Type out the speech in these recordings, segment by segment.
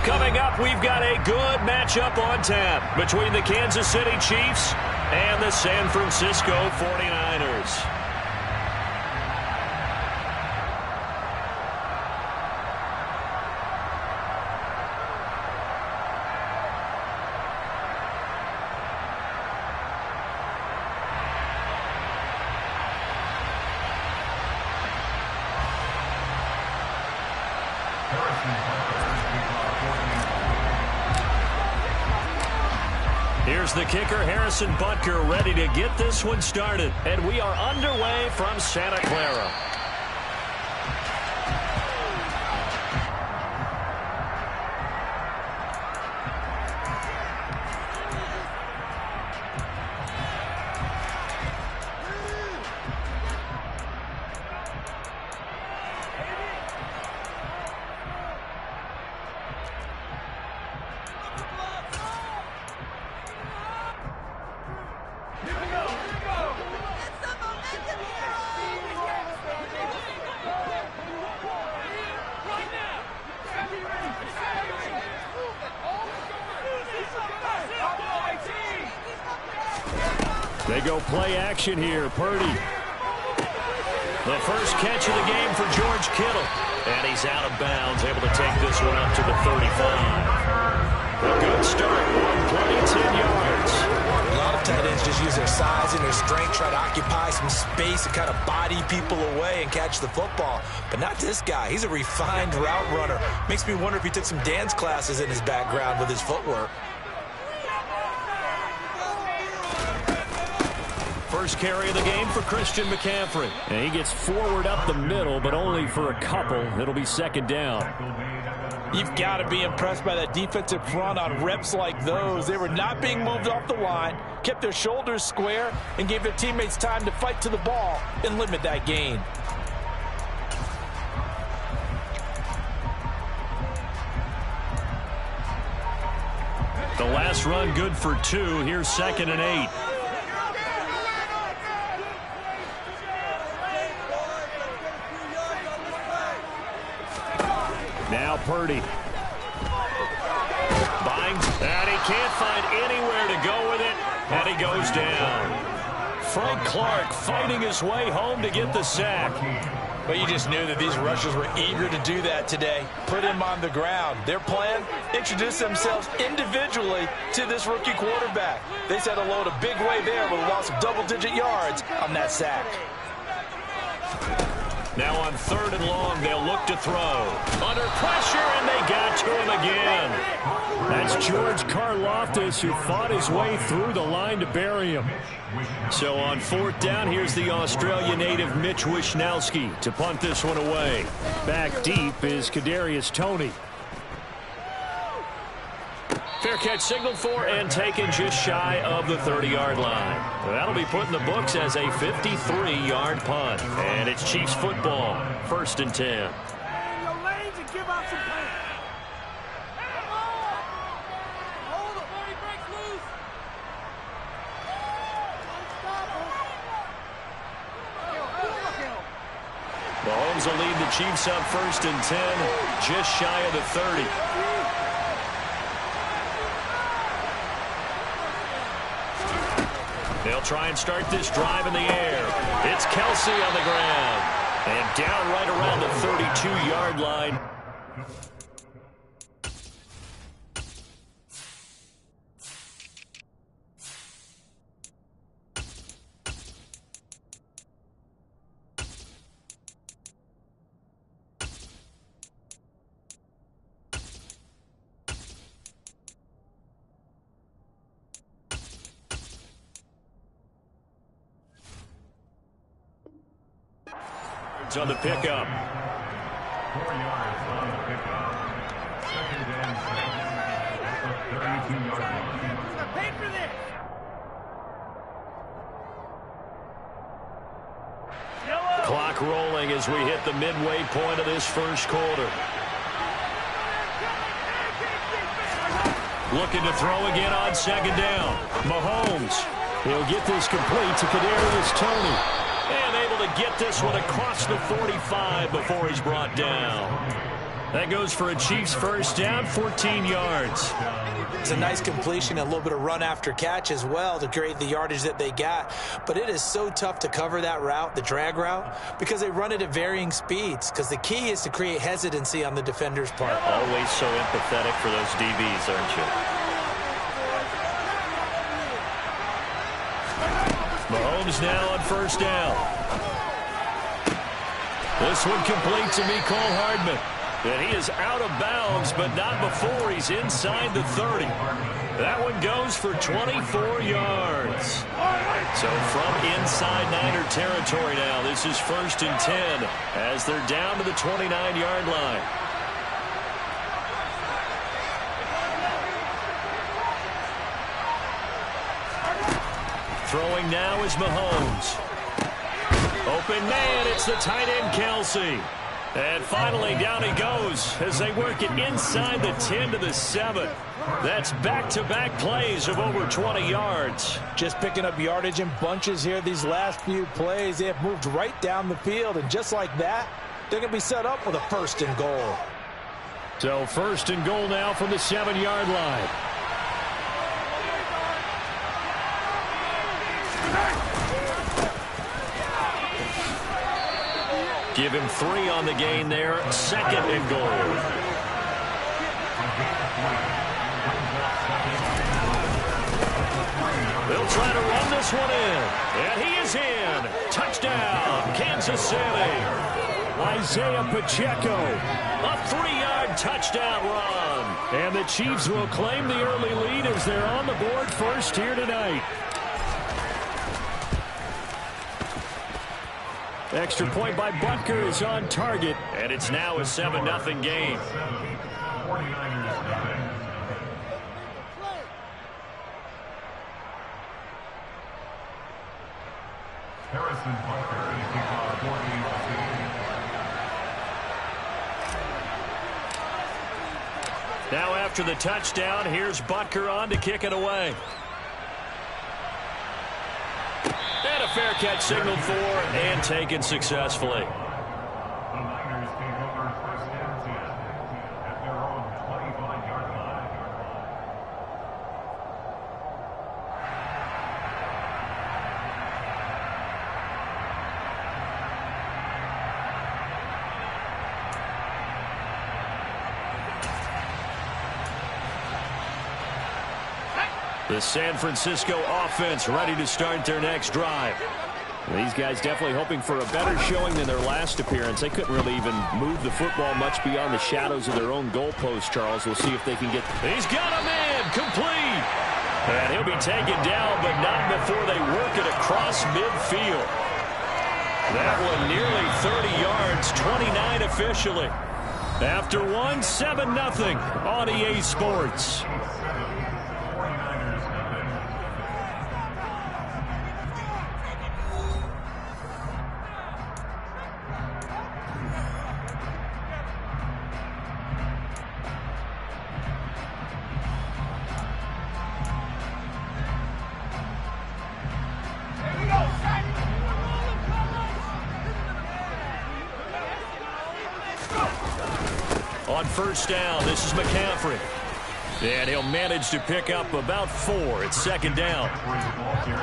Coming up, we've got a good matchup on tap between the Kansas City Chiefs and the San Francisco 49ers. Here's the kicker, Harrison Butker, ready to get this one started. And we are underway from Santa Clara. They go play action here. Purdy. The first catch of the game for George Kittle. And he's out of bounds, able to take this one up to the 35. A good start. 1 play, 10 yards. A lot of tight ends just use their size and their strength, try to occupy some space and kind of body people away and catch the football. But not this guy. He's a refined route runner. Makes me wonder if he took some dance classes in his background with his footwork. First carry of the game for Christian McCaffrey. And he gets forward up the middle, but only for a couple. It'll be second down. You've got to be impressed by that defensive front on reps like those. They were not being moved off the line, kept their shoulders square, and gave their teammates time to fight to the ball and limit that gain. The last run good for 2. Here's 2nd and 8. Now Purdy. Binds, and he can't find anywhere to go with it, and he goes down. Frank Clark fighting his way home to get the sack. But you just knew that these rushers were eager to do that today. Put him on the ground. Their plan, introduce themselves individually to this rookie quarterback. They said hello to Big Way there with a loss of double-digit yards on that sack. Now on 3rd and long, they'll look to throw. Under pressure, and they got to him again. That's George Karlaftis, who fought his way through the line to bury him. So on 4th down, here's the Australia native Mitch Wishnowsky to punt this one away. Back deep is Kadarius Toney. Fair catch signaled for and taken just shy of the 30-yard line. That'll be put in the books as a 53-yard punt. And it's Chiefs football, 1st and 10. Mahomes will lead the Chiefs up 1st and 10, just shy of the 30. They'll try and start this drive in the air. It's Kelsey on the ground. And down right around the 32-yard line. On the pickup. 4 yards on the pickup. 2nd and 7. 32-yard line. Paid for this. Clock rolling as we hit the midway point of this first quarter. Looking to throw again on 2nd down. Mahomes. He'll get this complete to Kadarius Toney. And able to get this one across the 45 before he's brought down. That goes for a Chiefs first down, 14 yards. It's a nice completion, a little bit of run after catch as well to create the yardage that they got. But it is so tough to cover that route, the drag route, because they run it at varying speeds. Because the key is to create hesitancy on the defender's part. Always so empathetic for those DBs, aren't you? Mahomes now on first down. This one complete to Mecole Hardman. And he is out of bounds, but not before he's inside the 30. That one goes for 24 yards. So from inside Niner territory now, this is 1st and 10 as they're down to the 29-yard line. Throwing now is Mahomes. Open man, it's the tight end Kelce. And finally, down he goes as they work it inside the 10 to the 7. That's back-to-back plays of over 20 yards. Just picking up yardage in bunches here these last few plays. They have moved right down the field, and just like that, they're going to be set up with a 1st and goal. So 1st and goal now from the 7-yard line. Give him 3 on the gain there. 2nd and goal. They'll try to run this one in. And he is in. Touchdown, Kansas City. Isaiah Pacheco. A 3-yard touchdown run. And the Chiefs will claim the early lead as they're on the board first here tonight. Extra point by Butker is on target, and it's now a 7-0 game. 49ers 9. Harrison Butker is kickoff 48. Now after the touchdown, here's Butker on to kick it away. And a fair catch signaled for and taken successfully. The Niners take over 1st and 10 at their own 25-yard line. The San Francisco offense ready to start their next drive. These guys definitely hoping for a better showing than their last appearance. They couldn't really even move the football much beyond the shadows of their own goalpost, Charles. We'll see if they can get... He's got a man, complete! And he'll be taken down, but not before they work it across midfield. That one nearly 30 yards, 29 officially. After one, 7-0 on EA Sports. On first down, this is McCaffrey. And he'll manage to pick up about 4. It's 2nd down.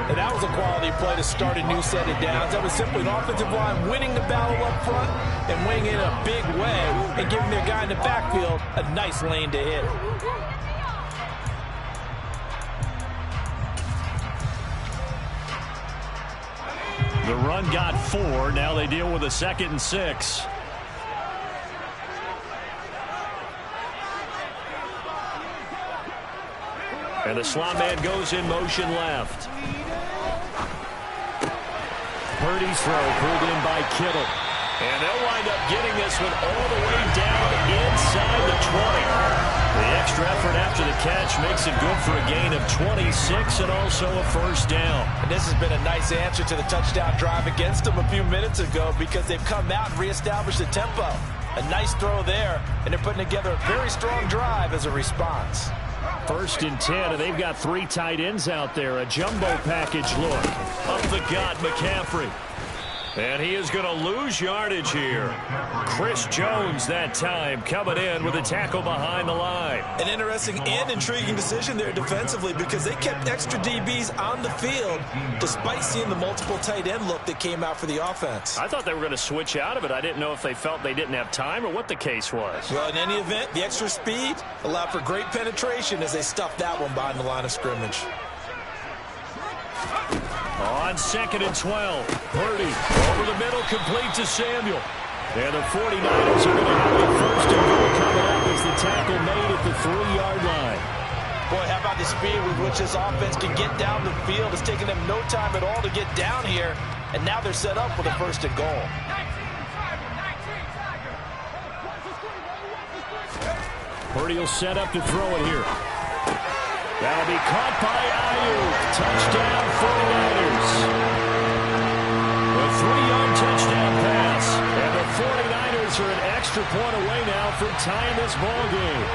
And that was a quality play to start a new set of downs. That was simply an offensive line winning the battle up front and winning it in a big way and giving their guy in the backfield a nice lane to hit. The run got 4. Now they deal with a 2nd and 6. And the slot man goes in motion left. Purdy's throw pulled in by Kittle. And they'll wind up getting this one all the way down inside the 20. The extra effort after the catch makes it good for a gain of 26 and also a first down. And this has been a nice answer to the touchdown drive against them a few minutes ago because they've come out and reestablished the tempo. A nice throw there, and they're putting together a very strong drive as a response. 1st and 10, and they've got 3 tight ends out there. A jumbo package look. Up the gut, McCaffrey. And he is going to lose yardage here. Chris Jones that time coming in with a tackle behind the line. An interesting and intriguing decision there defensively because they kept extra DBs on the field despite seeing the multiple tight end look that came out for the offense. I thought they were going to switch out of it. I didn't know if they felt they didn't have time or what the case was. Well, in any event, the extra speed allowed for great penetration as they stuffed that one behind the line of scrimmage. On 2nd and 12, Purdy over the middle, complete to Samuel. And the 49ers are going to have a first and goal coming up as the tackle made at the 3-yard line. Boy, how about the speed with which this offense can get down the field? It's taken them no time at all to get down here, and now they're set up for the first and goal. Purdy will set up to throw it here. That'll be caught by Ayuk. Touchdown 49ers. A 3-yard touchdown pass. And the 49ers are an extra point away now from tying this ball game.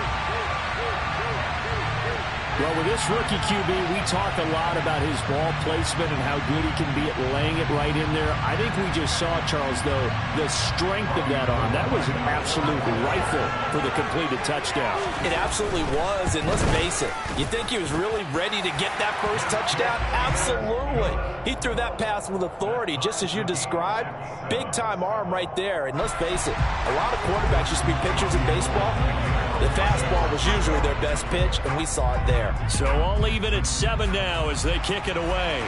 Well, with this rookie QB, we talk a lot about his ball placement and how good he can be at laying it right in there. I think we just saw, Charles, though, the strength of that arm. That was an absolute rifle for the completed touchdown. It absolutely was, and let's face it, you think he was really ready to get that first touchdown? Absolutely. He threw that pass with authority, just as you described. Big-time arm right there, and let's face it, a lot of quarterbacks used to be pitchers in baseball. The fastball was usually their best pitch, and we saw it there. So all even at 7 now as they kick it away.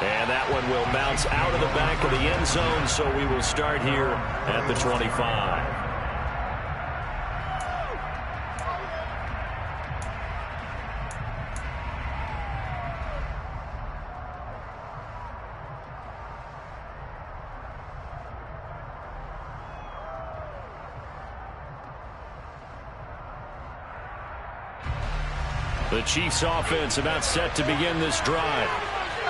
And that one will bounce out of the back of the end zone, so we will start here at the 25. The Chiefs offense about set to begin this drive.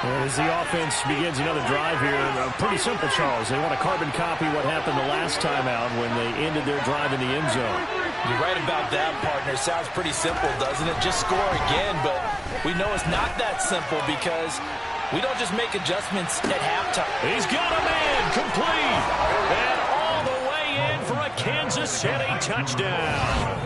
And as the offense begins another drive here, pretty simple, Charles. They want to carbon copy what happened the last time out when they ended their drive in the end zone. You're right about that, partner. Sounds pretty simple, doesn't it? Just score again, but we know it's not that simple because we don't just make adjustments at halftime. He's got a man complete. And all the way in for a Kansas City touchdown.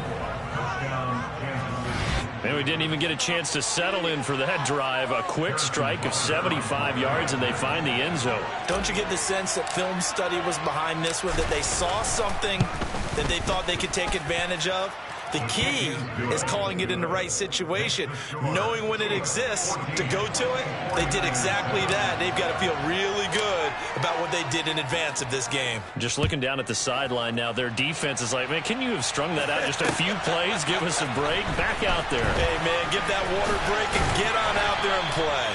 And we didn't even get a chance to settle in for that drive. A quick strike of 75 yards, and they find the end zone. Don't you get the sense that film study was behind this one, that they saw something that they thought they could take advantage of? The key is calling it in the right situation, knowing when it exists to go to it. They did exactly that. They've got to feel really good about what they did in advance of this game. Just looking down at the sideline now, their defense is like, man, can you have strung that out just a few plays? Give us a break. Back out there. Hey, man, give that water break and get on out there and play.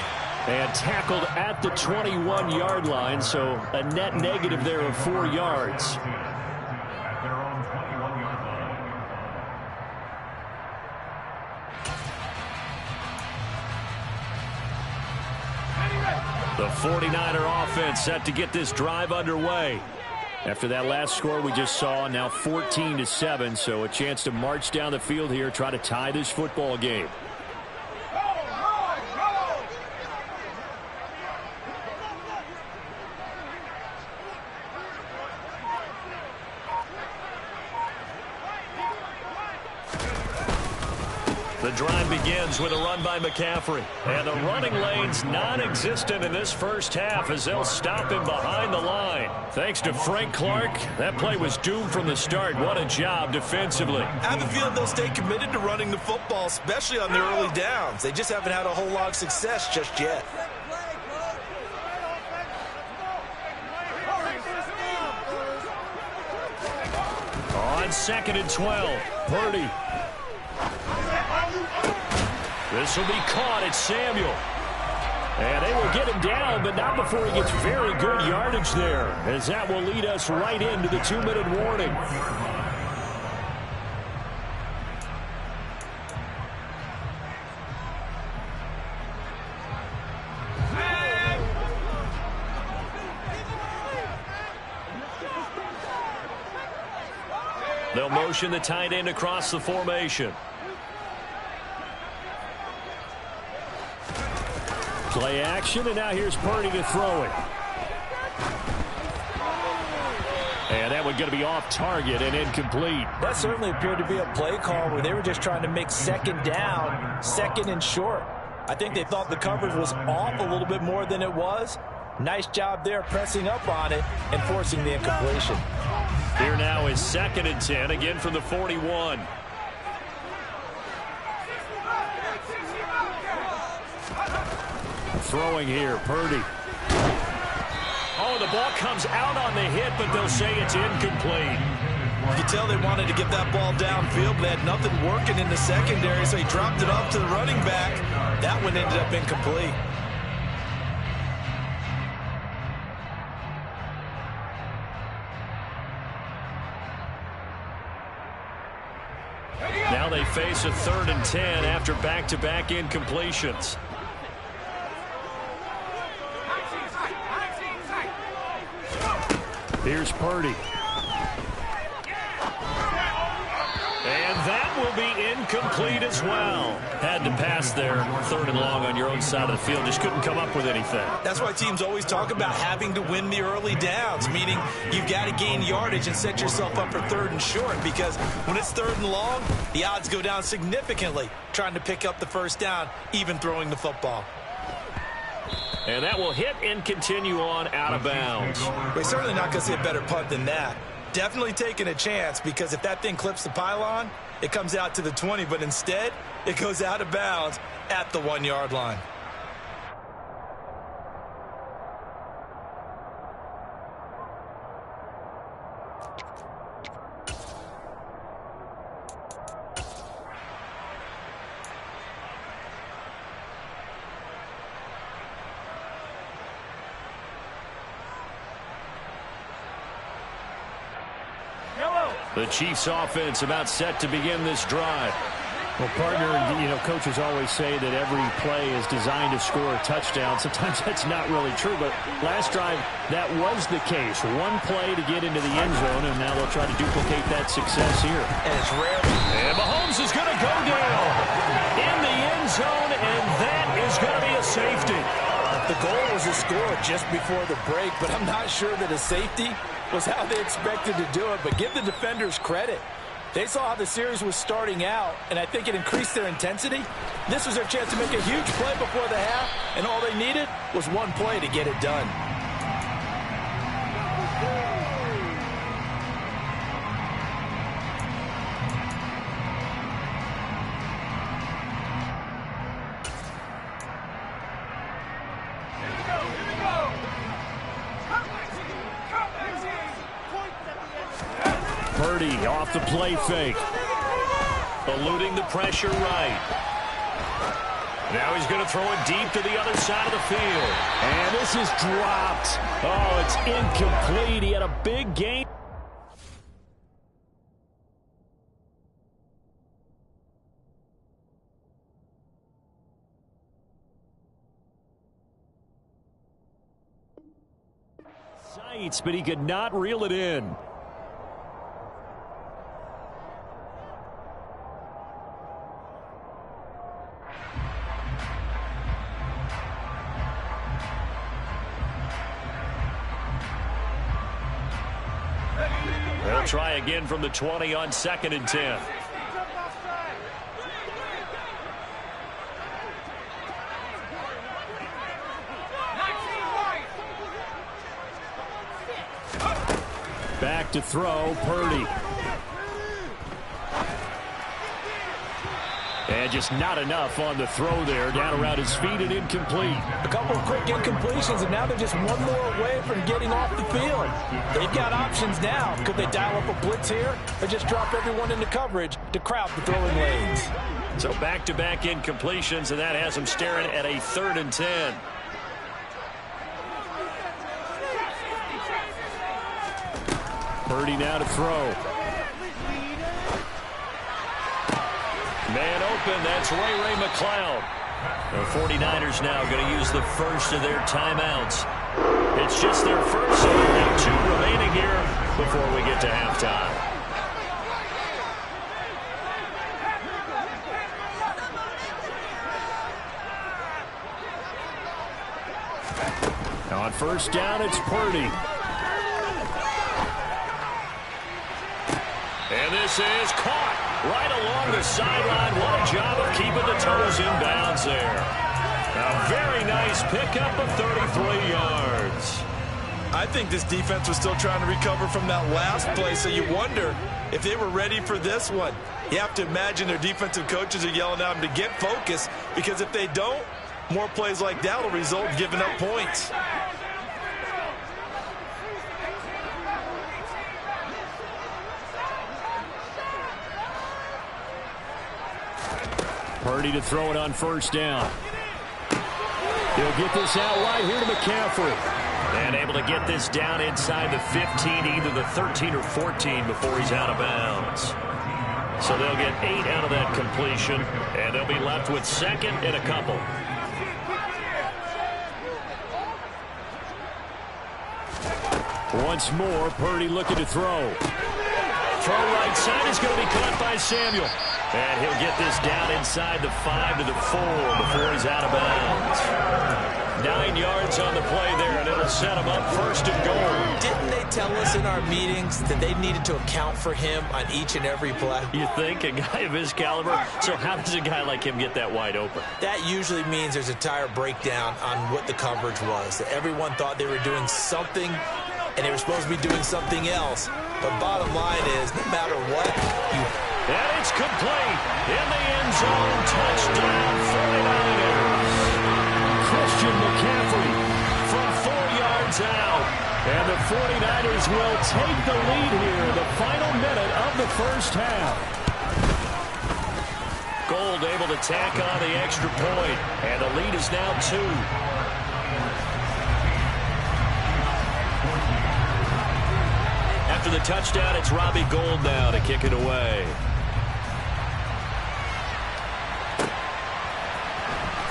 And tackled at the 21-yard line, so a net negative there of 4 yards. At their own 21-yard line. The 49er offense set to get this drive underway. After that last score we just saw, now 14-7, so a chance to march down the field here, try to tie this football game. The drive begins with a run by McCaffrey. And the running lane's non-existent in this first half as they'll stop him behind the line. Thanks to Frank Clark, that play was doomed from the start. What a job defensively. I have a feeling they'll stay committed to running the football, especially on their early downs. They just haven't had a whole lot of success just yet. On 2nd and 12, Purdy. This will be caught at Samuel. And they will get him down, but not before he gets very good yardage there, as that will lead us right into the 2-minute warning. They'll motion the tight end across the formation. Play action, and now here's Purdy to throw it. And that one going to be off target and incomplete. That certainly appeared to be a play call where they were just trying to make second down, second and short. I think they thought the coverage was off a little bit more than it was. Nice job there pressing up on it and forcing the incompletion. Here now is 2nd and 10, again from the 41. Throwing here, Purdy. Oh, the ball comes out on the hit, but they'll say it's incomplete. You can tell they wanted to get that ball downfield, but they had nothing working in the secondary, so he dropped it off to the running back. That one ended up incomplete. Now they face a 3rd and 10 after back-to-back incompletions. Here's Purdy. And that will be incomplete as well. Had to pass there, 3rd and long on your own side of the field. Just couldn't come up with anything. That's why teams always talk about having to win the early downs, meaning you've got to gain yardage and set yourself up for 3rd and short, because when it's 3rd and long, the odds go down significantly trying to pick up the first down, even throwing the football. And that will hit and continue on out of bounds. We're certainly not going to see a better punt than that. Definitely taking a chance, because if that thing clips the pylon, it comes out to the 20, but instead it goes out of bounds at the 1-yard line. The Chiefs offense about set to begin this drive. Well, partner, coaches always say that every play is designed to score a touchdown. Sometimes that's not really true, but last drive, that was the case. One play to get into the end zone, and now they'll try to duplicate that success here. And it's rare. And Mahomes is going to go down in the end zone, and that is going to be a safety. The goal was a score just before the break, but I'm not sure that a safety was how they expected to do it. But give the defenders credit. They saw how the series was starting out, and I think it increased their intensity. This was their chance to make a huge play before the half, and all they needed was one play to get it done. Purdy off the play fake. Eluding the pressure right. Now he's going to throw it deep to the other side of the field. And this is dropped. Oh, it's incomplete. He had a big gain. Sights, but he could not reel it in. They'll try again from the 20 on 2nd and 10. Back to throw, Purdy. And just not enough on the throw there. Down around his feet and incomplete. A couple of quick incompletions, and now they're just one more away from getting off the field. They've got options now. Could they dial up a blitz here or just drop everyone into coverage to crowd the throwing lanes? So back-to-back incompletions, and that has them staring at a 3rd and 10. Purdy now to throw. Man open, that's Ray McCloud. The 49ers now going to use the first of their timeouts. It's just their first, so they'll have 2 remaining here before we get to halftime. On first down, it's Purdy. And this is caught right along the sideline. What a job of keeping the toes in bounds there. A very nice pickup of 33 yards. I think this defense was still trying to recover from that last play, so you wonder if they were ready for this one. You have to imagine their defensive coaches are yelling at them to get focused, because if they don't, more plays like that will result in giving up points. Purdy to throw it on first down. He'll get this out wide here to McCaffrey. And able to get this down inside the 15, either the 13 or 14 before he's out of bounds. So they'll get 8 out of that completion, and they'll be left with second and a couple. Once more, Purdy looking to throw. Throw right side is going to be caught by Samuel. And he'll get this down inside the 5 to the 4 before he's out of bounds. 9 yards on the play there, and it'll set him up first and goal. Didn't they tell us in our meetings that they needed to account for him on each and every play? You think? A guy of his caliber? So how does a guy like him get that wide open? That usually means there's a entire breakdown on what the coverage was. That everyone thought they were doing something, and they were supposed to be doing something else. But bottom line is, no matter what, And it's complete. In the end zone, touchdown, 49ers. Christian McCaffrey From 4 yards out. And the 49ers will take the lead here in the final minute of the first half. Gold able to tack on the extra point, and the lead is now 2. After the touchdown, it's Robbie Gould now to kick it away.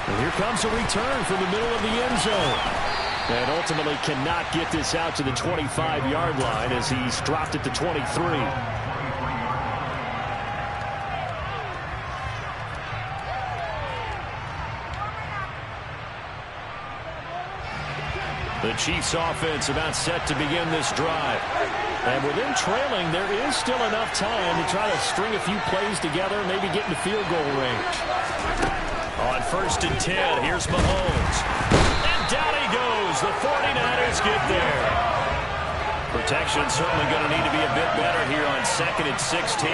And here comes a return from the middle of the end zone. And ultimately cannot get this out to the 25-yard line as he's dropped it to 23. The Chiefs offense about set to begin this drive. And with them trailing, there is still enough time to try to string a few plays together and maybe get into field goal range. On 1st and 10, here's Mahomes. And down he goes. The 49ers get there. Protection certainly going to need to be a bit better here on 2nd and 16.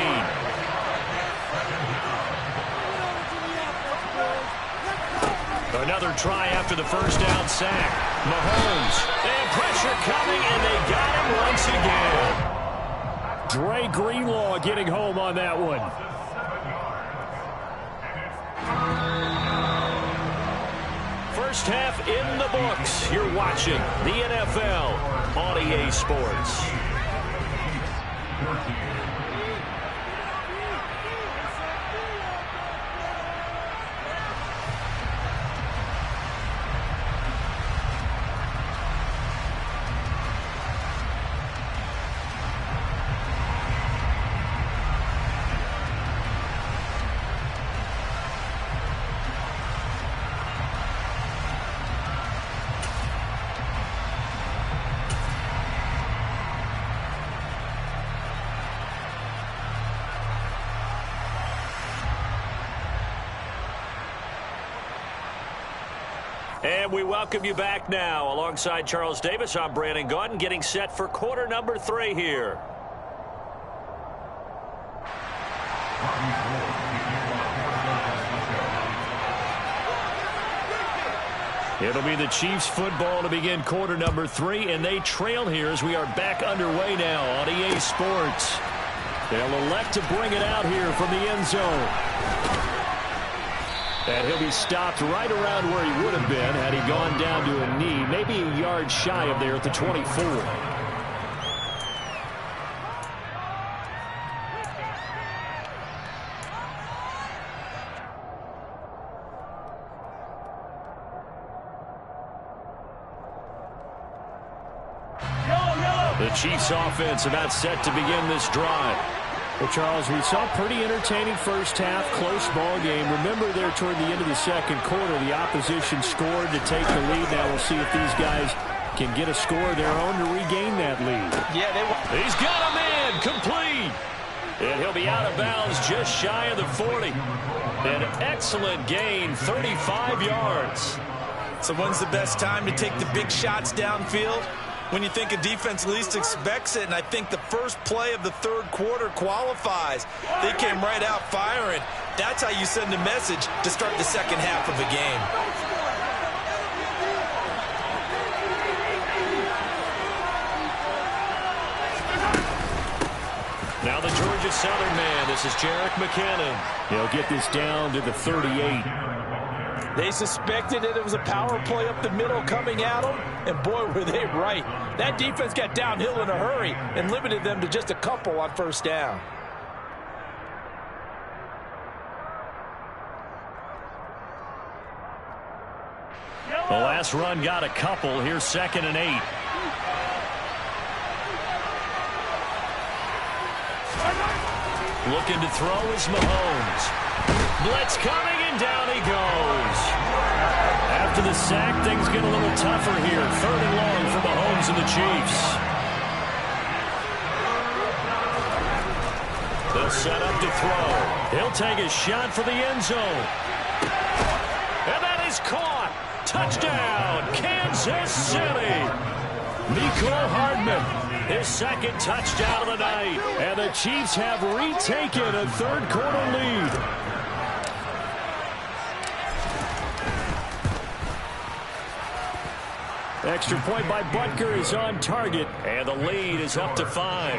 Another try after the first down sack. Mahomes. And pressure coming, and they got him once again. Dre Greenlaw getting home on that one. First half in the books. You're watching the NFL on EA Sports. And we welcome you back now. Alongside Charles Davis, I'm Brandon Gaudin, getting set for quarter number 3 here. It'll be the Chiefs football to begin quarter number 3, and they trail here as we are back underway now on EA Sports. They'll elect to bring it out here from the end zone. And he'll be stopped right around where he would have been had he gone down to a knee, maybe a yard shy of there at the 24. The Chiefs offense about set to begin this drive. Well, Charles, we saw a pretty entertaining first half, close ball game. Remember there toward the end of the second quarter, the opposition scored to take the lead. Now we'll see if these guys can get a score of their own to regain that lead. Yeah, he's got a man complete. And he'll be out of bounds just shy of the 40. An excellent gain, 35 yards. So when's the best time to take the big shots downfield? When you think a defense least expects it, and I think the first play of the third quarter qualifies. They came right out firing. That's how you send a message to start the second half of a game. Now the Georgia Southern man. This is Jerick McKinnon. He'll get this down to the 38. They suspected that it was a power play up the middle coming at them, and boy, were they right. That defense got downhill in a hurry and limited them to just a couple on first down. The last run got a couple. Here's 2nd and 8. Looking to throw is Mahomes. Blitz coming, and down he goes. After the sack, things get a little tougher here. 3rd and long for Mahomes and the Chiefs. They'll set up to throw. He'll take a shot for the end zone. And that is caught. Touchdown, Kansas City. Mecole Hardman. His 2nd touchdown of the night. And the Chiefs have retaken a third quarter lead. Extra point by Butker is on target. And the lead is up to 5.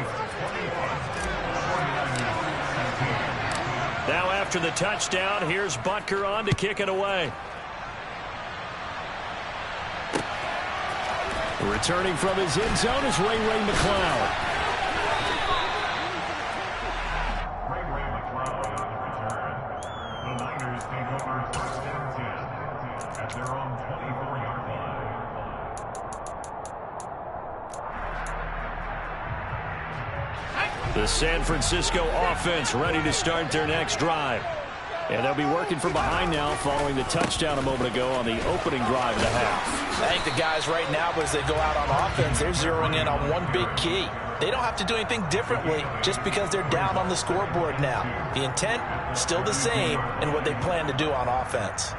Now after the touchdown, here's Butker on to kick it away. Returning from his end zone is Ray McCloud. Ray McCloud on the return. The Niners take over 1st and 10 at their own 24-yard line. The San Francisco offense ready to start their next drive. And they'll be working from behind now following the touchdown a moment ago on the opening drive of the half. I think the guys right now, as they go out on offense, they're zeroing in on one big key. They don't have to do anything differently just because they're down on the scoreboard now. The intent, still the same in what they plan to do on offense.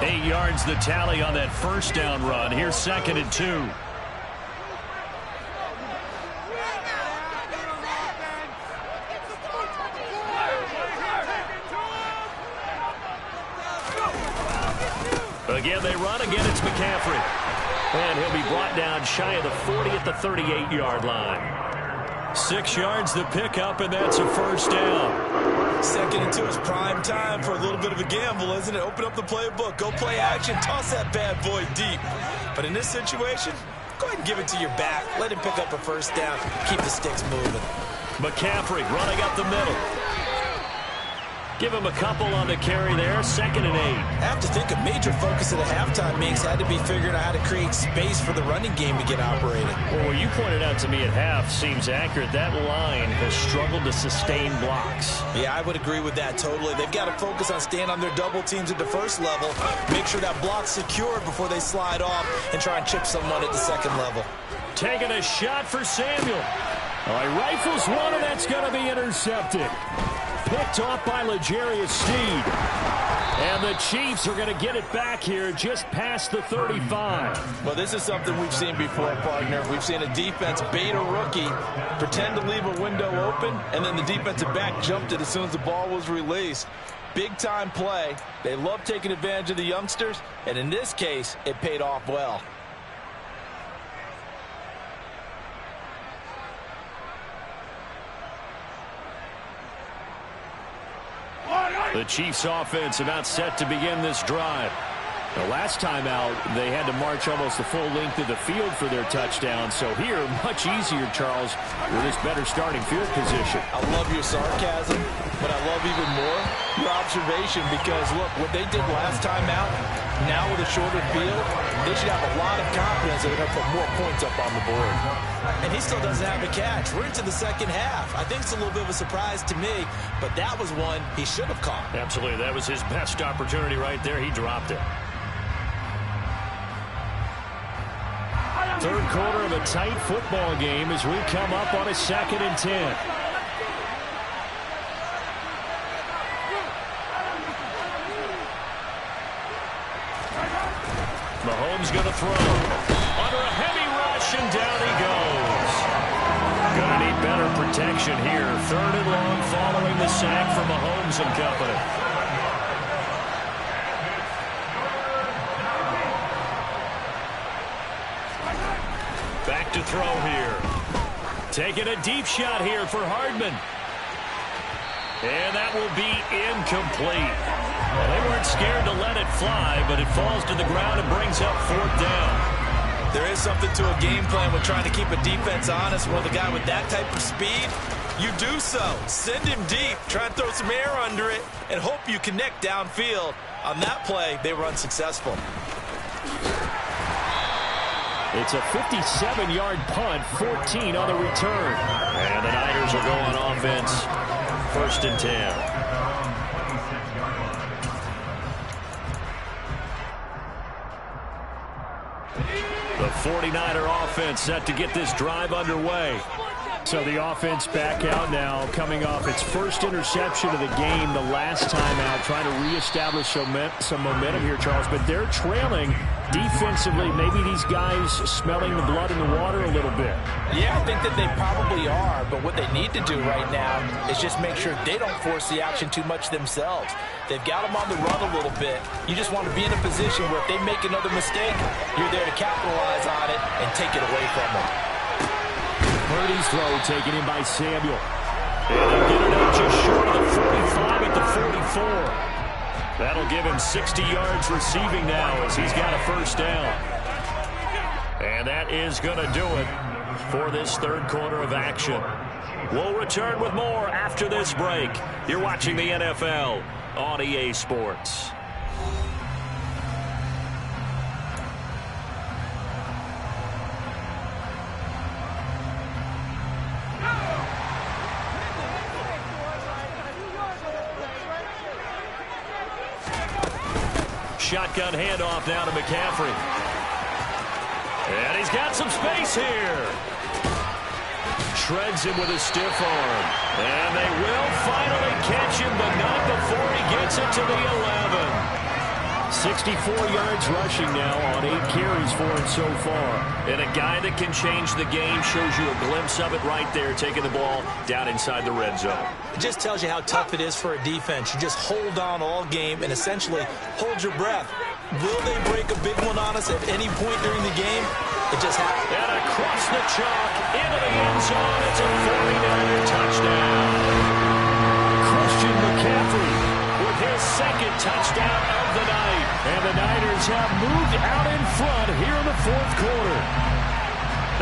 8 yards the tally on that first down run. Here's 2nd and 2. Again, they run. Again, it's McCaffrey. And he'll be brought down shy of the 40 at the 38-yard line. 6 yards the pickup, and that's a first down. 2nd and 2 is prime time for a little bit of a gamble, isn't it? Open up the playbook. Go play action. Toss that bad boy deep. But in this situation, go ahead and give it to your back. Let him pick up a first down. Keep the sticks moving. McCaffrey running up the middle. Give him a couple on the carry there. 2nd and 8. I have to think a major focus of the halftime meetings had to be figuring out how to create space for the running game to get operating. Well, what you pointed out to me at half seems accurate. That line has struggled to sustain blocks. Yeah, I would agree with that totally. They've got to focus on staying on their double teams at the first level. Make sure that block's secured before they slide off and try and chip someone at the second level. Taking a shot for Samuel. All right, rifles one, and that's going to be intercepted. Picked off by L'Jarius Sneed. And the Chiefs are going to get it back here just past the 35. Well, this is something we've seen before, partner. We've seen a defense bait a rookie, pretend to leave a window open, and then the defensive back jumped it as soon as the ball was released. Big-time play. They love taking advantage of the youngsters, and in this case, it paid off well. The Chiefs offense about set to begin this drive. The last time out, they had to march almost the full length of the field for their touchdown. So here, much easier, Charles, with this better starting field position. I love your sarcasm, but I love even more your observation because, look, what they did last time out, now with a shorter field, they should have a lot of confidence that they're going to put more points up on the board. And he still doesn't have a catch. We're into the second half. I think it's a little bit of a surprise to me, but that was one he should have caught. Absolutely. That was his best opportunity right there. He dropped it. Third quarter of a tight football game as we come up on a 2nd and 10. Mahomes going to throw. Under a heavy rush, and down he goes. Going to need better protection here. 3rd and long following the sack from Mahomes and company. Back to throw here. Taking a deep shot here for Hardman. And that will be incomplete. Well, they weren't scared to let it fly, but it falls to the ground and brings up 4th down. There is something to a game plan with trying to keep a defense honest. With a guy with that type of speed, you do so. Send him deep, try and throw some air under it, and hope you connect downfield. On that play, they were unsuccessful. It's a 57-yard punt, 14 on the return. And the Niners will go on offense. 1st and 10. The 49er offense set to get this drive underway. So the offense back out now, coming off its first interception of the game the last time out, trying to reestablish some momentum here, Charles. But they're trailing defensively. Maybe these guys smelling the blood in the water a little bit. Yeah, I think that they probably are. But what they need to do right now is just make sure they don't force the action too much themselves. They've got them on the run a little bit. You just want to be in a position where if they make another mistake, you're there to capitalize on it and take it away from them. Purdy's throw taken in by Samuel. And they'll get it out just short of the 45 at the 44. That'll give him 60 yards receiving now as he's got a 1st down. And that is going to do it for this 3rd quarter of action. We'll return with more after this break. You're watching the NFL on EA Sports. Shotgun handoff now to McCaffrey. And he's got some space here. Shreds him with a stiff arm. And they will finally catch him, but not before he gets it to the 11. 64 yards rushing now on 8 carries for him so far. And a guy that can change the game, shows you a glimpse of it right there, taking the ball down inside the red zone. It just tells you how tough it is for a defense. You just hold on all game and essentially hold your breath. Will they break a big one on us at any point during the game? It just happened. And across the chalk, into the end zone. It's a 49er touchdown. Christian McCaffrey with his 2nd touchdown of the night. And the Niners have moved out in front here in the 4th quarter.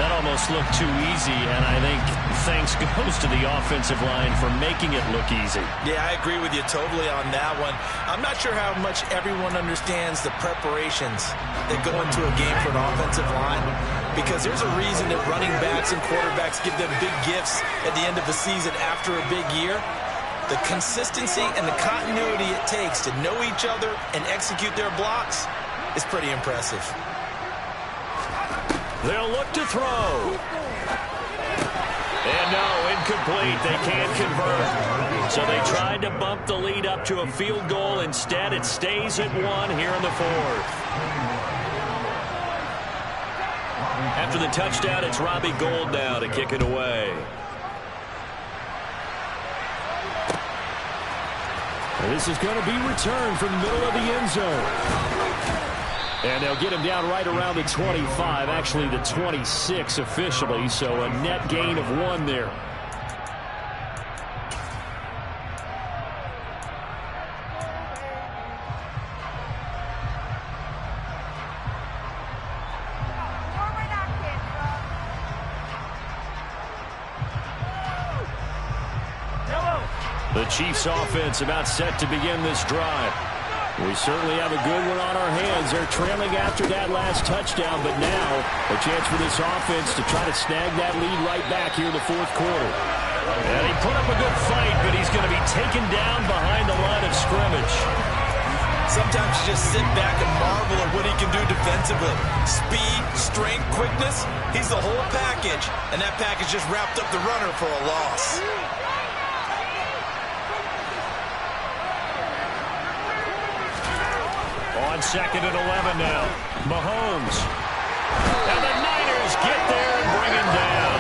That almost looked too easy, and I think thanks goes to the offensive line for making it look easy. Yeah, I agree with you totally on that one. I'm not sure how much everyone understands the preparations that go into a game for an offensive line, because there's a reason that running backs and quarterbacks give them big gifts at the end of the season after a big year. The consistency and the continuity it takes to know each other and execute their blocks is pretty impressive. They'll look to throw. And no, incomplete. They can't convert. So they tried to bump the lead up to a field goal. Instead, it stays at 1 here in the 4th. After the touchdown, it's Robbie Gould now to kick it away. This is going to be returned from the middle of the end zone. And they'll get him down right around the 25, actually the 26 officially, so a net gain of 1 there. The Chiefs offense about set to begin this drive. We certainly have a good one on our hands. They're trailing after that last touchdown, but now a chance for this offense to try to snag that lead right back here in the 4th quarter. And he put up a good fight, but he's going to be taken down behind the line of scrimmage. Sometimes you just sit back and marvel at what he can do defensively. Speed, strength, quickness, he's the whole package. And that package just wrapped up the runner for a loss. On On 2nd and 11 now. Mahomes. And the Niners get there and bring him down.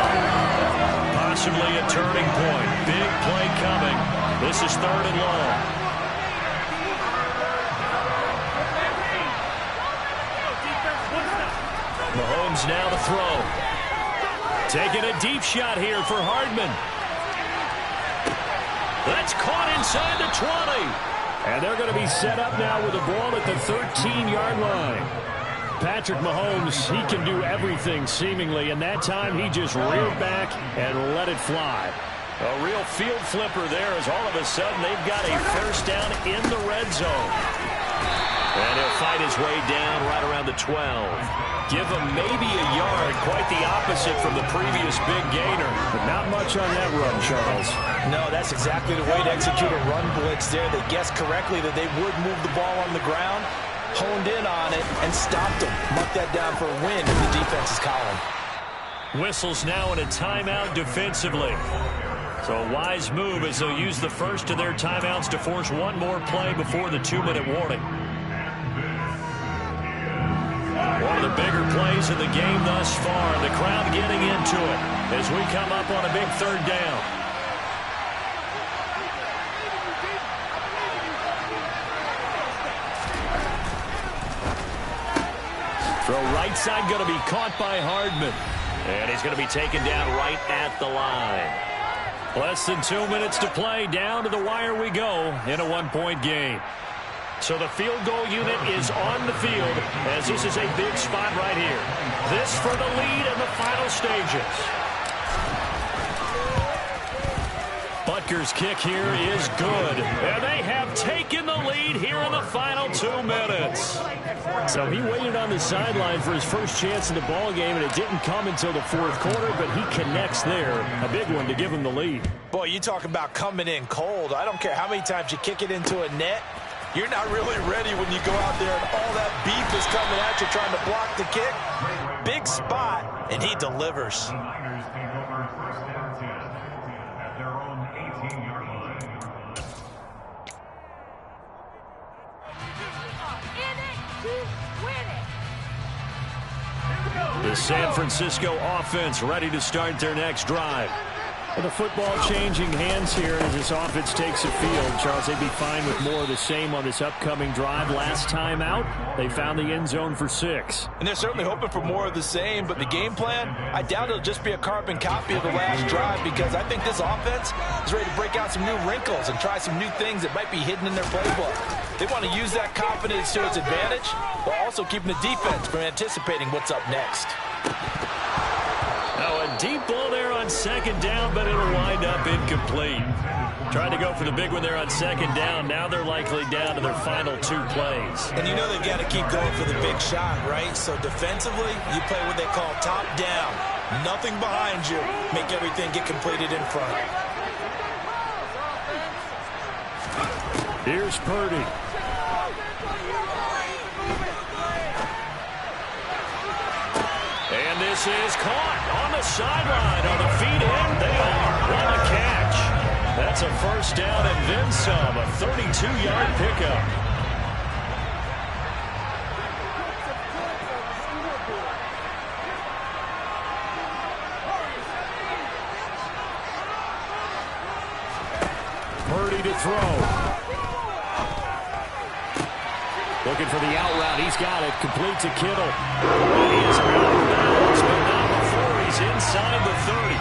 Possibly a turning point. Big play coming. This is 3rd and long. Mahomes now to throw. Taking a deep shot here for Hardman. That's caught inside the 20. And they're going to be set up now with the ball at the 13-yard line. Patrick Mahomes, he can do everything seemingly, and that time he just reared back and let it fly. A real field flipper there as all of a sudden they've got a first down in the red zone. And he'll fight his way down right around the 12. Give him maybe a yard, quite the opposite from the previous big gainer. But not much on that run, Charles. No, that's exactly the way to execute a run blitz there. They guessed correctly that they would move the ball on the ground, honed in on it, and stopped him. Mark that down for a win in the defense's column. Whistles now in a timeout defensively. So a wise move as they'll use the first of their timeouts to force one more play before the 2-minute warning. One of the bigger plays in the game thus far. The crowd getting into it as we come up on a big 3rd down. Throw right side going to be caught by Hardman. And he's going to be taken down right at the line. Less than 2 minutes to play. Down to the wire we go in a 1-point game. So the field goal unit is on the field as this is a big spot right here. This for the lead in the final stages. Butker's kick here is good. And they have taken the lead here in the final 2 minutes. So he waited on the sideline for his first chance in the ball game, and it didn't come until the 4th quarter, but he connects there. A big one to give him the lead. Boy, you talk about coming in cold. I don't care how many times you kick it into a net. You're not really ready when you go out there and all that beef is coming at you trying to block the kick. Big spot, and he delivers. The Niners take over 1st and 10 at their own 18-yard line. The San Francisco offense ready to start their next drive. And the football changing hands here as this offense takes the field. Charles, they'd be fine with more of the same on this upcoming drive. Last time out, they found the end zone for 6. And they're certainly hoping for more of the same, but the game plan, I doubt it'll just be a carbon copy of the last drive because I think this offense is ready to break out some new wrinkles and try some new things that might be hidden in their playbook. They want to use that confidence to its advantage, while also keeping the defense from anticipating what's up next. Now a deep ball there on 2nd down, but it'll wind up incomplete. Trying to go for the big one there on 2nd down. Now they're likely down to their final 2 plays. And you know they've got to keep going for the big shot, right? So defensively, you play what they call top down. Nothing behind you. Make everything get completed in front. Here's Purdy. And this is caught on the sideline. On the feet in, they are. What a catch. That's a first down and then some. A 32-yard pickup. Purdy to throw. Looking for the out route. He's got it. Complete to Kittle. And he is out of bounds, but not before he's inside the 30.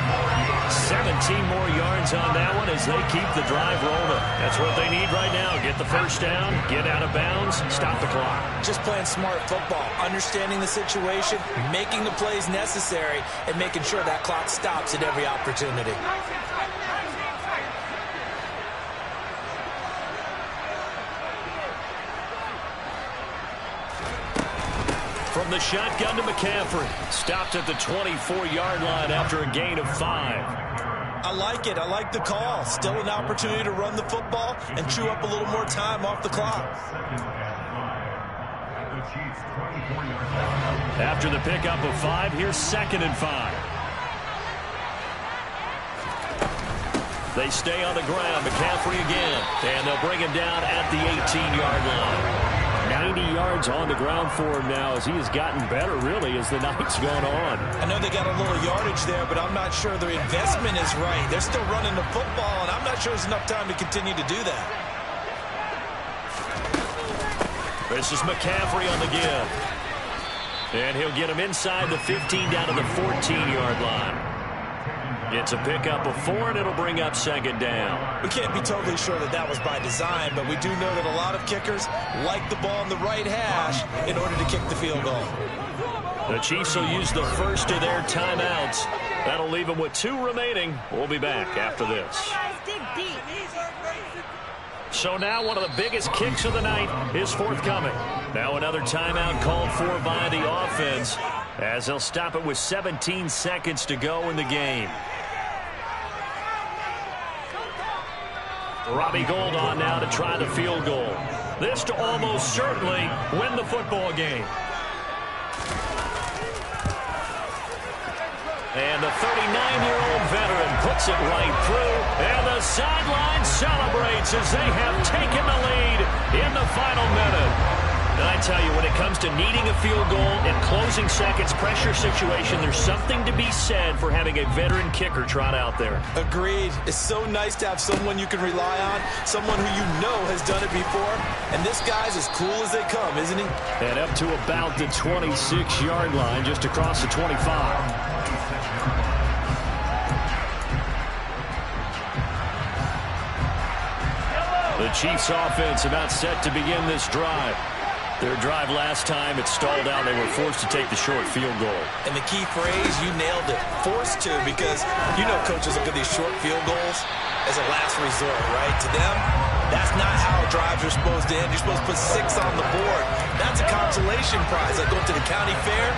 17 more yards on that one as they keep the drive rolling. That's what they need right now. Get the first down, get out of bounds, stop the clock. Just playing smart football, understanding the situation, making the plays necessary, and making sure that clock stops at every opportunity. From the shotgun to McCaffrey. Stopped at the 24-yard line after a gain of 5. I like it. I like the call. Still an opportunity to run the football and chew up a little more time off the clock. After the pickup of 5, here's 2nd and 5. They stay on the ground. McCaffrey again. And they'll bring him down at the 18-yard line. 90 yards on the ground for him now as he has gotten better, really, as the night's gone on. I know they got a little yardage there, but I'm not sure their investment is right. They're still running the football, and I'm not sure there's enough time to continue to do that. This is McCaffrey on the give. And he'll get him inside the 15 down to the 14-yard line. It's a pickup of 4, and it'll bring up second down. We can't be totally sure that that was by design, but we do know that a lot of kickers like the ball in the right hash in order to kick the field goal. The Chiefs will use the first of their timeouts. That'll leave them with 2 remaining. We'll be back after this. So now one of the biggest kicks of the night is forthcoming. Now another timeout called for by the offense as they'll stop it with 17 seconds to go in the game. Robbie Gould on now to try the field goal. This to almost certainly win the football game. And the 39-year-old veteran puts it right through, and the sideline celebrates as they have taken the lead in the final minute. And I tell you, when it comes to needing a field goal in closing seconds, pressure situation, there's something to be said for having a veteran kicker trot out there. Agreed. It's so nice to have someone you can rely on, someone who you know has done it before. And this guy's as cool as they come, isn't he? And up to about the 26-yard line, just across the 25. The Chiefs offense about set to begin this drive. Their drive last time, it stalled out. They were forced to take the short field goal. And the key phrase, you nailed it, forced to, because you know coaches look at these short field goals as a last resort, right? To them, that's not how drives are supposed to end. You're supposed to put 6 on the board. That's a consolation prize, like going to the county fair.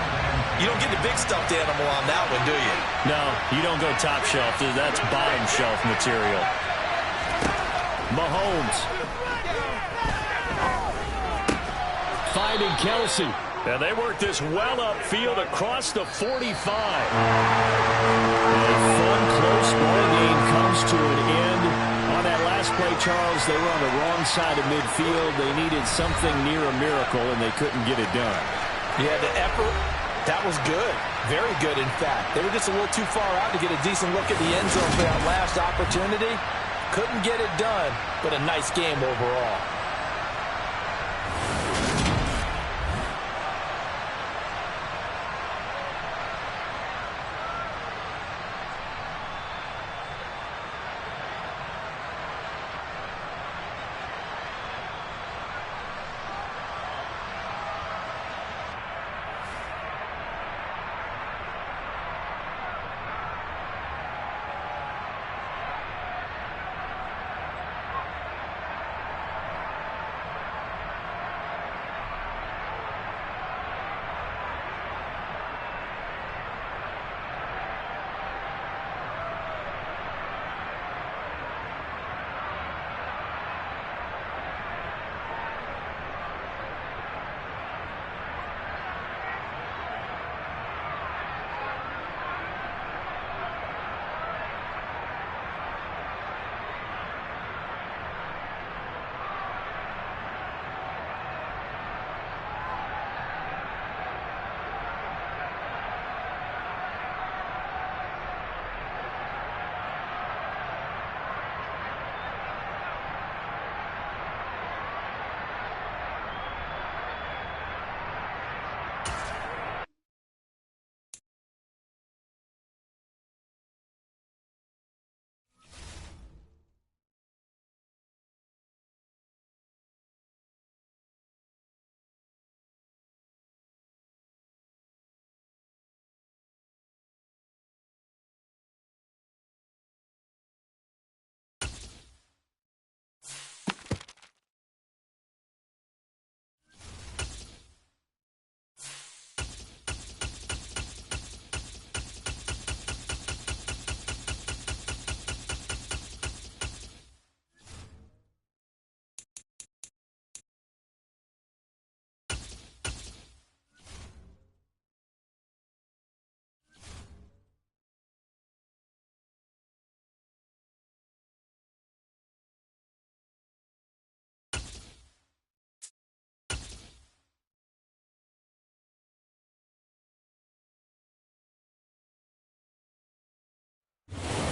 You don't get the big stuffed animal on that one, do you? No, you don't go top shelf. That's bottom shelf material. Mahomes. Finding Kelsey. And they work this well upfield across the 45. A fun, close ball game comes to an end. On that last play, Charles, they were on the wrong side of midfield. They needed something near a miracle, and they couldn't get it done. Yeah, the effort, that was good. Very good, in fact. They were just a little too far out to get a decent look at the end zone for that last opportunity. Couldn't get it done, but a nice game overall.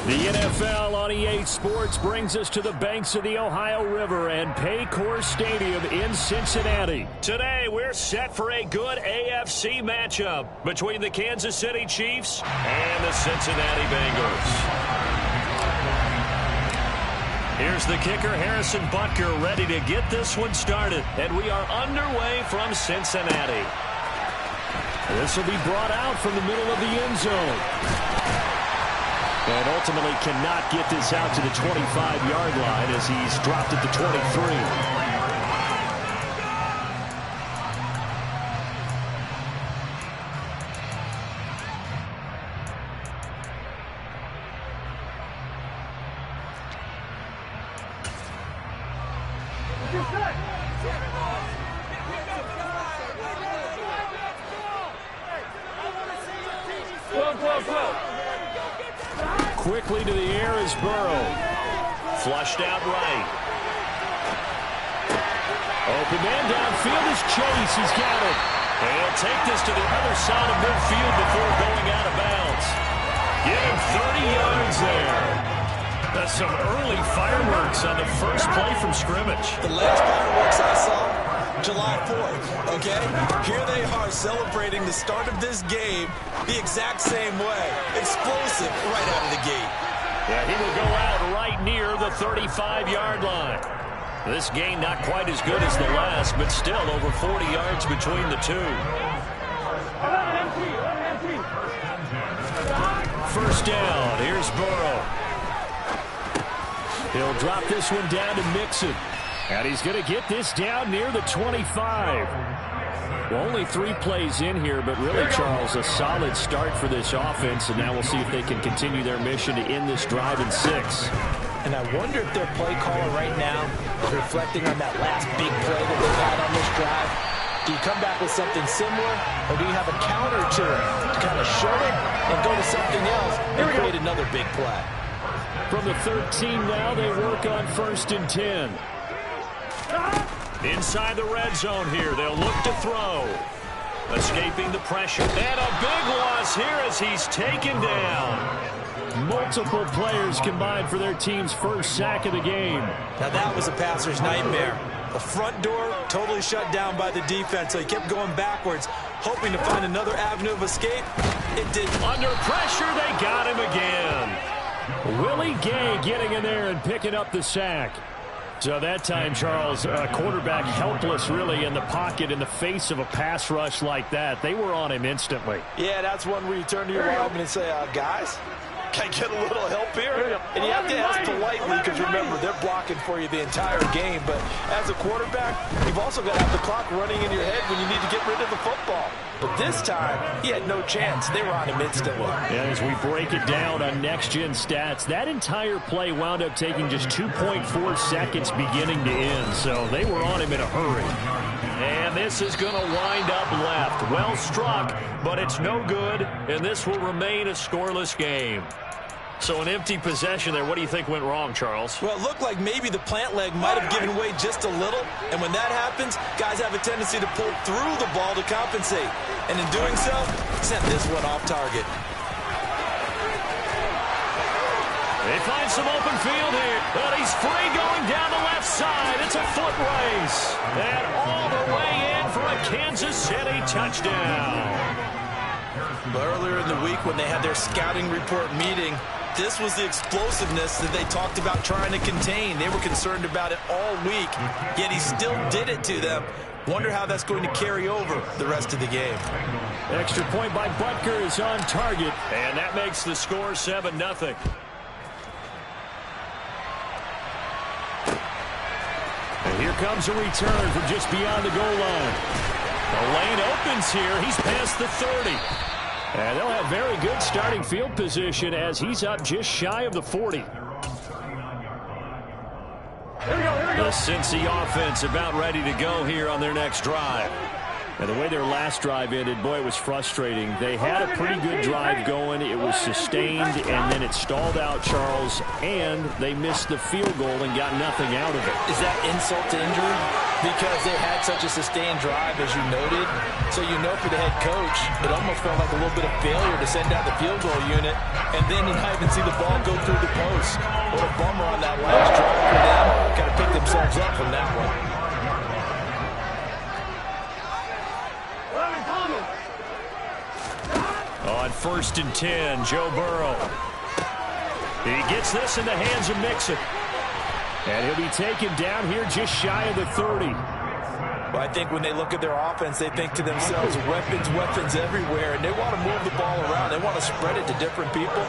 The NFL on EA Sports brings us to the banks of the Ohio River and Paycor Stadium in Cincinnati. Today, we're set for a good AFC matchup between the Kansas City Chiefs and the Cincinnati Bengals. Here's the kicker, Harrison Butker, ready to get this one started. And we are underway from Cincinnati. This will be brought out from the middle of the end zone. And ultimately cannot get this out to the 25-yard line as he's dropped at the 23. Quickly to the air is Burrow. Flushed out right. Open man downfield is Chase. He's got it. And he'll take this to the other side of midfield before going out of bounds. Give him 30 yards there. That's some early fireworks on the first play from scrimmage. The last fireworks I saw, July 4th, okay? Here they are celebrating the start of this game the exact same way. Explosive right out of the gate. Yeah, he will go out right near the 35-yard line. This game not quite as good as the last, but still over 40 yards between the two. First down, here's Burrow. He'll drop this one down to Mixon. And he's going to get this down near the 25. Well, only 3 plays in here, but really, Charles, a solid start for this offense. And now we'll see if they can continue their mission to end this drive in 6. And I wonder if their play caller right now is reflecting on that last big play that they've had on this drive. Do you come back with something similar, or do you have a counter to it to kind of show it and go to something else and create another big play? From the 13 now, they work on 1st and 10. Inside the red zone here, they'll look to throw. Escaping the pressure. And a big loss here as he's taken down. Multiple players combined for their team's first sack of the game. Now that was a passer's nightmare. The front door totally shut down by the defense, so he kept going backwards, hoping to find another avenue of escape. It didn't. Under pressure, they got him again. Willie Gay getting in there and picking up the sack. So that time, Charles, quarterback helpless really in the pocket in the face of a pass rush like that. They were on him instantly. Yeah, that's one where you turn to your lineman and say, guys, can I get a little help here? And you have to ask politely because, remember, they're blocking for you the entire game. But as a quarterback, you've also got to have the clock running in your head when you need to get rid of the football. But this time, he had no chance. They were on him instantly. And as we break it down on Next Gen Stats, that entire play wound up taking just 2.4 seconds beginning to end. So they were on him in a hurry. And this is going to wind up left. Well struck, but it's no good, and this will remain a scoreless game. So an empty possession there. What do you think went wrong, Charles? Well, it looked like maybe the plant leg might have given way just a little. And when that happens, guys have a tendency to pull through the ball to compensate. And in doing so, sent this one off target. They find some open field here. But he's free going down the left side. It's a foot race. And all the way in for a Kansas City touchdown. Earlier in the week when they had their scouting report meeting, this was the explosiveness that they talked about trying to contain. They were concerned about it all week, yet he still did it to them. Wonder how that's going to carry over the rest of the game. Extra point by Butker is on target. And that makes the score 7-0. And here comes a return from just beyond the goal line. The lane opens here. He's past the 30. And they'll have very good starting field position as he's up just shy of the 40. The Cincy offense about ready to go here on their next drive. And the way their last drive ended, boy, it was frustrating. They had a pretty good drive going. It was sustained, and then it stalled out, Charles, and they missed the field goal and got nothing out of it. Is that insult to injury? Because they had such a sustained drive, as you noted. So you know for the head coach, it almost felt like a little bit of failure to send out the field goal unit and then not even see the ball go through the post. What a bummer on that last drive for them. Got to pick themselves up from that one. On 1st and 10, Joe Burrow. He gets this in the hands of Mixon. And he'll be taken down here just shy of the 30. Well, I think when they look at their offense, they think to themselves, weapons, weapons everywhere, and they want to move the ball around. They want to spread it to different people.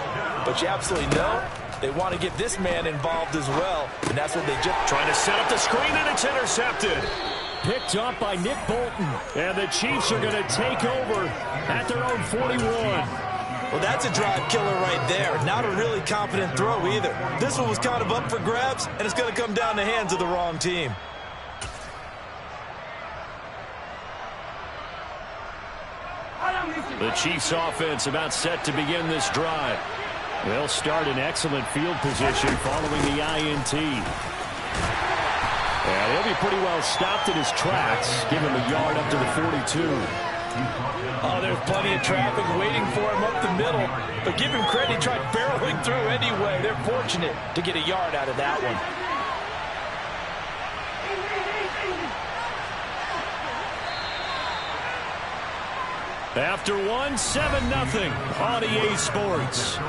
But you absolutely know they want to get this man involved as well, and that's what they just... Trying to set up the screen, and it's intercepted. Picked up by Nick Bolton. And the Chiefs are going to take over at their own 41. Well, that's a drive killer right there. Not a really confident throw either. This one was kind of up for grabs, and it's going to come down the hands of the wrong team. The Chiefs offense about set to begin this drive. They'll start in excellent field position following the INT. And he'll be pretty well stopped in his tracks. Give him a yard up to the 42. Oh, there's plenty of traffic waiting for him up the middle. But give him credit, he tried barreling through anyway. They're fortunate to get a yard out of that one. After one, 7-0 on EA Sports.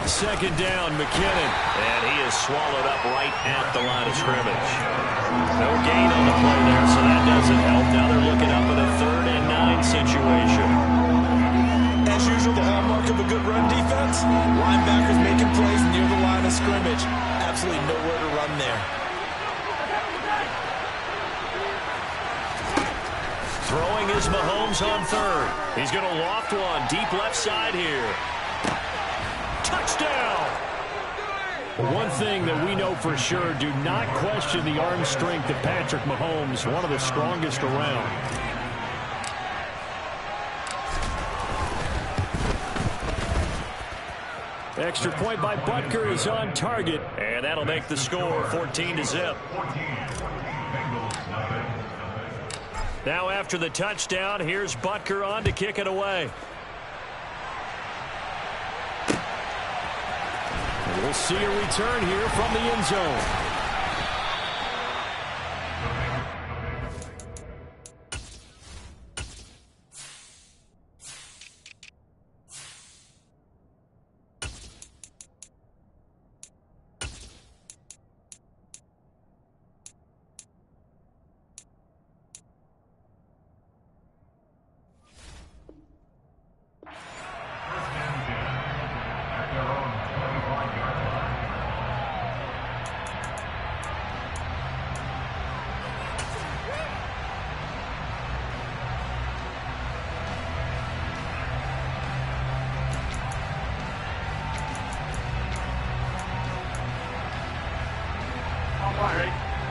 Second down, McKinnon. And he is swallowed up right at the line of scrimmage. No gain on the play there, so that doesn't help. Now they're looking up at a 3rd and 9 situation. As usual, the hallmark of a good run defense, linebackers making plays near the line of scrimmage. Absolutely nowhere to run there. Throwing is Mahomes on 3rd. He's going to loft one deep left side here. Touchdown! One thing that we know for sure, do not question the arm strength of Patrick Mahomes, one of the strongest around. Extra point by Butker is on target, and that'll make the score 14-0. Now after the touchdown, here's Butker on to kick it away. We'll see a return here from the end zone.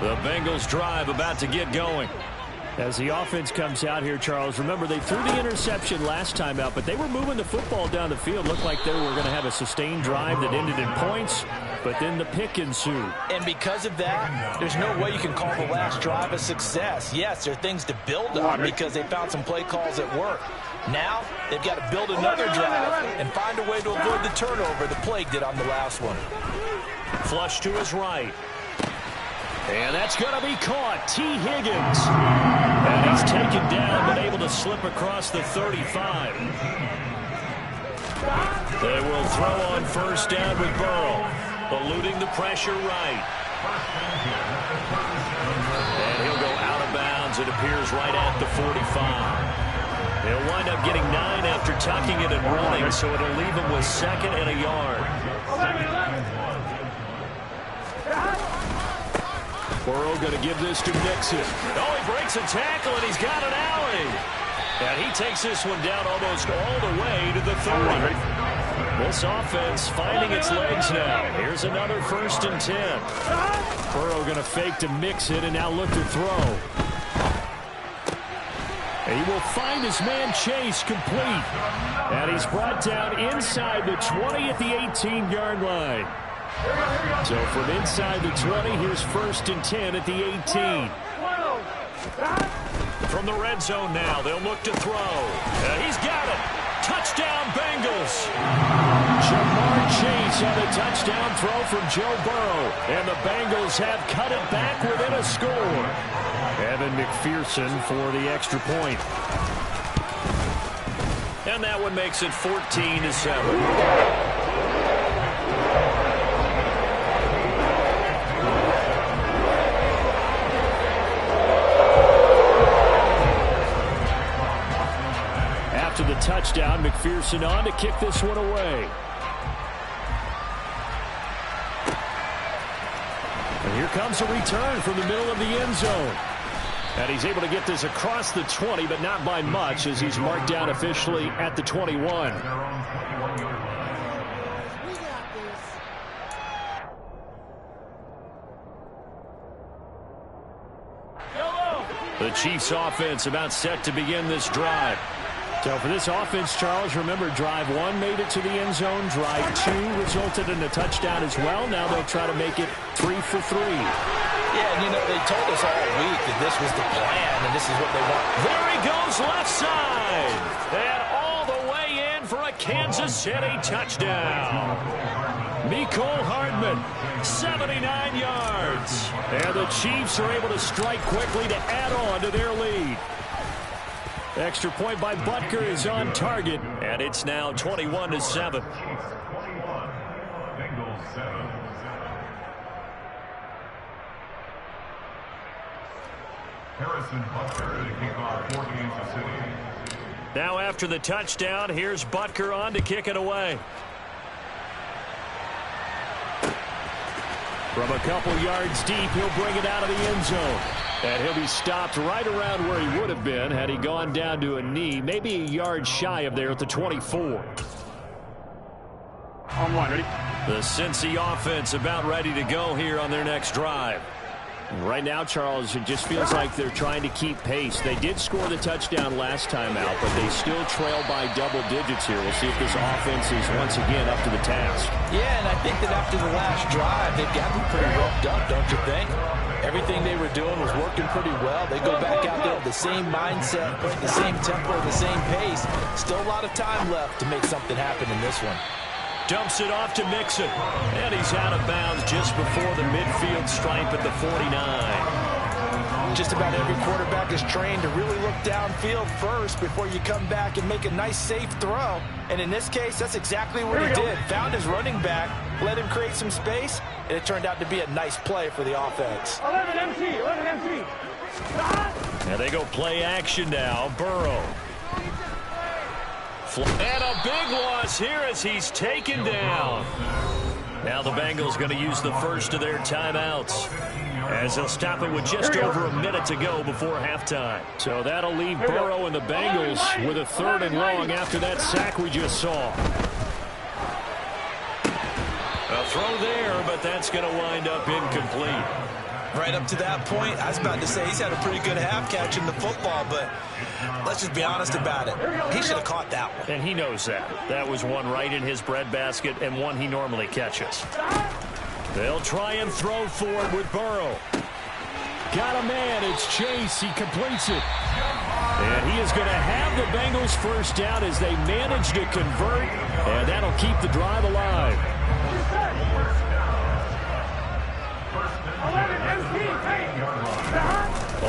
The Bengals drive about to get going. As the offense comes out here, Charles, remember they threw the interception last time out, but they were moving the football down the field. Looked like they were going to have a sustained drive that ended in points, but then the pick ensued. And because of that, there's no way you can call the last drive a success. Yes, there are things to build on because they found some play calls that work. Now, they've got to build another drive and find a way to avoid the turnover the Plague did on the last one. Flush to his right. And that's going to be caught. T. Higgins. And he's taken down, but able to slip across the 35. They will throw on 1st down with Burrow. Eluding the pressure right. And he'll go out of bounds. It appears right at the 45. They'll wind up getting 9 after tucking it and running, so it'll leave him with 2nd and a yard. Burrow going to give this to Mixon. Oh, he breaks a tackle, and he's got an alley. And he takes this one down almost all the way to the 30. This offense finding its legs now. Here's another 1st and 10. Burrow going to fake to mix it and now look to throw. He will find his man Chase complete. And he's brought down inside the 20 at the 18-yard line. So from inside the 20, here's 1st and 10 at the 18. From the red zone now, they'll look to throw. He's got it. Touchdown, Bengals. Jamar Chase on a touchdown throw from Joe Burrow. And the Bengals have cut it back within a score. Evan McPherson for the extra point. And that one makes it 14-7. After the touchdown, McPherson on to kick this one away. And here comes a return from the middle of the end zone. And he's able to get this across the 20, but not by much, as he's marked down officially at the 21. The Chiefs offense about set to begin this drive. So for this offense, Charles, remember drive 1 made it to the end zone. Drive 2 resulted in a touchdown as well. Now they'll try to make it 3 for 3. Yeah, and you know, they told us all week that this was the plan and this is what they want. There he goes left side. And all the way in for a Kansas City touchdown. Mecole Hardman, 79 yards. And the Chiefs are able to strike quickly to add on to their lead. Extra point by Butker is on target, and it's now 21-7. Harrison Butker to kick off for Kansas City. Now after the touchdown, here's Butker on to kick it away. From a couple yards deep, he'll bring it out of the end zone. And he'll be stopped right around where he would have been had he gone down to a knee, maybe a yard shy of there at the 24. The Cincy offense about ready to go here on their next drive. Right now, Charles, it just feels like they're trying to keep pace. They did score the touchdown last time out, but they still trail by double digits here. We'll see if this offense is once again up to the task. Yeah, and I think that after the last drive, they've gotten pretty roped up, don't you think? Everything they were doing was working pretty well. They go back out there with the same mindset, the same tempo, the same pace. Still a lot of time left to make something happen in this one. Dumps it off to Mixon. And he's out of bounds just before the midfield stripe at the 49. Just about every quarterback is trained to really look downfield first before you come back and make a nice, safe throw. And in this case, that's exactly what he did. Found his running back, let him create some space, and it turned out to be a nice play for the offense. 11 MC. And they go play action now. Burrow. And a big loss here as he's taken down. Now the Bengals going to use the first of their timeouts, as they'll stop it with just over a minute to go before halftime. So that'll leave Burrow and the Bengals with a 3rd and long after that sack we just saw. A throw there, but that's going to wind up incomplete. Right up to that point, I was about to say he's had a pretty good half catching the football, but let's just be honest about it. He should have caught that one. And he knows that. That was one right in his breadbasket and one he normally catches. They'll try and throw forward with Burrow. Got a man. It's Chase. He completes it. And he is going to have the Bengals first down as they manage to convert, and that'll keep the drive alive.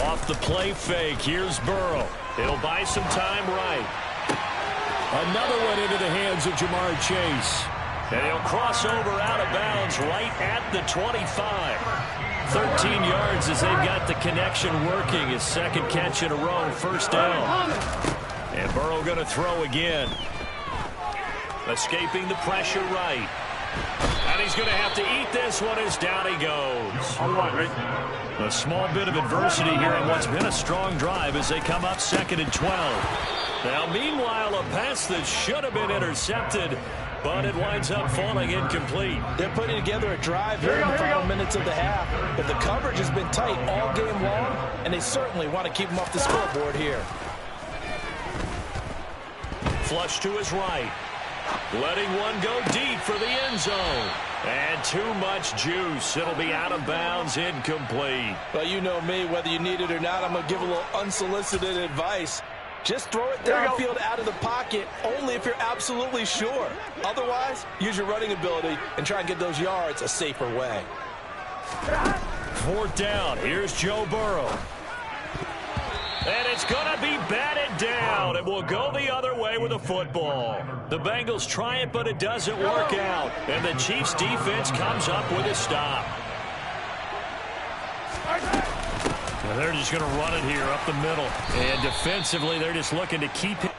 Off the play fake, here's Burrow. It'll buy some time right. Another one into the hands of Jamar Chase. And he'll cross over out of bounds right at the 25. 13 yards as they've got the connection working. His second catch in a row, first down. And Burrow going to throw again. Escaping the pressure right. And he's going to have to eat this one as down he goes. A small bit of adversity here on what's been a strong drive as they come up 2nd and 12. Now, meanwhile, a pass that should have been intercepted, but it winds up falling incomplete. They're putting together a drive here in the final minutes of the half, but the coverage has been tight all game long, and they certainly want to keep them off the scoreboard here. Flush to his right. Letting one go deep for the end zone. And too much juice. It'll be out of bounds, incomplete. Well, you know me, whether you need it or not, I'm going to give a little unsolicited advice. Just throw it downfield out of the pocket, only if you're absolutely sure. Otherwise, use your running ability and try and get those yards a safer way. 4th down. Here's Joe Burrow. And it's going to be batted down. It will go the other way with the football. The Bengals try it, but it doesn't work out. And the Chiefs defense comes up with a stop. Well, they're just going to run it here up the middle. And defensively, they're just looking to keep it.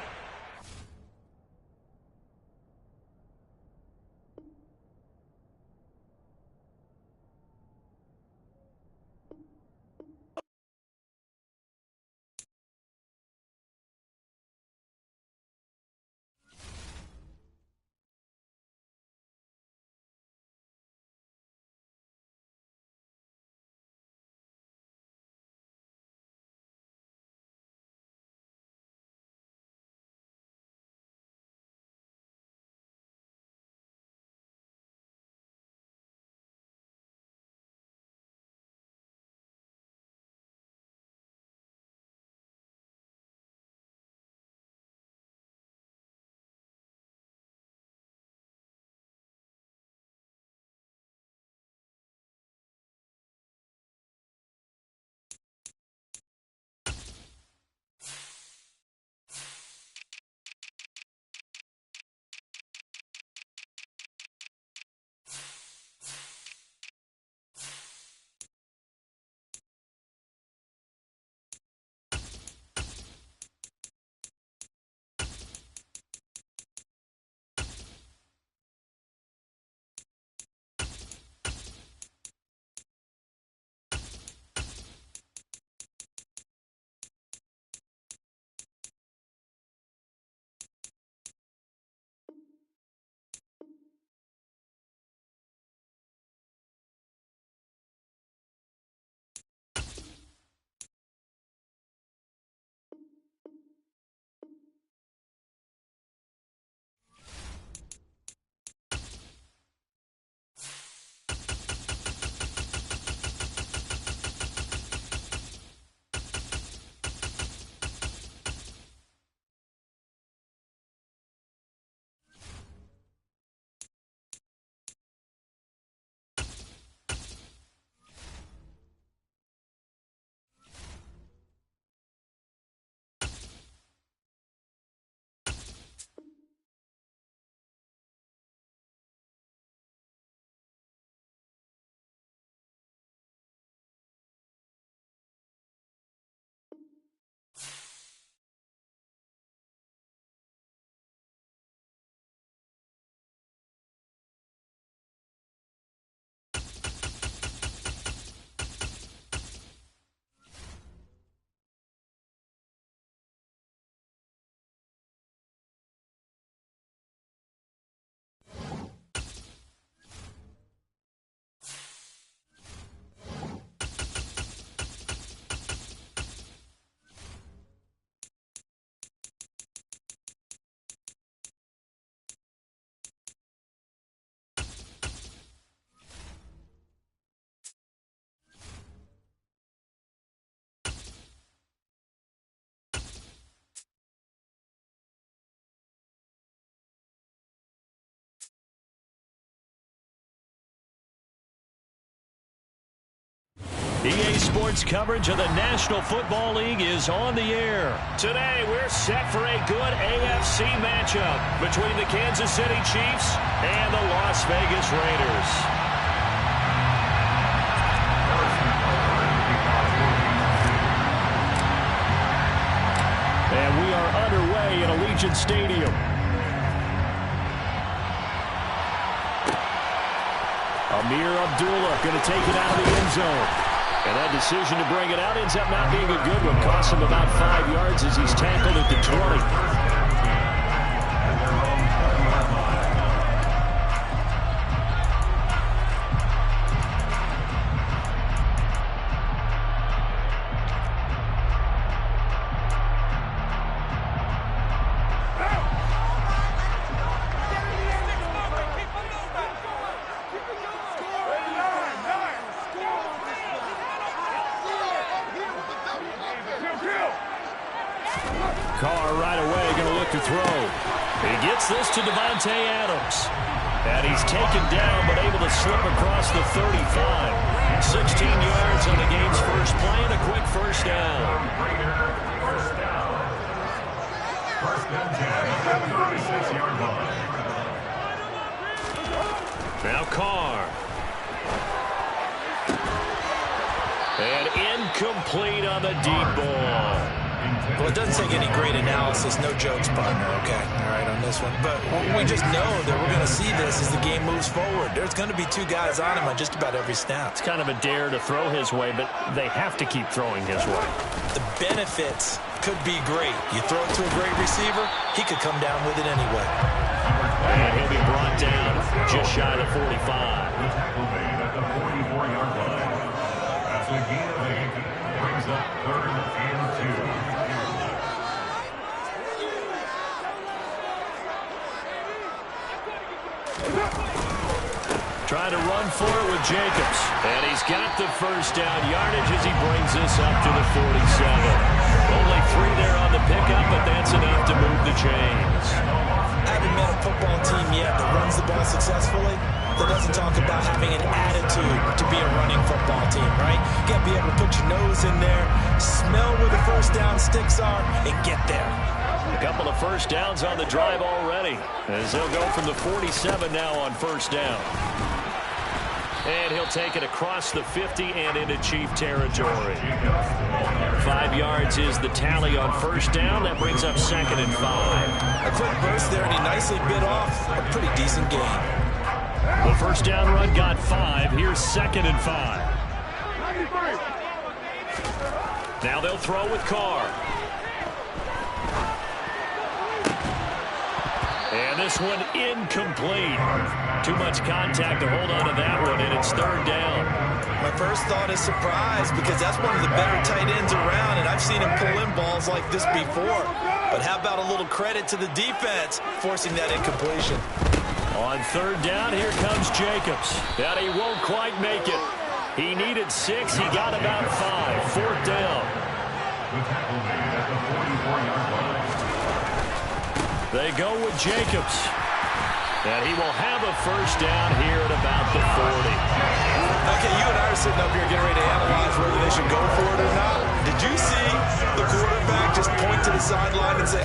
EA Sports coverage of the National Football League is on the air. Today, we're set for a good AFC matchup between the Kansas City Chiefs and the Las Vegas Raiders. And we are underway at Allegiant Stadium. Amir Abdullah going to take it out of the end zone. And that decision to bring it out ends up not being a good one. Costs him about 5 yards as he's tackled at the 20. throw. He gets this to Davante Adams. And he's taken down, but able to slip across the 35. 16 yards on the game's first play and a quick first down. First and 10 at the 36-yard line. Now Carr. And incomplete on the deep ball. Well, it doesn't take any great analysis. No jokes, partner, okay? All right, on this one. But we just know that we're going to see this as the game moves forward. There's going to be two guys on him on just about every snap. It's kind of a dare to throw his way, but they have to keep throwing his way. The benefits could be great. You throw it to a great receiver, he could come down with it anyway. And he'll be brought down just shy of the 45. Tackle made at the 44-yard line. That's a gain of 8. Brings up 3rd and 2. Trying to run for it with Jacobs. And he's got the first down yardage as he brings this up to the 47. Only 3 there on the pickup, but that's enough to move the chains. I haven't met a football team yet that runs the ball successfully that doesn't talk about having an attitude to be a running football team, right? You got to be able to put your nose in there, smell where the first down sticks are, and get there. A couple of first downs on the drive already, as they'll go from the 47 now on first down. And he'll take it across the 50 and into Chief territory. 5 yards is the tally on first down. That brings up 2nd and 5. A quick burst there, and he nicely bit off a pretty decent gain. The first down run got 5. Here's 2nd and 5. Now they'll throw with Carr. And this one incomplete. Too much contact to hold on to that one, and it's 3rd down. My first thought is surprise, because that's one of the better tight ends around, and I've seen him pull in balls like this before. But how about a little credit to the defense forcing that incompletion? On 3rd down, here comes Jacobs. And he won't quite make it. He needed 6. He got about 5. 4th down. The tackle made at the 44-yard line. They go with Jacobs. And he will have a first down here at about the 40. Okay, you and I are sitting up here getting ready to analyze whether they should go for it or not. Did you see the quarterback just point to the sideline and say,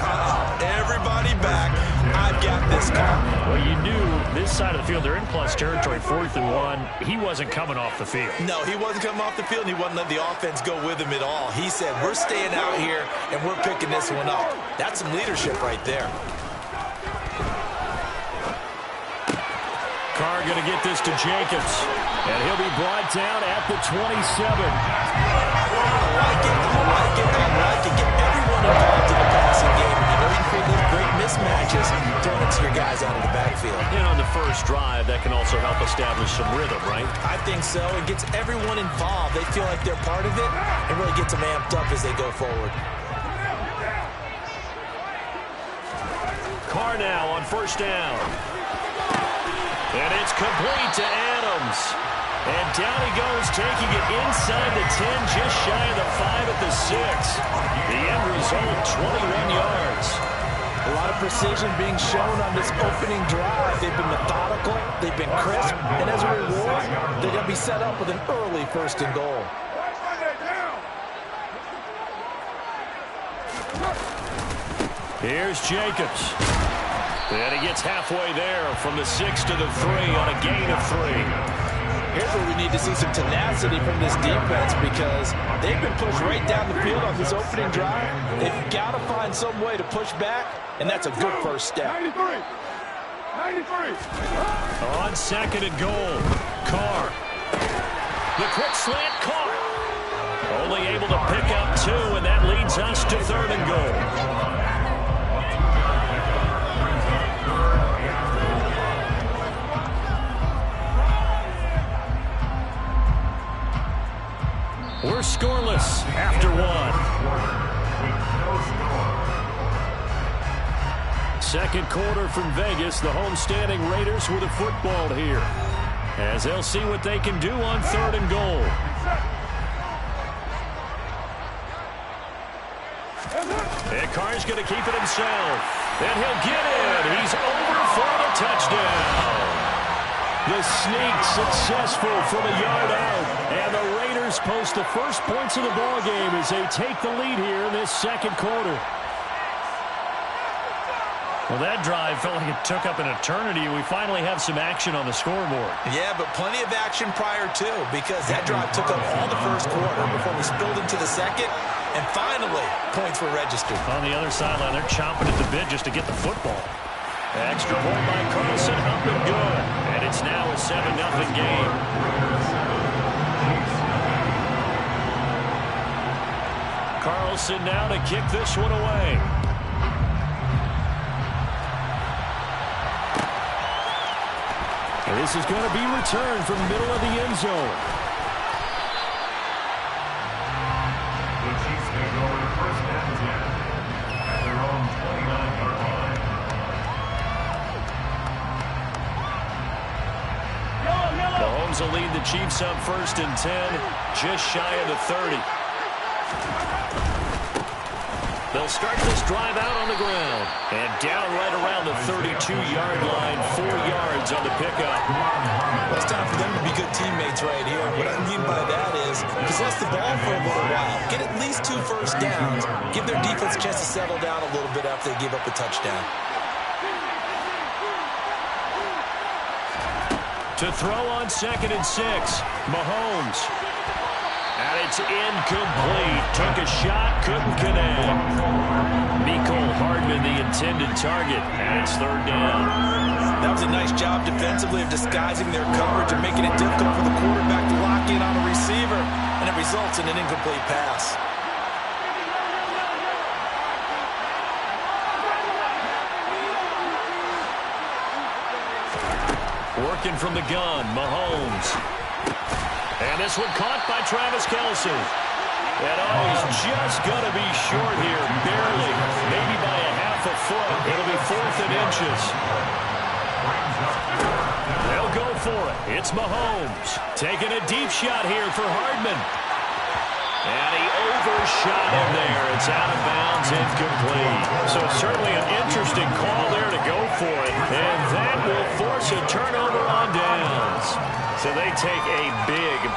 everybody back, I've got this call? Well, you knew this side of the field, they're in plus territory, 4th and 1. He wasn't coming off the field. No, he wasn't coming off the field, and he wasn't letting the offense go with him at all. He said, we're staying out here, and we're picking this one up. That's some leadership right there. Carr going to get this to Jacobs. And he'll be brought down at the 27. I like it. Get everyone involved in the passing game. And you know you can create those great mismatches throwing it to your guys out of the backfield. And on the first drive, that can also help establish some rhythm, right? I think so. It gets everyone involved. They feel like they're part of it and really gets them amped up as they go forward. Carr now on first down. And it's complete to Adams. And down he goes, taking it inside the 10, just shy of the 5 at the 6. The end result, 21 yards. A lot of precision being shown on this opening drive. They've been methodical, they've been crisp, and as a reward, they're going to be set up with an early 1st and goal. Here's Jacobs. And he gets halfway there from the 6 to the 3 on a gain of 3. Here's where we need to see some tenacity from this defense, because they've been pushed right down the field on this opening drive. They've got to find some way to push back, and that's a good first step. 93. On 2nd and goal, Carr. The quick slant, Carr. Only able to pick up 2, and that leads us to 3rd and goal. We're scoreless after 1. Second quarter from Vegas. The homestanding Raiders with a football here, as they'll see what they can do on 3rd and goal. And Carr's going to keep it himself. And he'll get in. He's over for the touchdown. The sneak successful from a yard out. And the Raiders post the first points of the ball game as they take the lead here in this second quarter. Well, that drive felt like it took up an eternity. We finally have some action on the scoreboard. Yeah, but plenty of action prior to, because that drive took up all the first quarter before we spilled into the second. And finally, points were registered. On the other sideline, they're chomping at the bit just to get the football. Extra point by Carlson, up and good. And it's now a 7-0 game. Carlson now to kick this one away. This is going to be returned from the middle of the end zone. The Chiefs take over first and 10 at their own 29-yard line. Mahomes will lead the Chiefs up first and 10, just shy of the 30. They'll start this drive out on the ground. And down right around the 32-yard line, 4 yards on the pickup. Well, it's time for them to be good teammates right here. What I mean by that is possess the ball for a little while. Get at least 2 first downs. Give their defense a chance to settle down a little bit after they give up a touchdown. To throw on 2nd and 6, Mahomes. And it's incomplete. Took a shot, couldn't connect. Mecole Hardman, the intended target, and it's 3rd down. That was a nice job defensively of disguising their coverage and making it difficult for the quarterback to lock in on a receiver, and it results in an incomplete pass. Working from the gun, Mahomes. And this one caught by Travis Kelce. And he's just going to be short here, barely, maybe by a half a foot. It'll be 4th and inches. They'll go for it. It's Mahomes taking a deep shot here for Hardman. And he overshot him there. It's out of bounds, incomplete. So certainly an interesting call there to go for it. And that will force a turnover on downs. So they take a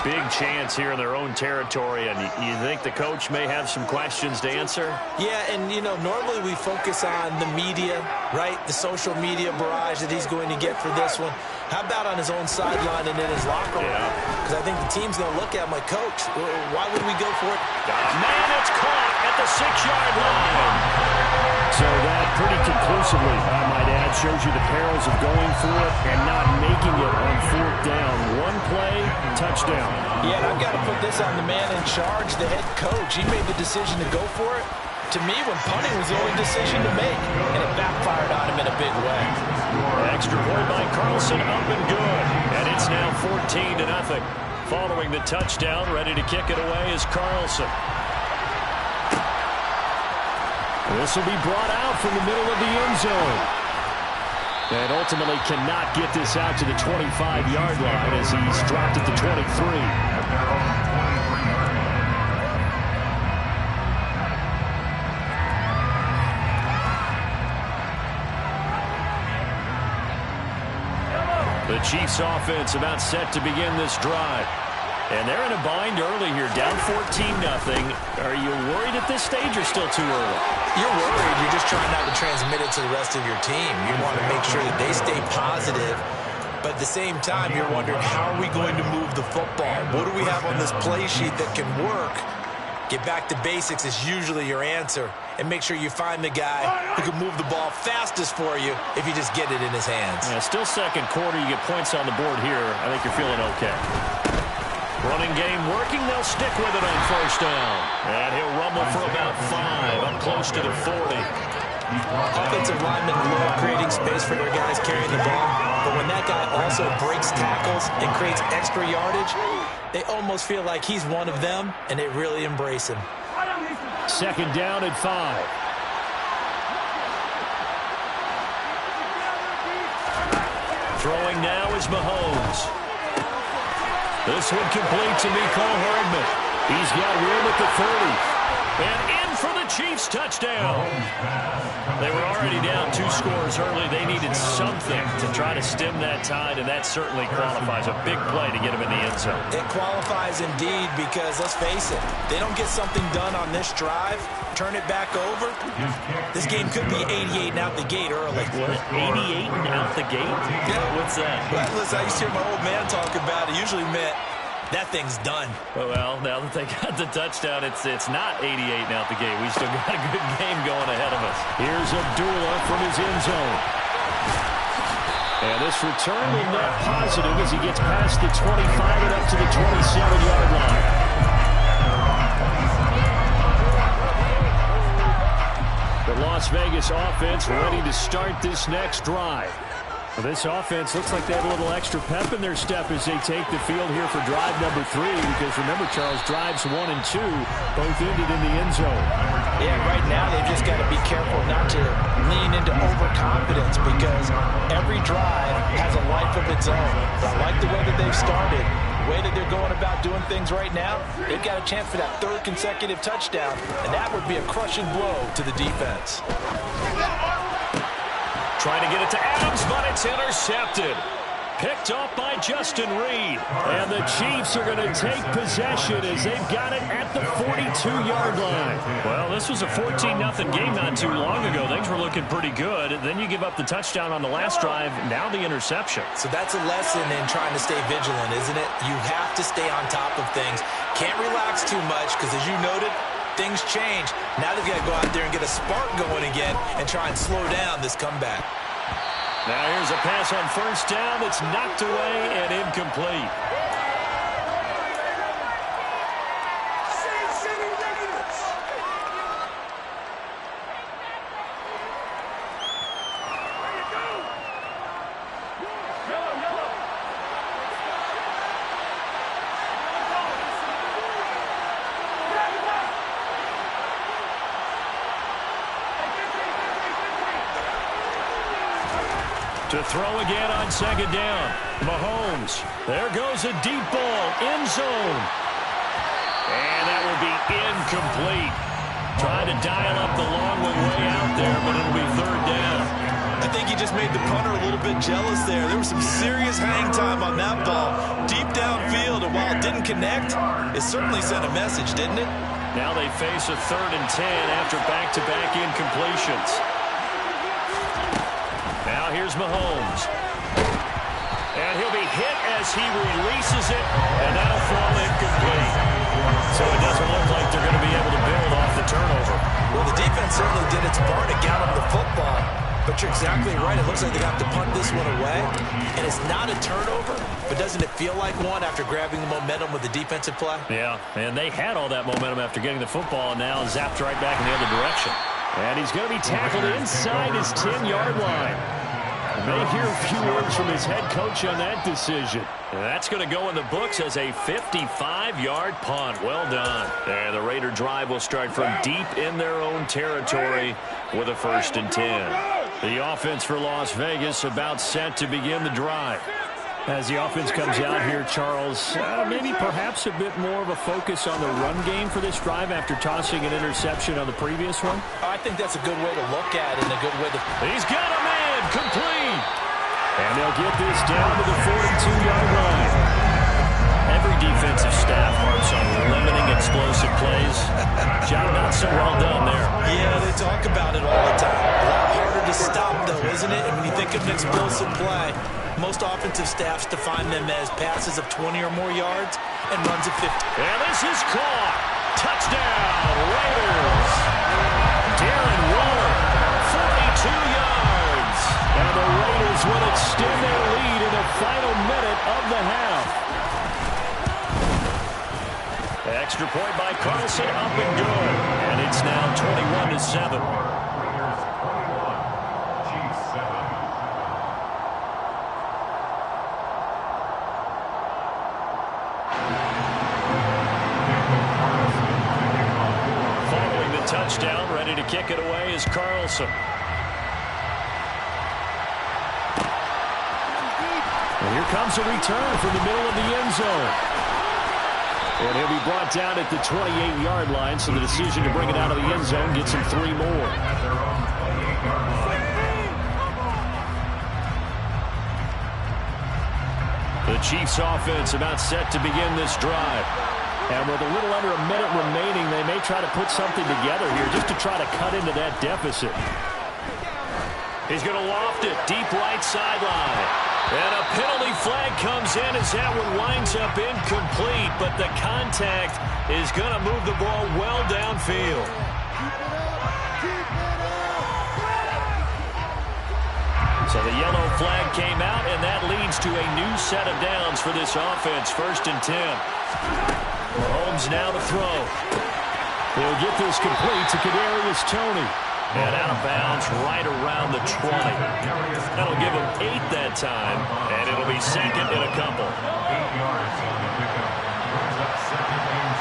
big chance here in their own territory. And you think the coach may have some questions to answer? Yeah, and, you know, normally we focus on the media, right? The social media barrage that he's going to get for this one. How about on his own sideline and in his locker room? Because I think the team's going to look at him like, Coach, why would we go for it? Man, it's caught at the 6-yard line. So that pretty conclusively, I might add, shows you the perils of going for it and not making it on 4th down. One play, touchdown. Yeah, and I've got to put this on the man in charge, the head coach. He made the decision to go for it. To me, when punting was the only decision to make, and it backfired on him in a big way. Extra point by Carlson, up and good. And it's now 14-0. Following the touchdown, ready to kick it away is Carlson. This will be brought out from the middle of the end zone. And ultimately cannot get this out to the 25-yard line as he's dropped at the 23. The Chiefs offense about set to begin this drive. And they're in a bind early here, down 14-0. Are you worried at this stage or still too early? You're worried. You're just trying not to transmit it to the rest of your team. You want to make sure that they stay positive. But at the same time, you're wondering, how are we going to move the football? What do we have on this play sheet that can work? Get back to basics is usually your answer. And make sure you find the guy who can move the ball fastest for you if you just get it in his hands. Yeah, still second quarter. You get points on the board here. I think you're feeling okay. Running game working. They'll stick with it on 1st down. And he'll rumble for about 5, up close to the 40. Offensive linemen love creating space for their guys carrying the ball. But when that guy also breaks tackles and creates extra yardage, they almost feel like he's one of them, and they really embrace him. 2nd down and 5. Throwing now is Mahomes. This one complete to Mecole Hardman. He's got room at the 30. And in for the Chiefs touchdown. They were already down 2 scores early. They needed something to try to stem that tide, and that certainly qualifies. A big play to get them in the end zone. It qualifies indeed because, let's face it, they don't get something done on this drive, turn it back over, this game could be 88 and out the gate early. What, 88 and out the gate? Yeah. What's that? Well, listen, I used to hear my old man talk about it. Usually meant that thing's done. Well, now that they got the touchdown, it's not 88 and out the gate. We still got a good game going ahead of us. Here's Abdullah from his end zone. And this return will net positive as he gets past the 25 and up to the 27-yard line. The Las Vegas offense ready to start this next drive. Well, this offense looks like they have a little extra pep in their step as they take the field here for drive number 3. Because remember, Charles, drives 1 and 2 both ended in the end zone. Yeah, right now they've just got to be careful not to lean into overconfidence because every drive has a life of its own. But I like the way that they've started. The way that they're going about doing things right now, they've got a chance for that 3rd consecutive touchdown, and that would be a crushing blow to the defense. Trying to get it to Adams, but it's intercepted. Picked off by Justin Reed. And the Chiefs are going to take possession as they've got it at the 42-yard line. Well, this was a 14-0 game not too long ago. Things were looking pretty good. Then you give up the touchdown on the last drive. Now the interception. So that's a lesson in trying to stay vigilant, isn't it? You have to stay on top of things. Can't relax too much because, as you noted, things change. Now they've got to go out there and get a spark going again and try and slow down this comeback. Now here's a pass on first down that's knocked away and incomplete. To throw again on second down. Mahomes. There goes a deep ball. End zone. And that will be incomplete. Trying to dial up the long one way out there, but it'll be 3rd down. I think he just made the punter a little bit jealous there. There was some serious hang time on that ball. Deep downfield, and while it didn't connect, it certainly sent a message, didn't it? Now they face a 3rd and 10 after back-to-back incompletions. Now here's Mahomes. And he'll be hit as he releases it, and that'll fall incomplete. So it doesn't look like they're going to be able to build off the turnover. Well, the defense certainly did its part to get him the football. But you're exactly right. It looks like they have to punt this one away. And it's not a turnover, but doesn't it feel like one after grabbing the momentum with the defensive play? Yeah, and they had all that momentum after getting the football, and now zapped right back in the other direction. And he's going to be tackled inside his 10-yard line. May hear a few words from his head coach on that decision. And that's going to go in the books as a 55-yard punt. Well done. And the Raider drive will start from deep in their own territory with a 1st and 10. The offense for Las Vegas about set to begin the drive. As the offense comes out here, Charles, maybe perhaps a bit more of a focus on the run game for this drive after tossing an interception on the previous one? I think that's a good way to look at it and a good way to... He's got a man complete. And they'll get this down to the 42-yard line. Every defensive staff harps on limiting explosive plays. Job not so well done there. Yeah, they talk about it all the time. A lot harder to stop, though, isn't it? And when you think of an explosive play, most offensive staffs define them as passes of 20 or more yards and runs of 50. And this is caught. Touchdown, Raiders. Darren Waller, 42 yards. And the Raiders will extend their lead in the final minute of the half. Extra point by Carlson, up and good. And it's now 21-7. Following the touchdown, ready to kick it away is Carlson. And here comes a return from the middle of the end zone. And he'll be brought down at the 28-yard line, so the decision to bring it out of the end zone gets him 3 more. The Chiefs offense about set to begin this drive. And with a little under a minute remaining, they may try to put something together here just to try to cut into that deficit. He's going to loft it deep right sideline. And a penalty flag comes in as that one winds up incomplete, but the contact is going to move the ball well downfield. So the yellow flag came out, and that leads to a new set of downs for this offense. 1st and 10. Mahomes now to throw. He'll get this complete to Kadarius Toney. And out of bounds right around the 20. That'll give him 8 that time, and it'll be 2nd and a couple. 8 yards on the pickup. Brings up 2nd and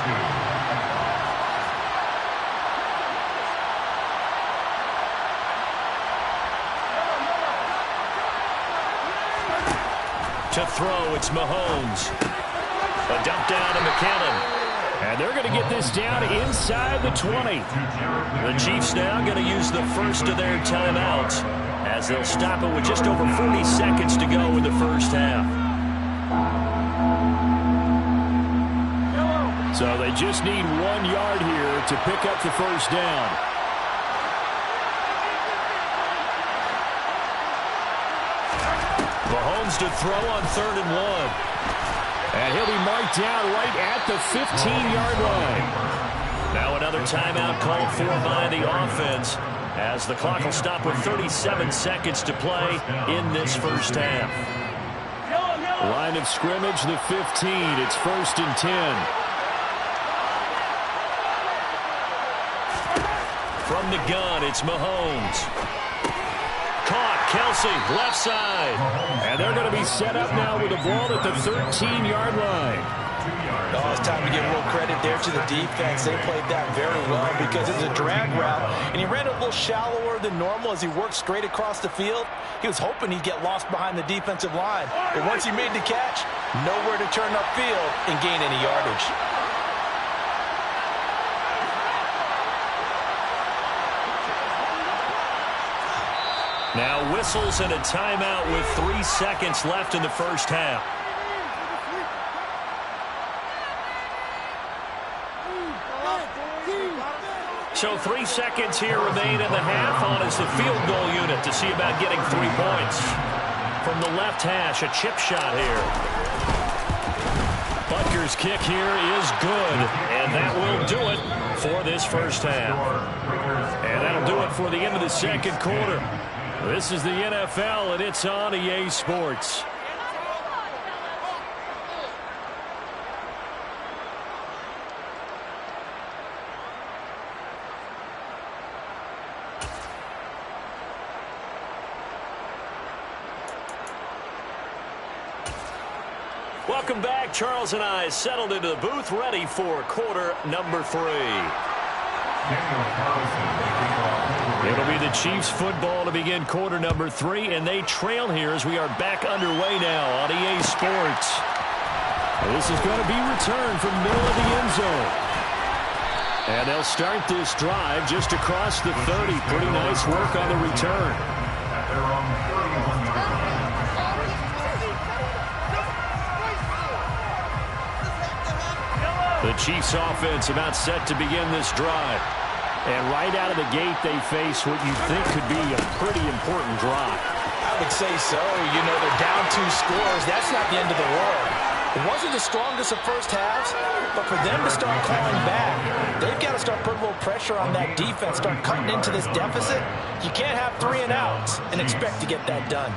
2. To throw, it's Mahomes. A dump down to McKinnon. And they're going to get this down inside the 20. The Chiefs now going to use the first of their timeouts as they'll stop it with just over 40 seconds to go in the first half. So they just need 1 yard here to pick up the first down. Mahomes to throw on 3rd and 1. And he'll be marked down right at the 15-yard line. Now another timeout called for by the offense as the clock will stop with 37 seconds to play in this first half. Line of scrimmage, the 15. It's 1st and 10. From the gun, it's Mahomes. Caught, Kelsey, left side. And they're going to be set up now with the ball at the 13-yard line. Oh, it's time to give real credit there to the defense. They played that very well because it was a drag route, and he ran a little shallower than normal as he worked straight across the field. He was hoping he'd get lost behind the defensive line. But once he made the catch, nowhere to turn upfield and gain any yardage. Now whistles and a timeout with 3 seconds left in the first half. So 3 seconds here remain in the half. On is the field goal unit to see about getting 3 points. From the left hash, a chip shot here. Butker's kick here is good, and that will do it for this first half. And that'll do it for the end of the second quarter. This is the NFL, and it's on EA Sports. Welcome back. Charles and I settled into the booth, ready for quarter number 3. It'll be the Chiefs football to begin quarter number 3, and they trail here as we are back underway now on EA Sports. This is going to be returned from middle of the end zone. And they'll start this drive just across the 30. Pretty nice work on the return. The Chiefs offense about set to begin this drive. And right out of the gate, they face what you think could be a pretty important drive. I would say so. You know, they're down 2 scores. That's not the end of the world. It wasn't the strongest of first halves, but for them to start clawing back, they've got to start putting a little pressure on that defense, start cutting into this deficit. You can't have 3 and outs and expect to get that done.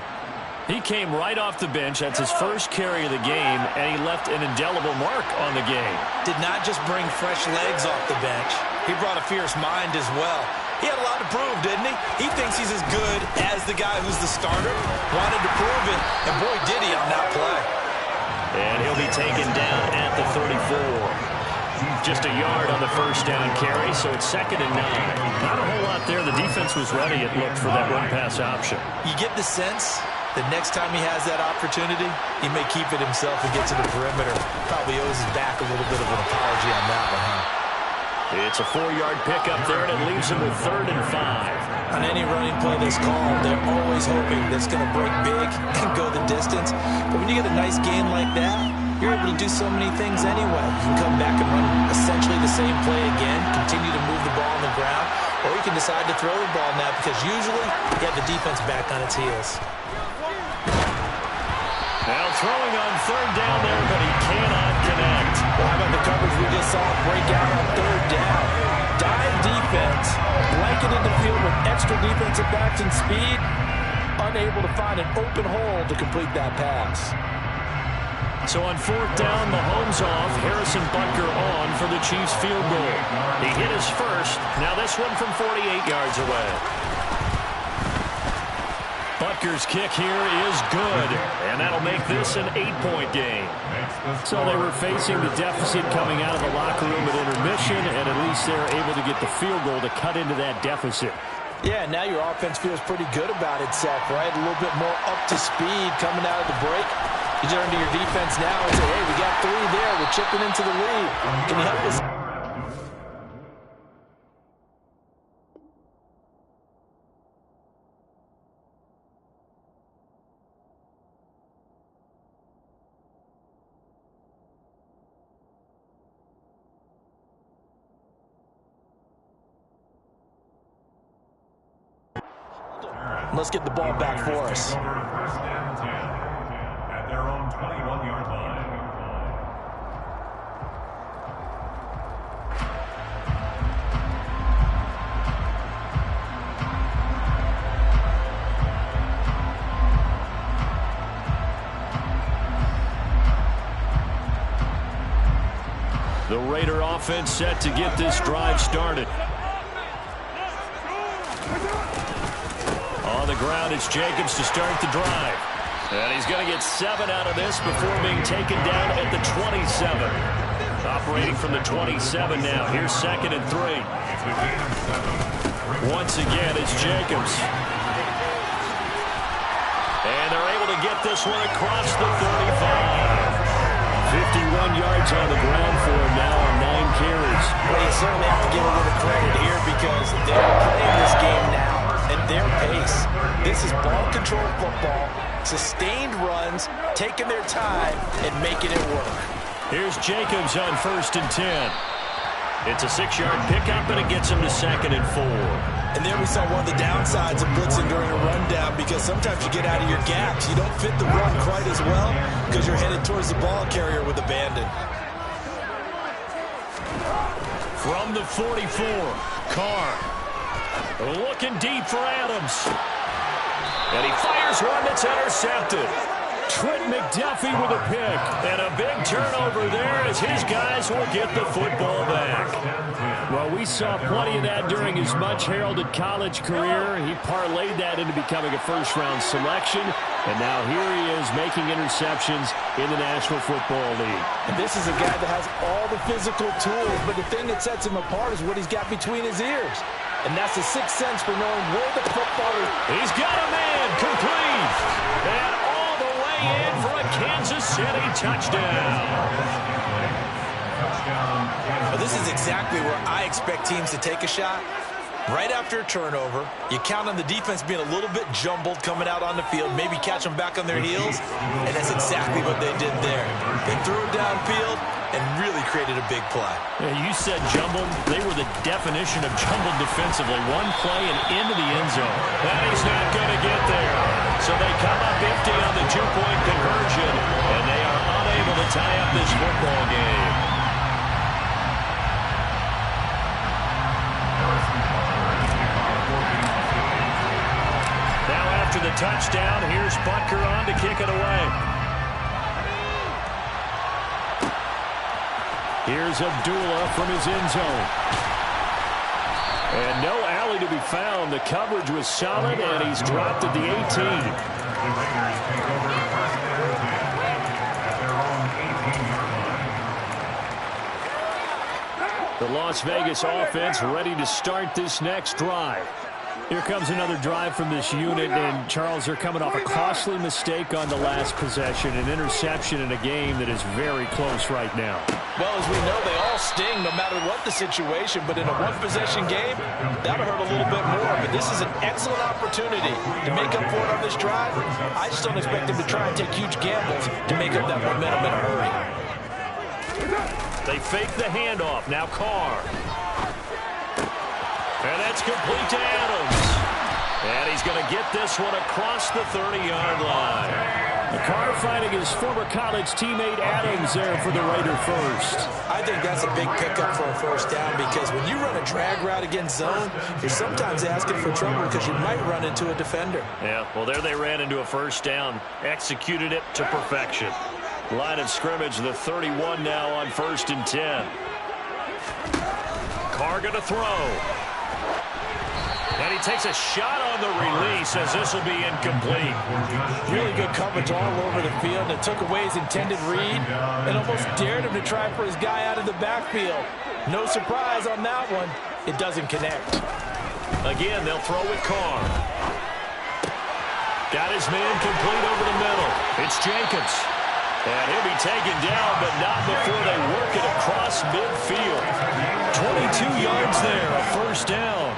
He came right off the bench. That's his first carry of the game, and he left an indelible mark on the game. Did not just bring fresh legs off the bench. He brought a fierce mind as well. He had a lot to prove, didn't he? He thinks he's as good as the guy who's the starter. Wanted to prove it, and boy, did he on that play. And he'll be taken down at the 34. Just a yard on the first down carry, so it's 2nd and 9. Not a whole lot there. The defense was ready, it looked, for that run-pass option. You get the sense the next time he has that opportunity, he may keep it himself and get to the perimeter. Probably owes his back a little bit of an apology on that one, huh? It's a 4-yard pickup there, and it leaves him with 3rd and 5. On any running play that's called, they're always hoping that's going to break big and go the distance. But when you get a nice gain like that, you're able to do so many things anyway. You can come back and run essentially the same play again, continue to move the ball on the ground, or you can decide to throw the ball now because usually you have the defense back on its heels. Now throwing on 3rd down there, but he cannot connect. Well, how about the coverage we just saw break out on 3rd down? Dive defense, blanketed the field with extra defensive backs and speed, unable to find an open hole to complete that pass. So on 4th down, Mahomes off, Harrison Butker on for the Chiefs field goal. He hit his first, now this one from 48 yards away. Butker's kick here is good, and that'll make this an 8-point game. So they were facing the deficit coming out of the locker room at intermission, and at least they're able to get the field goal to cut into that deficit. Yeah, now your offense feels pretty good about itself, right? A little bit more up to speed coming out of the break. You turn to your defense now and say, hey, we got 3 there. We're chipping into the lead. Can you help us? Let's get the ball back for us. 1st and 10 at their own 21-yard line. The Raider offense set to get this drive started. On the ground, it's Jacobs to start the drive. And he's going to get 7 out of this before being taken down at the 27. Operating from the 27 now. Here's 2nd and 3. Once again, it's Jacobs. And they're able to get this one across the 35. 51 yards on the ground for him now on 9 carries. Well, you certainly have to give a little credit here because they're playing this game now at their pace. This is ball control football, sustained runs, taking their time, and making it work. Here's Jacobs on 1st and 10. It's a 6-yard pickup, and it gets him to 2nd and 4. And there we saw one of the downsides of blitzing during a rundown because sometimes you get out of your gaps. You don't fit the run quite as well because you're headed towards the ball carrier with abandon. From the 44, Carr. Looking deep for Adams. And he fires one that's intercepted. Trent McDuffie with a pick. And a big turnover there as his guys will get the football back. Well, we saw plenty of that during his much-heralded college career. He parlayed that into becoming a first-round selection. And now here he is making interceptions in the National Football League. And this is a guy that has all the physical tools, but the thing that sets him apart is what he's got between his ears. And that's the sixth sense for knowing where the football is. He's got a man complete. And all the way in for a Kansas City touchdown. Well, this is exactly where I expect teams to take a shot. Right after a turnover, you count on the defense being a little bit jumbled coming out on the field, maybe catch them back on their heels, and that's exactly what they did there. They threw it downfield and really created a big play. Yeah, you said jumbled. They were the definition of jumbled defensively. One play and into the end zone. And he's not going to get there. So they come up empty on the two-point conversion, and they are unable to tie up this football game. After the touchdown, here's Butker on to kick it away. Here's Abdullah from his end zone. And no alley to be found. The coverage was solid, and he's dropped at the 18. The Las Vegas offense ready to start this next drive. Here comes another drive from this unit, and Charles, they're coming off a costly mistake on the last possession, an interception in a game that is very close right now. Well, as we know, they all sting no matter what the situation, but in a one-possession game, that'll hurt a little bit more. But this is an excellent opportunity to make up for it on this drive. I just don't expect them to try and take huge gambles to make up that momentum in a hurry. They fake the handoff. Now Carr. And that's complete to Adams. And he's going to get this one across the 30-yard line. Carr finding his former college teammate Adams there for the Raider first. I think that's a big pickup for a first down because when you run a drag route against zone, you're sometimes asking for trouble because you might run into a defender. Yeah, well, there they ran into a first down. Executed it to perfection. Line of scrimmage, the 31 now on 1st and 10. Carr going to throw. And he takes a shot on the release as this will be incomplete. Really good coverage all over the field. It took away his intended read and almost dared him to try for his guy out of the backfield. No surprise on that one. It doesn't connect. Again, they'll throw with Carr. Got his man complete over the middle. It's Jenkins. And he'll be taken down, but not before they work it across midfield. 22 yards there, a first down.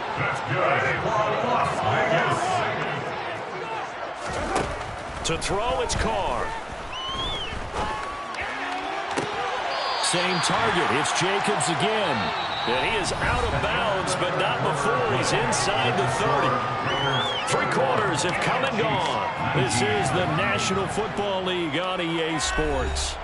To throw, it's Carr. Same target. It's Jacobs again. And he is out of bounds, but not before he's inside the 30. 3 quarters have come and gone. This is the National Football League on EA Sports.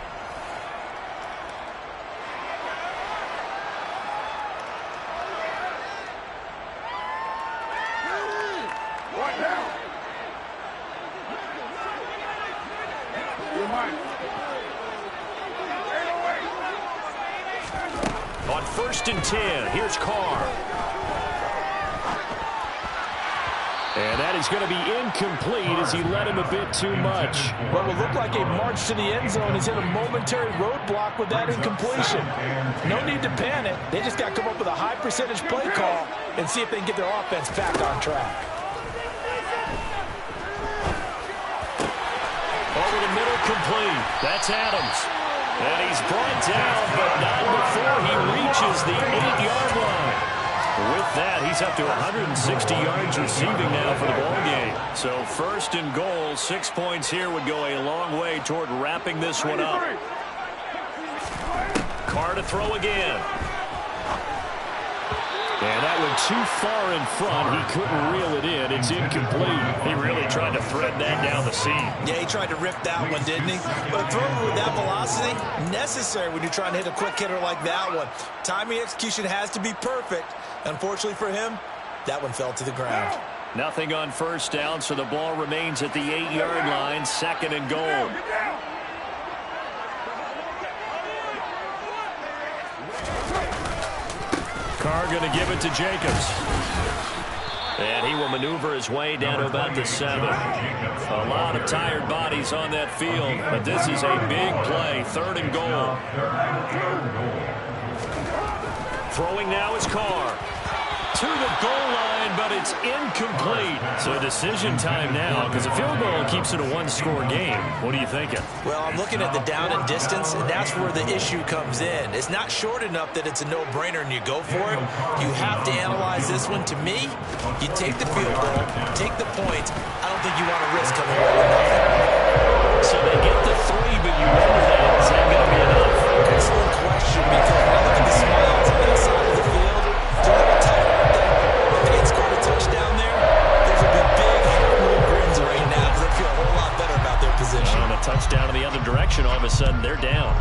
On 1st and 10, here's Carr. And that is going to be incomplete as he led him a bit too much. What will look like a march to the end zone is hit a momentary roadblock with that incompletion. No need to panic. They just got to come up with a high percentage play call and see if they can get their offense back on track. Over the middle, complete. That's Adams. And he's brought down, but not before he reaches the 8-yard line. With that, he's up to 160 yards receiving now for the ball game. So 1st and goal, 6 points here would go a long way toward wrapping this one up. Carr to throw again. And that went too far in front. He couldn't reel it in. It's incomplete. He really tried to thread that down the seam. Yeah, he tried to rip that one, didn't he? But a throw with that velocity, necessary when you're trying to hit a quick hitter like that one. Timing execution has to be perfect. Unfortunately for him, that one fell to the ground. Nothing on 1st down, so the ball remains at the 8-yard line, 2nd and goal. Carr going to give it to Jacobs. And he will maneuver his way down to about the 7. A lot of tired bodies on that field, but this is a big play, 3rd and goal. Throwing now is Carr. To the goal line, but it's incomplete. So decision time now, because a field goal keeps it a 1-score game. What are you thinking? Well, I'm looking at the down and distance, and that's where the issue comes in. It's not short enough that it's a no-brainer and you go for it. You have to analyze this one. To me, you take the field goal, take the points. I don't think you want to risk coming away with nothing. So they get the 3, but you wonder that. Is that going to be enough? Excellent question, because when I look at the smiles on that side of the field, it's a little tight out there. If they had scored a touchdown there, those would be big, half-moon grins right now because they feel a whole lot better about their position. On a touchdown in the other direction, all of a sudden they're down.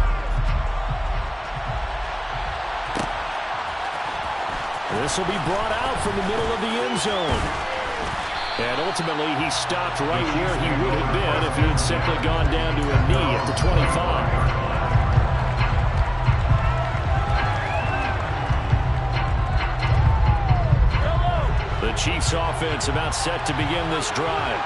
This will be brought out from the middle of the end zone. And ultimately, he stopped right where he would have been if he had simply gone down to a knee at the 25. The Chiefs offense about set to begin this drive.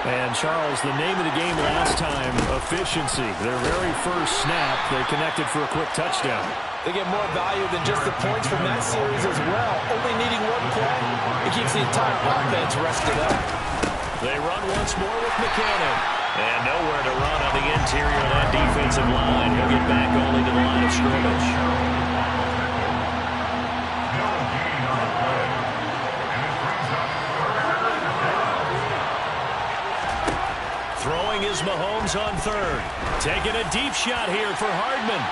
And, Charles, the name of the game last time, efficiency. Their very first snap, they connected for a quick touchdown. They get more value than just the points from that series as well. Only needing one play, it keeps the entire offense rested up. They run once more with McKinnon. And nowhere to run on the interior of that defensive line. He'll get back only to the line of scrimmage. Throwing is Mahomes on third. Taking a deep shot here for Hardman.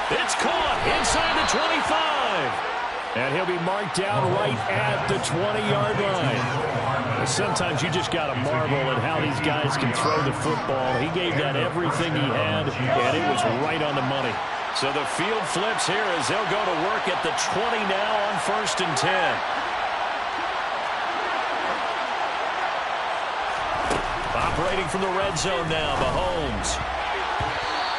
It's caught inside the 25. And he'll be marked down right at the 20-yard line. Sometimes you just got to marvel at how these guys can throw the football. He gave that everything he had, and it was right on the money. So the field flips here as they'll go to work at the 20 now on 1st and 10. Operating from the red zone now, Mahomes.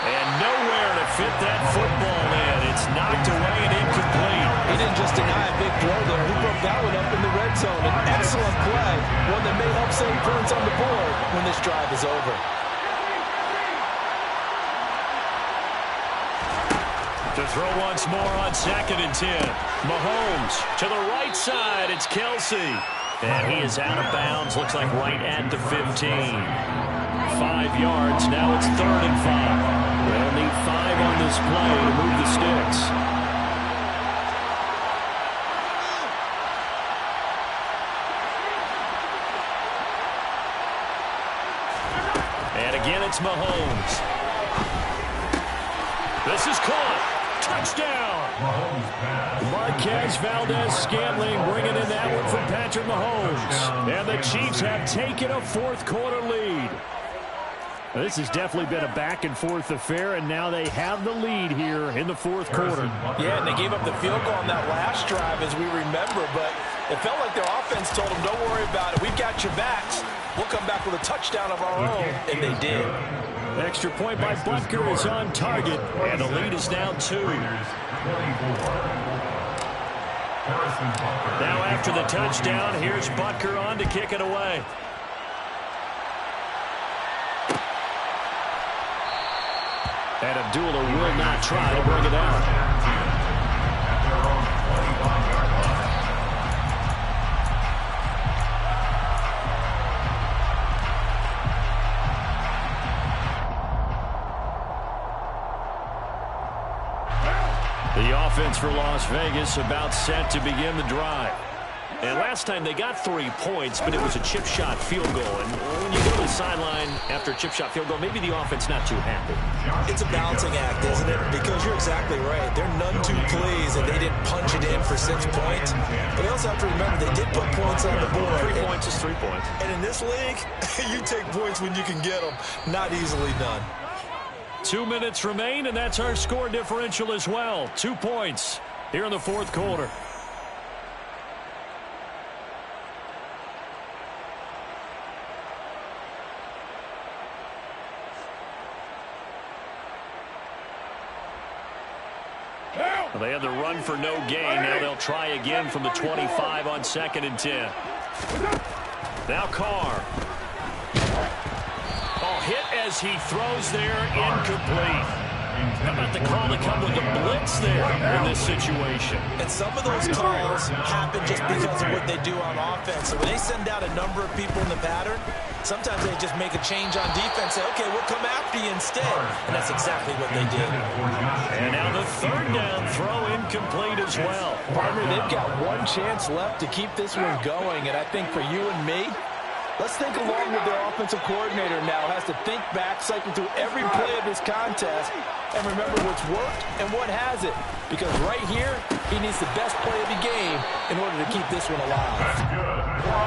And nowhere to fit that football in. It's knocked away and incomplete. He didn't just deny a big throw there. He broke that one up in the red zone. An excellent play, one that may help save points on the board when this drive is over. To throw once more on 2nd and 10. Mahomes to the right side. It's Kelsey. And he is out of bounds. Looks like right at the 15. 5 yards. Now it's 3rd and 5. They'll need 5 on this play to move the sticks. And again, it's Mahomes. This is caught. Touchdown. Marquez Valdez-Scantling bringing in that one from Patrick Mahomes. And the Chiefs have taken a 4th quarter lead. This has definitely been a back-and-forth affair, and now they have the lead here in the 4th quarter. Yeah, and they gave up the field goal on that last drive, as we remember, but it felt like their offense told them, don't worry about it. We've got your backs. We'll come back with a touchdown of our own, and they did. Extra point by Butker is on target, and the lead is now 2. Now after the touchdown, here's Butker on to kick it away. And Abdullah will not try to bring it out. The offense for Las Vegas about set to begin the drive. And last time they got 3 points, but it was a chip shot field goal. And when you go to the sideline after a chip shot field goal, maybe the offense not too happy. It's a balancing act, isn't it? Because you're exactly right. They're none too pleased, and they didn't punch it in for 6 points. But they also have to remember they did put points on the board. 3 points is 3 points. And in this league, you take points when you can get them. Not easily done. 2 minutes remain, and that's our score differential as well. 2 points here in the 4th quarter. Well, they had the run for no gain. Now they'll try again from the 25 on 2nd and 10. Now Carr. Hit as he throws there, incomplete. How about the call to come with the blitz there in this situation? And some of those calls happen just because of what they do on offense. So when they send out a number of people in the pattern, sometimes they just make a change on defense, say, okay, we'll come after you instead. And that's exactly what they did. And now the 3rd down throw incomplete as well. Partner, they've got one chance left to keep this one going. And I think for you and me, let's think along with their offensive coordinator now. Has to think back, cycle through every play of this contest, and remember what's worked and what hasn't. Because right here, he needs the best play of the game in order to keep this one alive.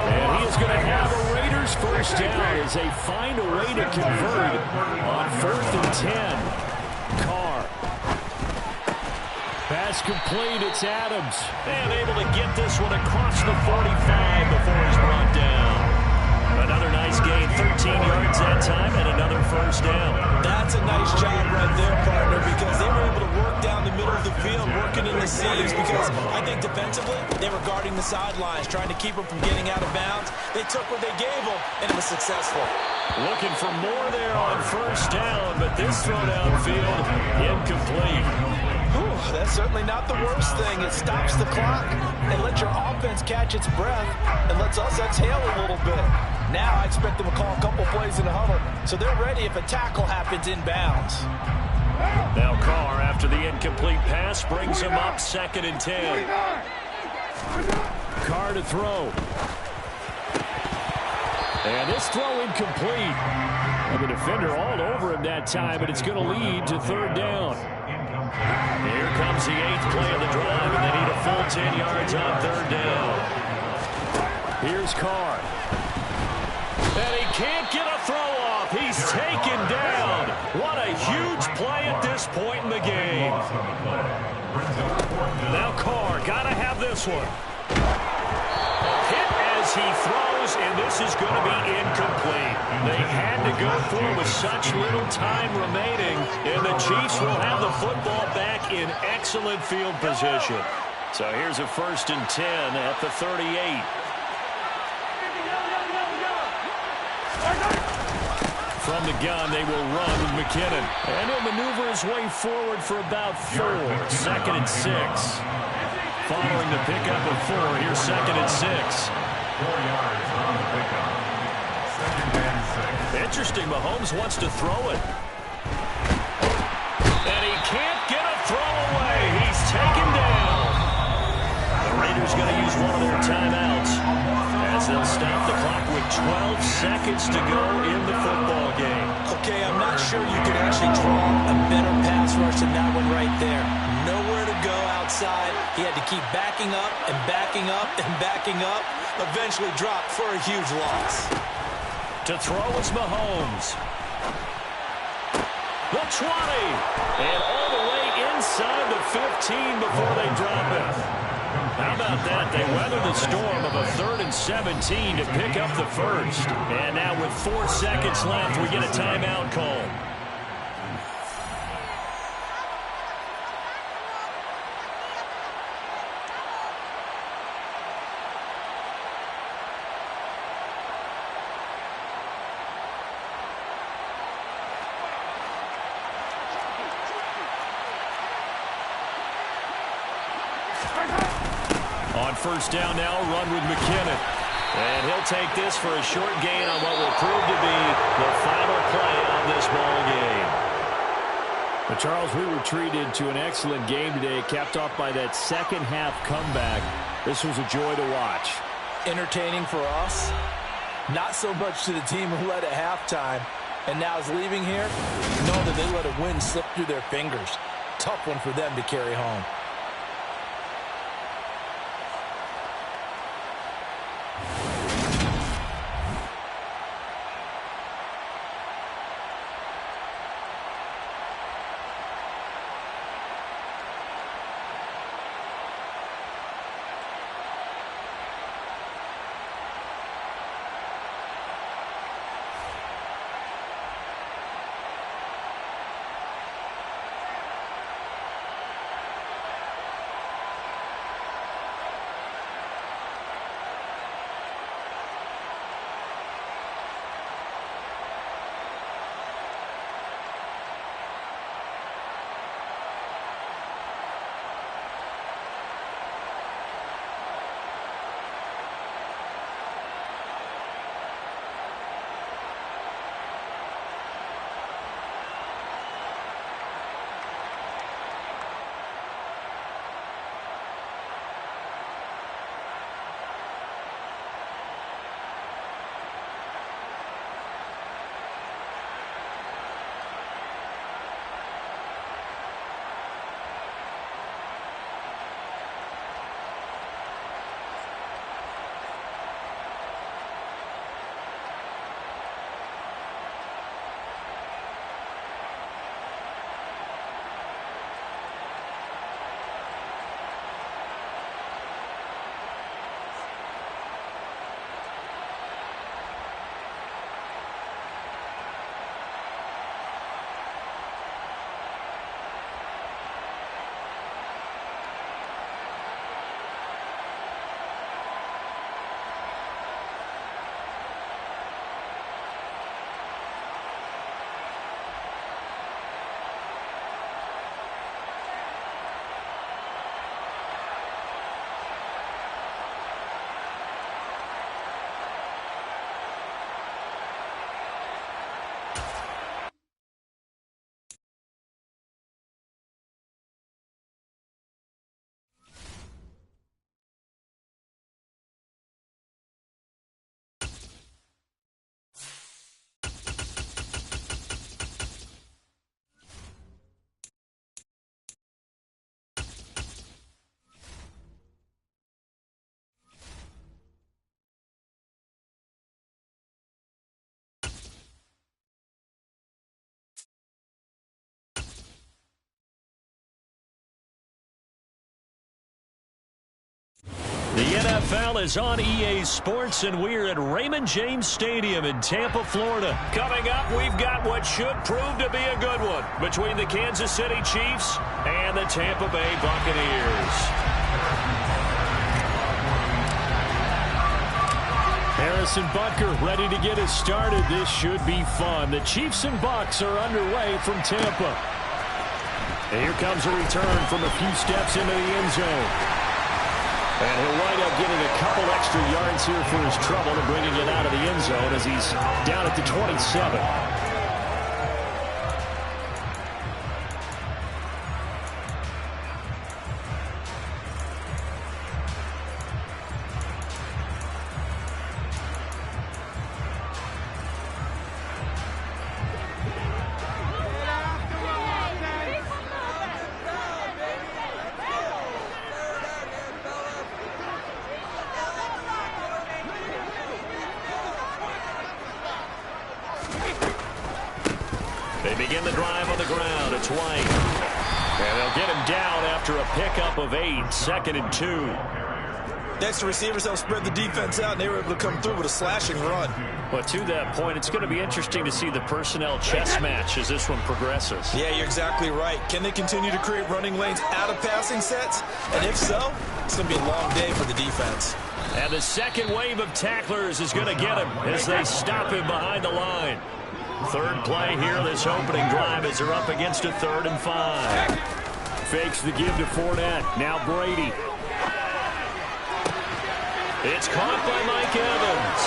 And he is going to have a Raiders first down as they find a way to convert on 4th and 10. Carr. Pass complete. It's Adams. And able to get this one across the 45 before he's brought down. Another nice gain, 13 yards that time, and another first down. That's a nice job right there, partner, because they were able to work down the middle of the field, working in the seams, because I think defensively, they were guarding the sidelines, trying to keep them from getting out of bounds. They took what they gave them, and it was successful. Looking for more there on first down, but this throw downfield, incomplete. Whew, that's certainly not the worst thing. It stops the clock and lets your offense catch its breath and lets us exhale a little bit. Now I expect them to call a couple plays in the huddle so they're ready if a tackle happens inbounds. Now Carr, after the incomplete pass, brings him up 2nd and 10. Carr to throw. And this throw incomplete. And the defender all over him that time, but it's going to lead to 3rd down. Here comes the 8th play of the drive, and they need a full 10 yards on 3rd down. Here's Carr. And he can't get a throw off. He's taken down. What a huge play at this point in the game. Now Carr, got to have this one. Hit as he throws, and this is going to be incomplete. They had to go for it with such little time remaining, and the Chiefs will have the football back in excellent field position. So here's a 1st and 10 at the 38. From the gun, they will run with McKinnon. And he'll maneuver his way forward for about 4. 2nd and 6. Following the pickup of 4, here's 2nd and 6. 4 yards on the pickup. 2nd and 6. Interesting, Mahomes wants to throw it. And he can't get a throw away. He's taken down. The Raiders going to use one of their timeouts as they'll stop the clock with 12 seconds to go in the football game. Okay, I'm not sure you could actually draw a better pass rush than that one right there. Nowhere to go outside. He had to keep backing up and backing up and backing up. Eventually dropped for a huge loss. To throw is Mahomes. The 20. And all the way inside the 15 before they drop it. How about that? They weathered the storm of a 3rd and 17 to pick up the first. And now with 4 seconds left, we get a timeout call. On first down now, run with McKinnon. And he'll take this for a short gain on what will prove to be the final play of this ball game. But Charles, we were treated to an excellent game today, capped off by that second half comeback. This was a joy to watch. Entertaining for us. Not so much to the team who led at halftime and now is leaving here. Know that they let a win slip through their fingers. Tough one for them to carry home. The NFL is on EA Sports, and we're at Raymond James Stadium in Tampa, Florida. Coming up, we've got what should prove to be a good one between the Kansas City Chiefs and the Tampa Bay Buccaneers. Harrison Butker ready to get us started. This should be fun. The Chiefs and Bucs are underway from Tampa. And here comes a return from a few steps into the end zone. And he'll wind up getting a couple extra yards here for his trouble and bringing it out of the end zone as he's down at the 27. They begin the drive on the ground. It's White. And they'll get him down after a pickup of 8, 2nd and 2. Next, the receivers help spread the defense out, and they were able to come through with a slashing run. But to that point, it's going to be interesting to see the personnel chess match as this one progresses. Yeah, you're exactly right. Can they continue to create running lanes out of passing sets? And if so, it's going to be a long day for the defense. And the second wave of tacklers is going to get him as they stop him behind the line. Third play here, this opening drive as they're up against a 3rd and 5. Fakes the give to Fournette. Now Brady. It's caught by Mike Evans.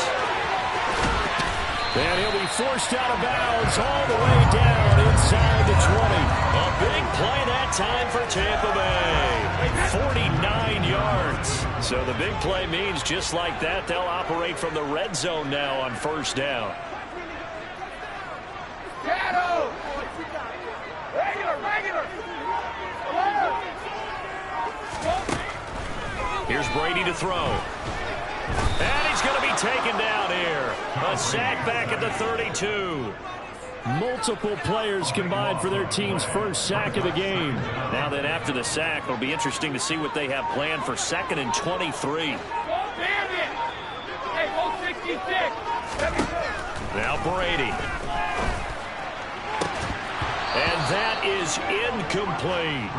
And he'll be forced out of bounds all the way down inside the 20. A big play that time for Tampa Bay. 49 yards. So the big play means just like that, they'll operate from the red zone now on 1st down. Here's Brady to throw. And he's going to be taken down here. A sack back at the 32. Multiple players combined for their team's first sack of the game. Now then, after the sack, it'll be interesting to see what they have planned for 2nd and 23. Now Brady. And that is incomplete.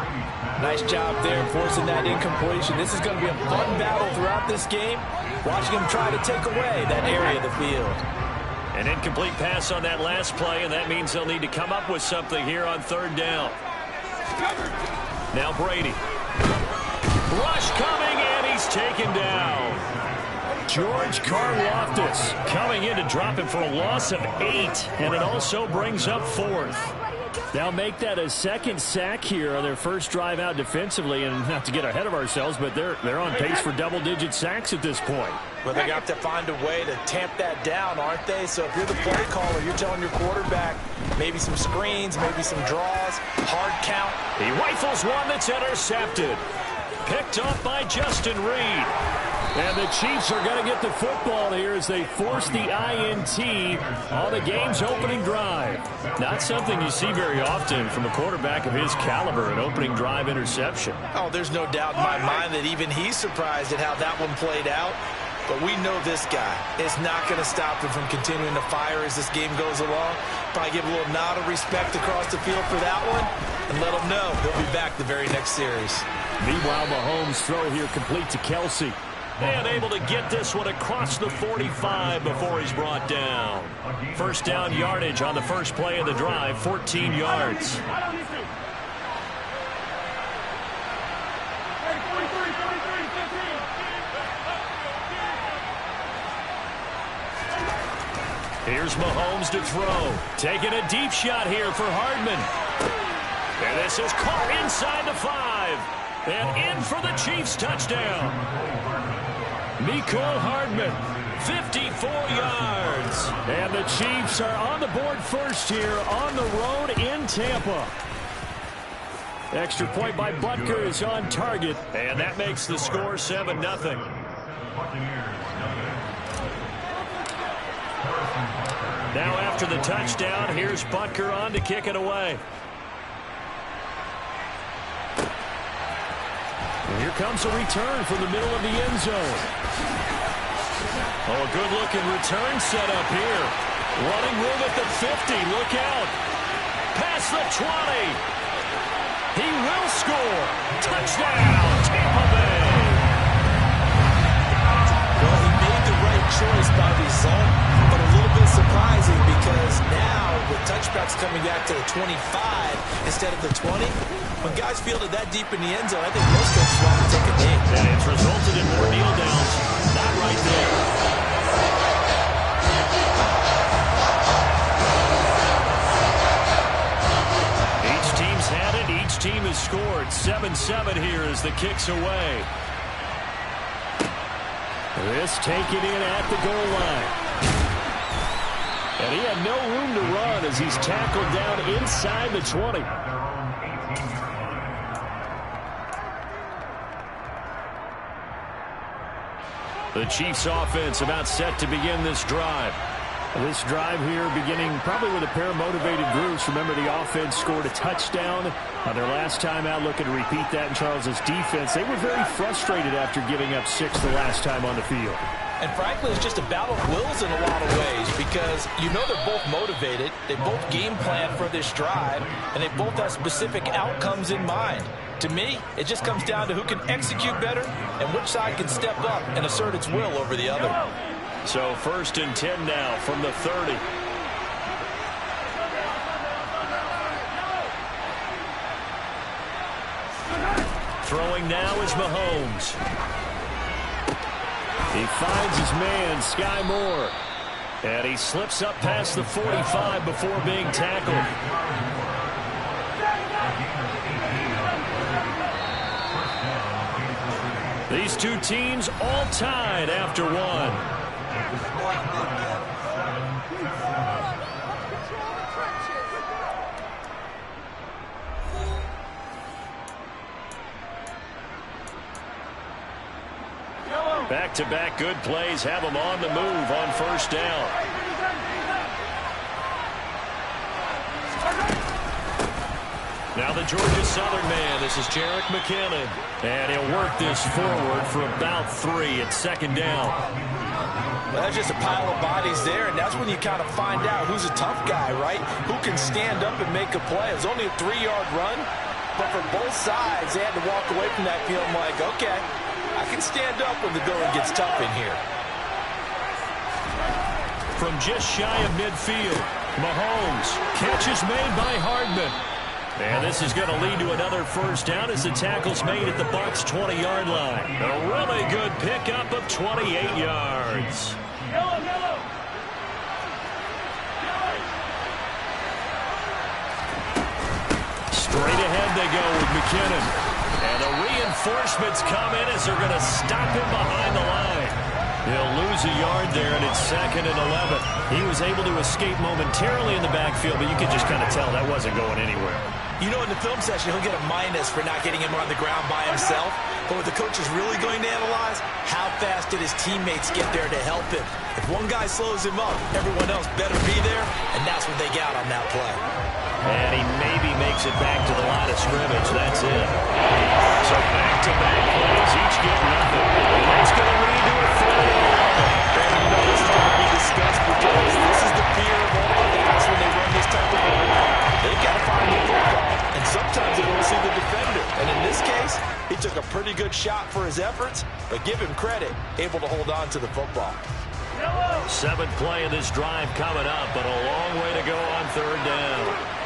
Nice job there forcing that incompletion. This is going to be a fun battle throughout this game. Watching him try to take away that area of the field. An incomplete pass on that last play, and that means they'll need to come up with something here on 3rd down. Now Brady. Rush coming, and he's taken down. George Karlaftis coming in to drop him for a loss of 8, and it also brings up 4th. They'll make that a 2nd sack here on their first drive out defensively, and not to get ahead of ourselves, but they're on pace for double-digit sacks at this point. Well, they got to find a way to tamp that down, aren't they? So if you're the play caller, you're telling your quarterback maybe some screens, maybe some draws, hard count. He rifles one that's intercepted. Picked off by Justin Reed. And the Chiefs are going to get the football here as they force the INT on the game's opening drive. Not something you see very often from a quarterback of his caliber, an opening drive interception. Oh, there's no doubt in my mind that even he's surprised at how that one played out. But we know this guy is not going to stop him from continuing to fire as this game goes along. Probably give a little nod of respect across the field for that one and let him know he'll be back the very next series. Meanwhile, Mahomes' throw here complete to Kelsey. And able to get this one across the 45 before he's brought down. First down yardage on the first play of the drive, 14 yards. Here's Mahomes to throw. Taking a deep shot here for Hardman. And this is caught inside the 5. And in for the Chiefs touchdown. Mecole Hardman, 54 yards. And the Chiefs are on the board first here on the road in Tampa. Extra point by Butker is on target. And that makes the score 7-0. Now after the touchdown, here's Butker on to kick it away. And here here comes a return from the middle of the end zone. Oh, a good-looking return set up here. Running room at the 50. Look out. Past the 20. He will score. Touchdown, Tampa Bay. Well, he made the right choice by result, but a little bit surprising because now with touchbacks coming back to the 25 instead of the 20, when guys field it that deep in the end zone, I think most coaches want to take a knee. And it's resulted in more kneel downs. Not right there. Each team's had it. Each team has scored. 7-7 here as the kick's away. This taken in at the goal line. And he had no room to run as he's tackled down inside the 20. The Chiefs offense about set to begin this drive. This drive here beginning probably with a pair of motivated groups. Remember, the offense scored a touchdown on their last time out. Looking to repeat that in Charles's defense. They were very frustrated after giving up 6 the last time on the field. And frankly, it's just a battle of wills in a lot of ways because you know they're both motivated. They both game plan for this drive, and they both have specific outcomes in mind. To me, it just comes down to who can execute better and which side can step up and assert its will over the other. So 1st and 10 now from the 30. Throwing now is Mahomes. He finds his man, Sky Moore. And he slips up past the 45 before being tackled. These two teams all tied after one. Back-to-back good plays have them on the move on 1st down. Now the Georgia Southern man, this is Jerick McKinnon. And he'll work this forward for about 3 at 2nd down. Well, that's just a pile of bodies there, and that's when you kind of find out who's a tough guy, right? Who can stand up and make a play. It was only a 3-yard run, but for both sides, they had to walk away from that feeling like, okay, I can stand up when the going gets tough in here. From just shy of midfield, Mahomes. Catch is made by Hardman. And this is going to lead to another 1st down as the tackle's made at the Bucs' 20-yard line. A really good pickup of 28 yards. Straight ahead they go with McKinnon. And the reinforcements come in as they're going to stop him behind the line. He'll lose a yard there, and it's 2nd and 11. He was able to escape momentarily in the backfield, but you could just kind of tell that wasn't going anywhere. You know, in the film session, he'll get a minus for not getting him on the ground by himself. But what the coach is really going to analyze, how fast did his teammates get there to help him? If one guy slows him up, everyone else better be there, and that's what they got on that play. And he maybe makes it back to the line of scrimmage. That's it. So back-to-back plays, each get nothing. And that's going to lead to a 3rd and 11. And you know this is going to be discussed because this is the fear of all offense when they run this type of play. They've got to find the football, and sometimes they don't see the defender. And in this case, he took a pretty good shot for his efforts, but give him credit, able to hold on to the football. 7th play of this drive coming up, but a long way to go on 3rd down.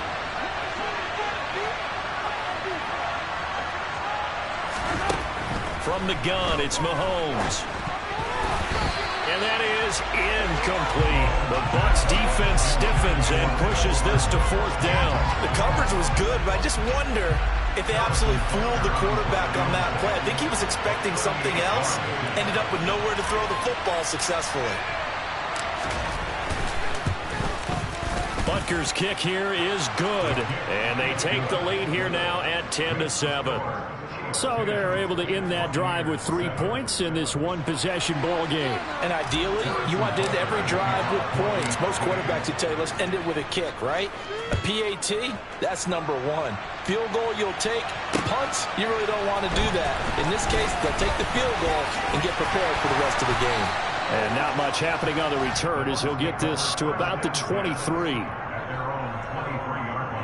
From the gun, it's Mahomes. And that is incomplete. The Bucs defense stiffens and pushes this to 4th down. The coverage was good, but I just wonder if they absolutely fooled the quarterback on that play. I think he was expecting something else, ended up with nowhere to throw the football successfully. Butker's kick here is good, and they take the lead here now at 10-7. So they're able to end that drive with 3 points in this one-possession ball game. And ideally, you want to end every drive with points. Most quarterbacks would tell you, let's end it with a kick, right? A PAT, that's number one. Field goal you'll take. Punts, you really don't want to do that. In this case, they'll take the field goal and get prepared for the rest of the game. And not much happening on the return as he'll get this to about the 23. At their own 23-yard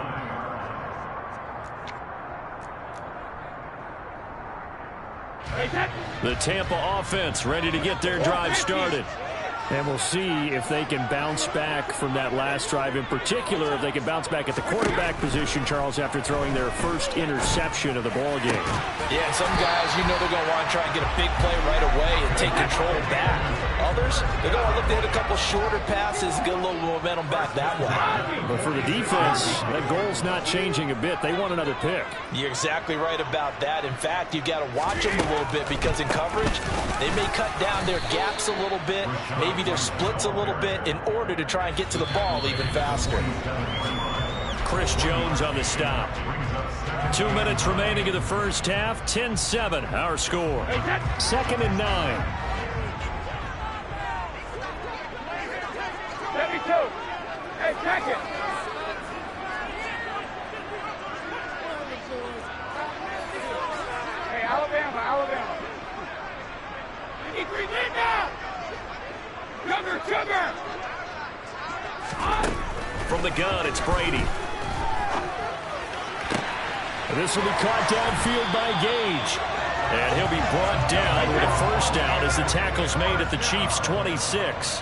line. The Tampa offense ready to get their drive started. And we'll see if they can bounce back from that last drive. In particular, if they can bounce back at the quarterback position, Charles, after throwing their first interception of the ball game. Yeah, some guys, you know they're going to want to try and get a big play right away and take control back. Others, they're going to look to hit a couple shorter passes, get a little momentum back that way. But for the defense, that goal's not changing a bit. They want another pick. You're exactly right about that. In fact, you've got to watch them a little bit because in coverage, they may cut down their gaps a little bit, maybe their splits a little bit in order to try and get to the ball even faster. Chris Jones on the stop. 2 minutes remaining in the first half. 10-7, our score. 2nd and 9. 72. Hey, check it. Hey, Alabama. 93, lead now. Sugar. From the gun, it's Brady. This will be caught downfield by Gage. And he'll be brought down with a first down as the tackle's made at the Chiefs' 26.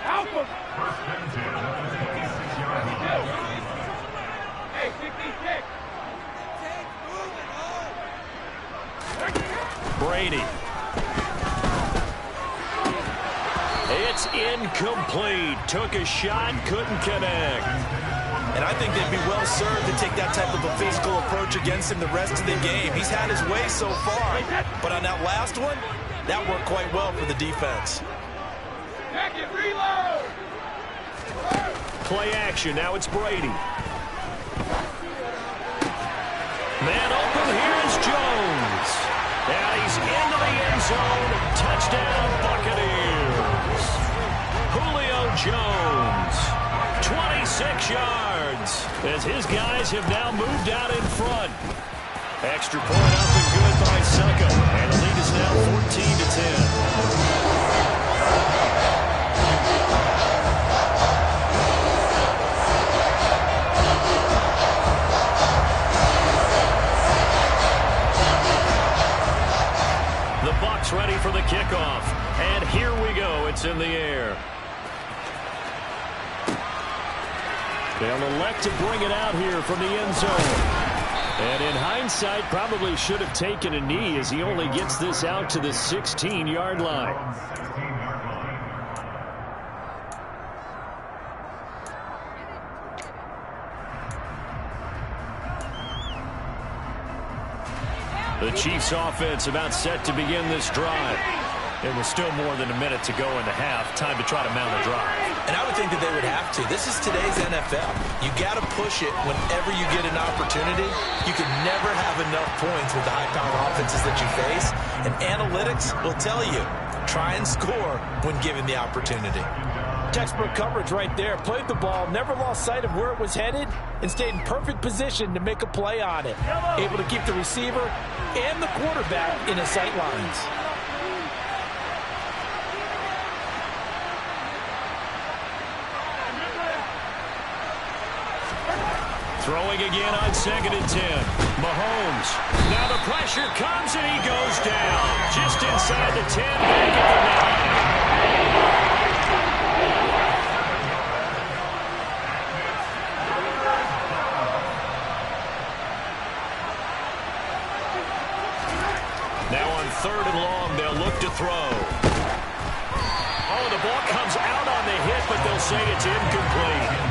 Alpha. First and 10 at the 26-yard line. Hey, 66. Brady. It's incomplete. Took a shot, couldn't connect. And I think they'd be well served to take that type of a physical approach against him the rest of the game. He's had his way so far. But on that last one, that worked quite well for the defense. Check it, reload. Play action. Now it's Brady. Man open. Here's Jones. And he's into the end zone. Touchdown, Buccaneers. Julio Jones. 26 yards. As his guys have now moved out in front. Extra point up and good by Succa. And the lead is now 14-10. Ready for the kickoff. And here we go. It's in the air. They'll elect to bring it out here from the end zone. And in hindsight, probably should have taken a knee as he only gets this out to the 16-yard line. 16-yard line. The Chiefs offense about set to begin this drive. It was still more than a minute to go in the half. Time to try to mount a drive. And I would think that they would have to. This is today's NFL. You got to push it whenever you get an opportunity. You can never have enough points with the high-powered offenses that you face. And analytics will tell you, try and score when given the opportunity. Textbook coverage right there. Played the ball, never lost sight of where it was headed, and stayed in perfect position to make a play on it. Able to keep the receiver and the quarterback in his sight lines. Throwing again on 2nd and 10. Mahomes. Now the pressure comes and he goes down. Just inside the 10, back at the 9. Now on 3rd and long, they'll look to throw. Oh, the ball comes out on the hit, but they'll say it's incomplete.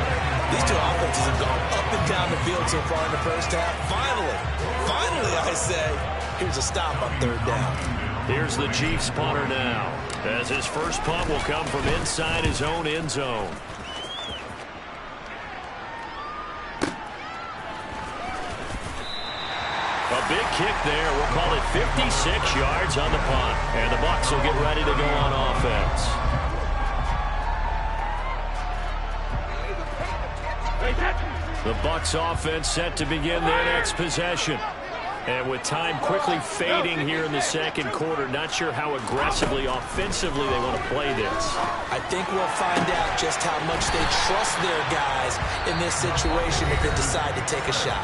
These two offenses have gone up and down the field so far in the first half. Finally, I say, here's a stop on 3rd down. Here's the Chiefs punter now, as his first punt will come from inside his own end zone. A big kick there. We'll call it 56 yards on the punt. And the Bucs will get ready to go on offense. The Bucs offense set to begin their next possession. And with time quickly fading here in the second quarter, not sure how aggressively, offensively they want to play this. I think we'll find out just how much they trust their guys in this situation if they decide to take a shot.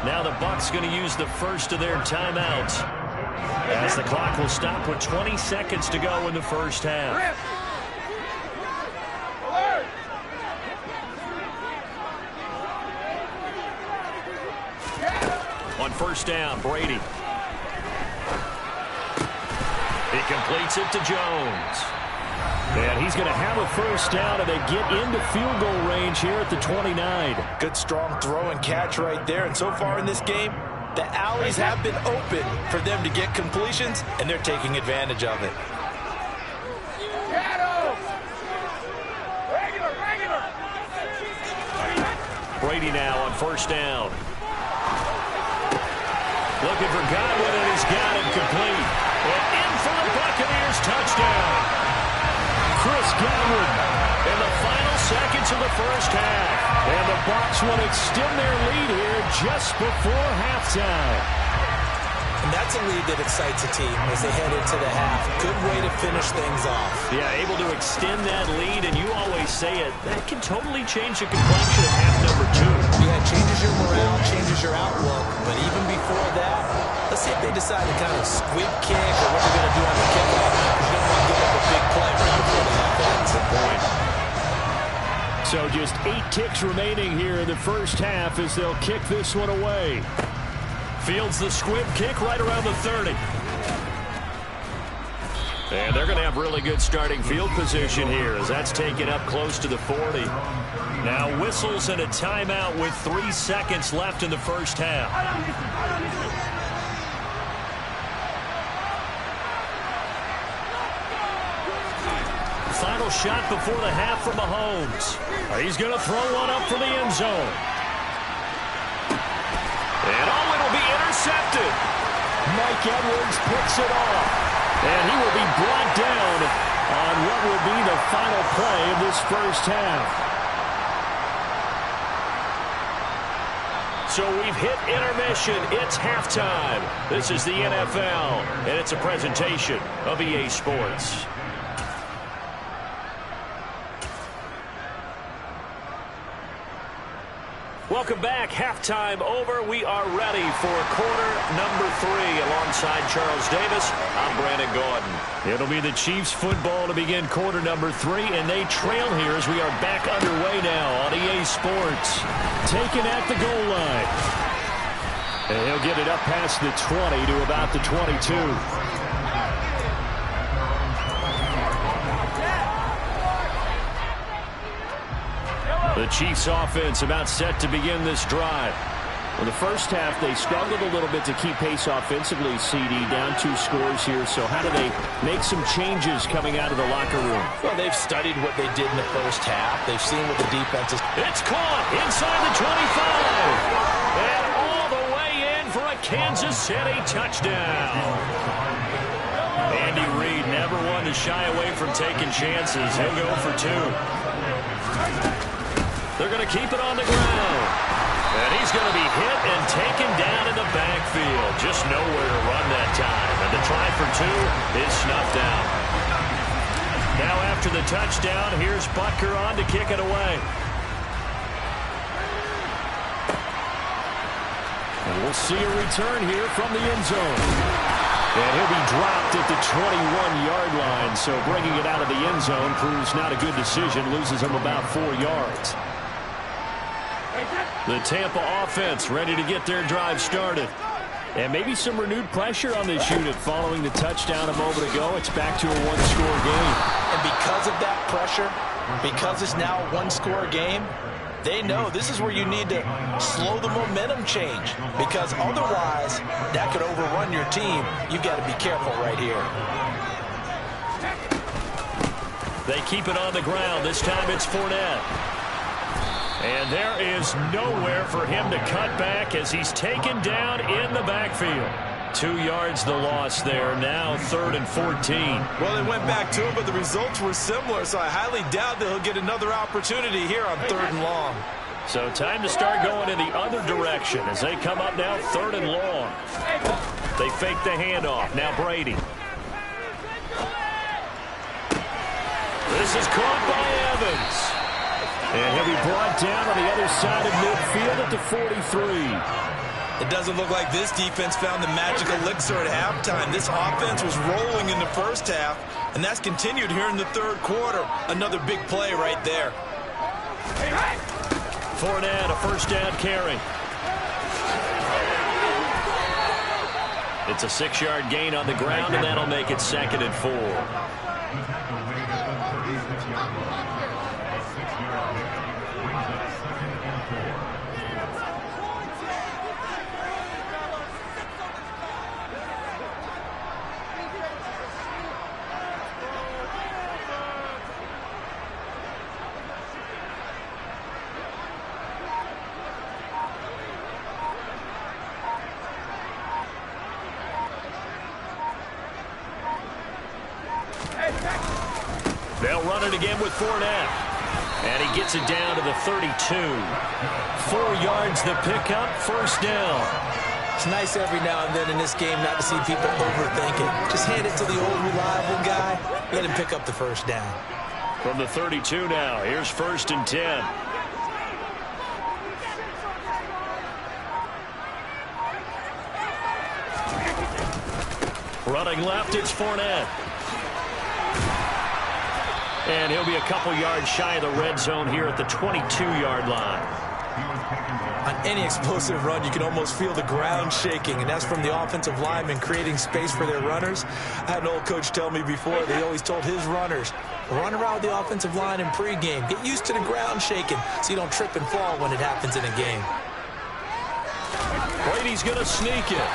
Now the Bucs going to use the first of their timeouts, as the clock will stop with 20 seconds to go in the first half. On first down, Brady. He completes it to Jones. And he's going to have a first down, and they get into field goal range here at the 29. Good, strong throw and catch right there. And so far in this game, the alleys have been open for them to get completions, and they're taking advantage of it. Brady now on first down. Looking for Godwin, and he's got him complete. And in for the Buccaneers touchdown. Chris Godwin in the final seconds of the first half. And the Bucs will extend their lead here just before halftime. And that's a lead that excites a team as they head into the half. Good way to finish things off. Yeah, able to extend that lead, and you always say it, that can totally change the complexion of half number 2. Yeah, it changes your morale, changes your outlook. But even before that, let's see if they decide to kind of squib kick or what they're going to do on the kickoff. Because you don't want to give up a big play right before the half ends. Good point. So just 8 kicks remaining here in the first half as they'll kick this one away. Fields the squib kick right around the 30. And they're going to have really good starting field position here as that's taken up close to the 40. Now whistles and a timeout with 3 seconds left in the first half. Final shot before the half from Mahomes. He's going to throw one up for the end zone. And it'll be intercepted. Mike Edwards picks it off. And he will be brought down on what will be the final play of this first half. So we've hit intermission. It's halftime. This is the NFL, and it's a presentation of EA Sports. Welcome back. Halftime over. We are ready for quarter number 3. Alongside Charles Davis, I'm Brandon Gaudin. It'll be the Chiefs football to begin quarter number 3, and they trail here as we are back underway now on EA Sports. Taken at the goal line. And he'll get it up past the 20 to about the 22. The Chiefs offense about set to begin this drive. In the first half, they struggled a little bit to keep pace offensively, CD, down 2 scores here. So how do they make some changes coming out of the locker room? Well, they've studied what they did in the first half. They've seen what the defense is. It's caught inside the 25. And all the way in for a Kansas City touchdown. Andy Reid never one to shy away from taking chances. He'll go for 2. They're going to keep it on the ground. And he's going to be hit and taken down in the backfield. Just nowhere to run that time. And the try for 2 is snuffed out. Now after the touchdown, here's Butker on to kick it away. And we'll see a return here from the end zone. And he'll be dropped at the 21-yard line. So bringing it out of the end zone proves not a good decision. Loses him about 4 yards. The Tampa offense ready to get their drive started. And maybe some renewed pressure on this unit following the touchdown a moment ago. It's back to a 1-score game. And because of that pressure, because it's now a 1-score game, they know this is where you need to slow the momentum change. Because otherwise, that could overrun your team. You've got to be careful right here. They keep it on the ground. This time it's Fournette. And there is nowhere for him to cut back as he's taken down in the backfield. 2 yards the loss there. Now 3rd and 14. Well, they went back to it, but the results were similar, so I highly doubt that he'll get another opportunity here on 3rd and long. So time to start going in the other direction as they come up now 3rd and long. They fake the handoff. Now Brady. This is caught by Evans. And he'll be brought down on the other side of midfield at the 43. It doesn't look like this defense found the magic elixir at halftime. This offense was rolling in the first half, and that's continued here in the 3rd quarter. Another big play right there. Fournette, a first down carry. It's a 6-yard gain on the ground, and that'll make it 2nd and 4. They'll run it again with Fournette. And he gets it down to the 32. 4 yards the pickup, first down. It's nice every now and then in this game not to see people overthink it. Just hand it to the old reliable guy. Let him pick up the first down. From the 32 now, here's 1st and 10. Running left, it's Fournette. And he'll be a couple yards shy of the red zone here at the 22-yard line. On any explosive run, you can almost feel the ground shaking, and that's from the offensive linemen creating space for their runners. I had an old coach tell me before, they always told his runners, run around the offensive line in pregame. Get used to the ground shaking so you don't trip and fall when it happens in a game. Brady's going to sneak it.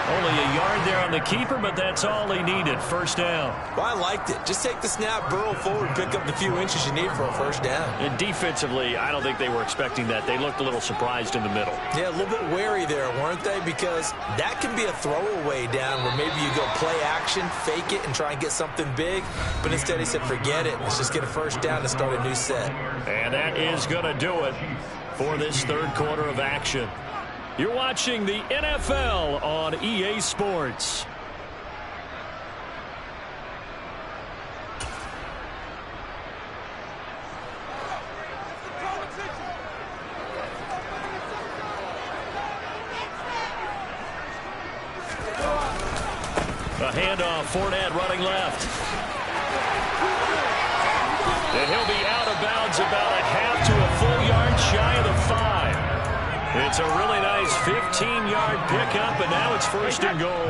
Only a yard there on the keeper, but that's all he needed. First down. Well, I liked it. Just take the snap, burrow forward, pick up the few inches you need for a first down. And defensively, I don't think they were expecting that. They looked a little surprised in the middle. Yeah, a little bit wary there, weren't they? Because that can be a throwaway down where maybe you go play action, fake it, and try and get something big. But instead he said, forget it. Let's just get a first down and start a new set. And that is going to do it for this 3rd quarter of action. You're watching the NFL on EA Sports. A handoff, Fournette running left. And he'll be out of bounds about a half to a full yard shy of the 5. It's a really nice 15-yard pickup, and now it's 1st and goal.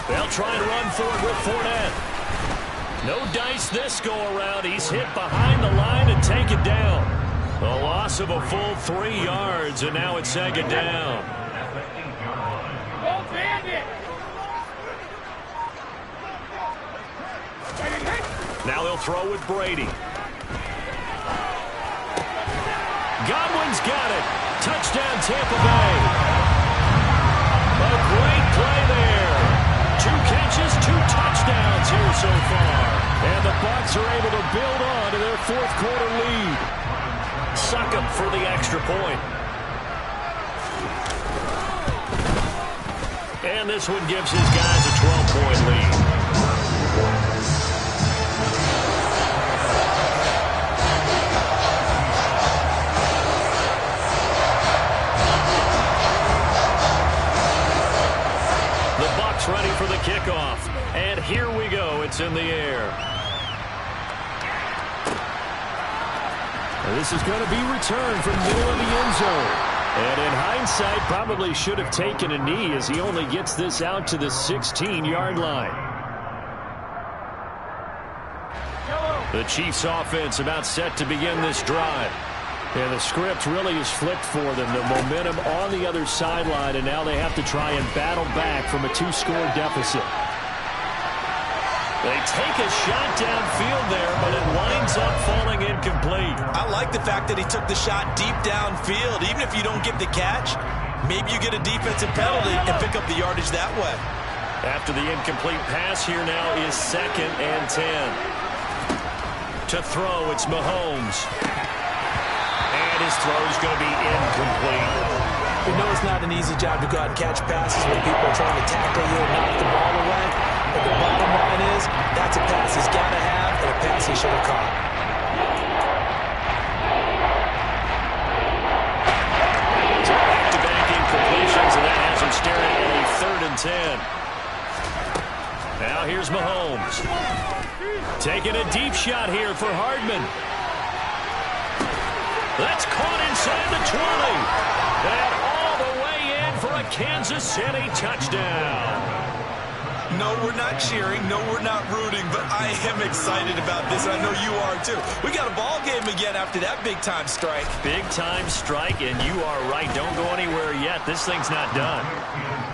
They'll try and run for it with Fournette. No dice this go-around. He's hit behind the line and take it down. A loss of a full 3 yards, and now it's 2nd down. Go Bandit! Now they'll throw with Brady. Godwin's got it. Touchdown, Tampa Bay. A great play there. 2 catches, 2 touchdowns here so far. And the Bucs are able to build on to their 4th quarter lead. Succop for the extra point. And this one gives his guys a 12-point lead. Ready for the kickoff. And here we go. It's in the air. This is going to be returned from middle of the end zone. And in hindsight, probably should have taken a knee as he only gets this out to the 16-yard line. The Chiefs offense about set to begin this drive. And the script really is flipped for them. The momentum on the other sideline, and now they have to try and battle back from a 2-score deficit. They take a shot downfield there, but it winds up falling incomplete. I like the fact that he took the shot deep downfield. Even if you don't get the catch, maybe you get a defensive penalty and pick up the yardage that way. After the incomplete pass, here now is 2nd and 10. To throw, it's Mahomes. And his throw is going to be incomplete. We know it's not an easy job to go out and catch passes when people are trying to tackle you and knock the ball away. But the bottom line is, that's a pass he's got to have and a pass he should have caught. Back-to-back incompletions, and that has him staring at a 3rd and 10. Now here's Mahomes. Taking a deep shot here for Hardman. That's caught inside the 20. And all the way in for a Kansas City touchdown. No, we're not cheering. No, we're not rooting. But I am excited about this. I know you are, too. We got a ball game again after that big-time strike. Big-time strike, and you are right. Don't go anywhere yet. This thing's not done.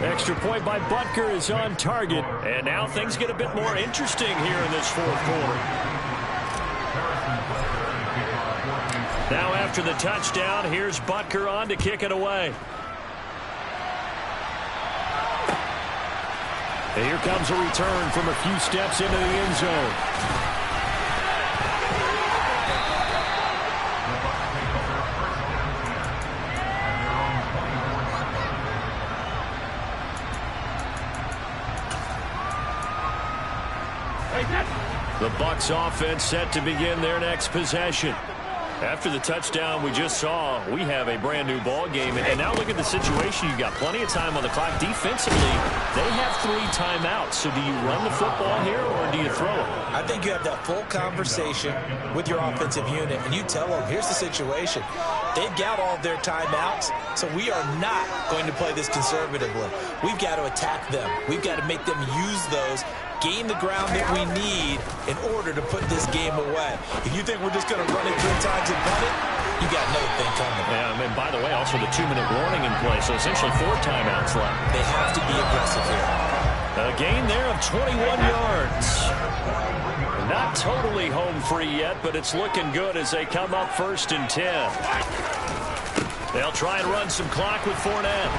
Extra point by Butker is on target. And now things get a bit more interesting here in this 4th quarter. Now after the touchdown, here's Butker on to kick it away. And here comes a return from a few steps into the end zone. The Bucs offense set to begin their next possession. After the touchdown we just saw, we have a brand new ball game. And now look at the situation. You've got plenty of time on the clock. Defensively, they have 3 timeouts. So do you run the football here or do you throw it? I think you have that full conversation with your offensive unit, and you tell them, here's the situation. They've got all of their timeouts, so we are not going to play this conservatively. We've got to attack them. We've got to make them use those, gain the ground that we need in order to put this game away. If you think we're just going to run it 3 times and punt it, you got another thing coming. Yeah, and by the way, also the 2-minute warning in play, so essentially 4 timeouts left. They have to be aggressive here. A gain there of 21 yards. Not totally home free yet, but it's looking good as they come up 1st and 10. They'll try and run some clock with Fournette.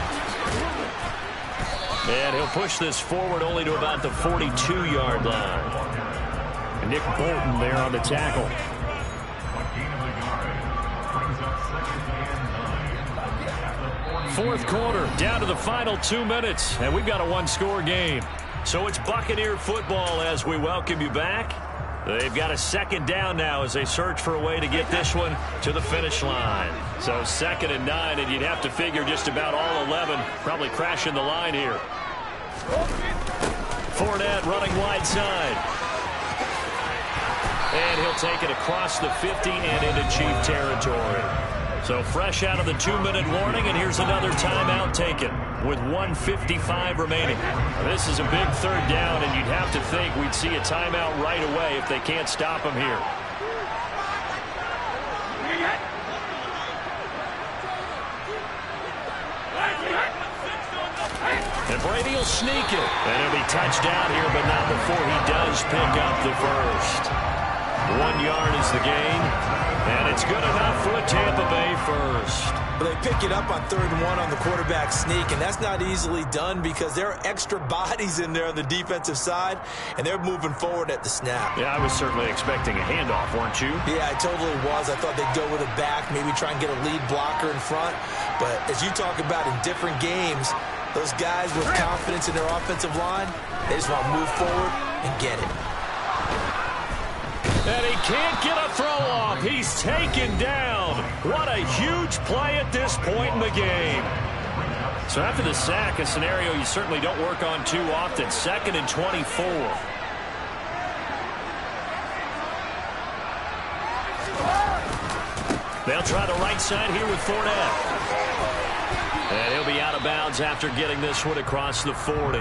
And he'll push this forward only to about the 42-yard line. And Nick Bolton there on the tackle. 4th quarter, down to the final 2 minutes, and we've got a 1-score game. So it's Buccaneer football as we welcome you back. They've got a 2nd down now as they search for a way to get this one to the finish line. So 2nd and 9, and you'd have to figure just about all 11 probably crashing the line here. Fournette running wide side. And he'll take it across the 50 and into Chief territory. So fresh out of the 2-minute warning, and here's another timeout taken with 1:55 remaining. This is a big 3rd down, and you'd have to think we'd see a timeout right away if they can't stop him here. And Brady will sneak it. And he'll be touched down here, but not before he does pick up the first. 1 yard is the gain. And it's good enough for a Tampa Bay first. But they pick it up on 3rd and 1 on the quarterback sneak, and that's not easily done because there are extra bodies in there on the defensive side, and they're moving forward at the snap. Yeah, I was certainly expecting a handoff, weren't you? Yeah, I totally was. I thought they'd go with a back, maybe try and get a lead blocker in front. But as you talk about in different games, those guys with confidence in their offensive line, they just want to move forward and get it. And he can't get a throw off. He's taken down. What a huge play at this point in the game. So after the sack, a scenario you certainly don't work on too often. 2nd and 24. They'll try the right side here with Fournette. And he'll be out of bounds after getting this one across the 40.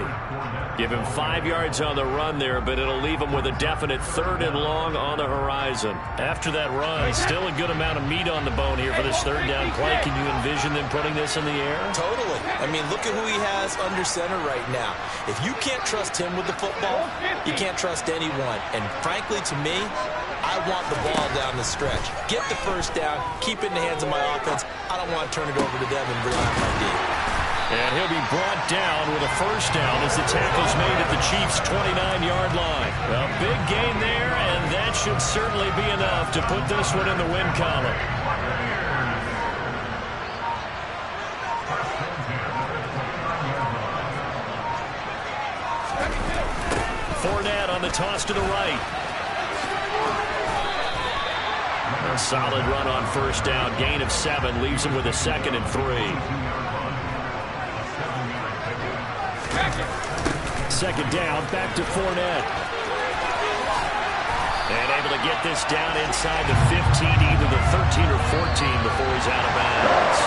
Give him 5 yards on the run there, but it'll leave him with a definite 3rd and long on the horizon. After that run, still a good amount of meat on the bone here for this 3rd down play. Can you envision them putting this in the air? Totally. I mean, look at who he has under center right now. If you can't trust him with the football, you can't trust anyone. And frankly, to me, I want the ball down the stretch. Get the 1st down, keep it in the hands of my offense. I don't want to turn it over to them and rely on my D. And he'll be brought down with a first down as the tackle's made at the Chiefs' 29-yard line. A big gain there, and that should certainly be enough to put this one in the win column. Fournette on the toss to the right. A solid run on first down. Gain of 7 leaves him with a 2nd and 3. Second down, back to Fournette. And able to get this down inside the 15, either the 13 or 14 before he's out of bounds.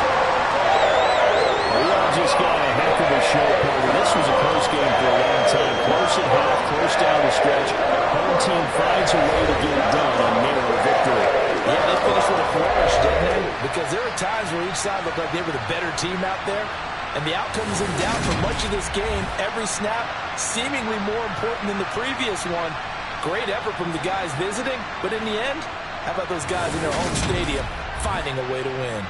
We all just got a heck of a show, partner. This was a close game for a long time. Close at half, close down the stretch. Home team finds a way to get it done. A narrow victory. Yeah, they finished with a flourish, didn't they? Because there were times where each side looked like they were the better team out there. And the outcome is in doubt for much of this game. Every snap seemingly more important than the previous one. Great effort from the guys visiting. But in the end, how about those guys in their home stadium finding a way to win?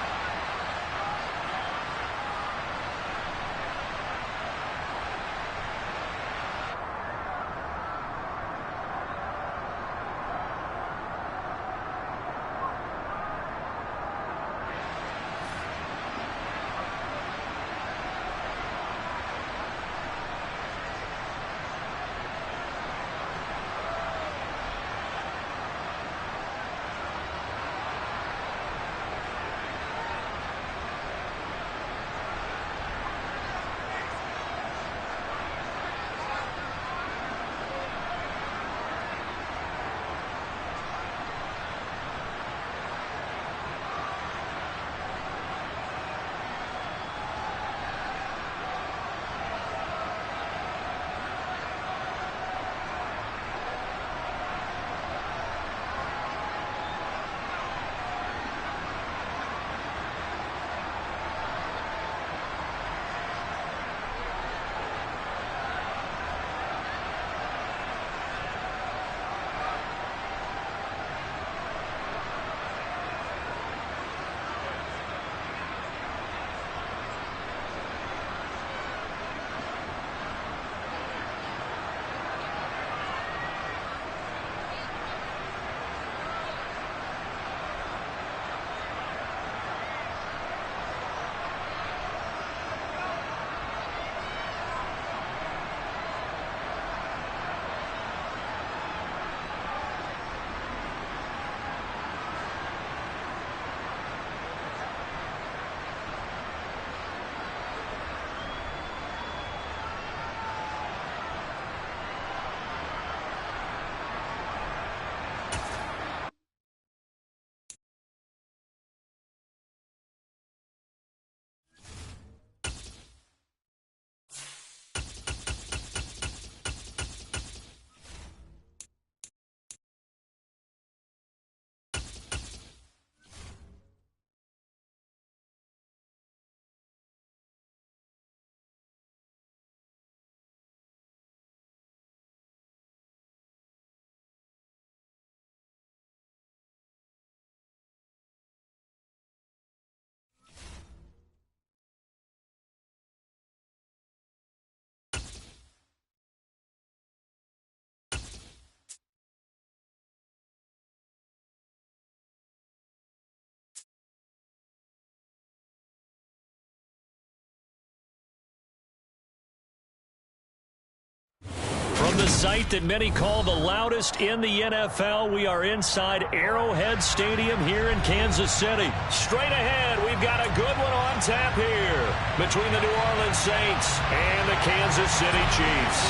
From the site that many call the loudest in the NFL, we are inside Arrowhead Stadium here in Kansas City. Straight ahead, we've got a good one on tap here between the New Orleans Saints and the Kansas City Chiefs.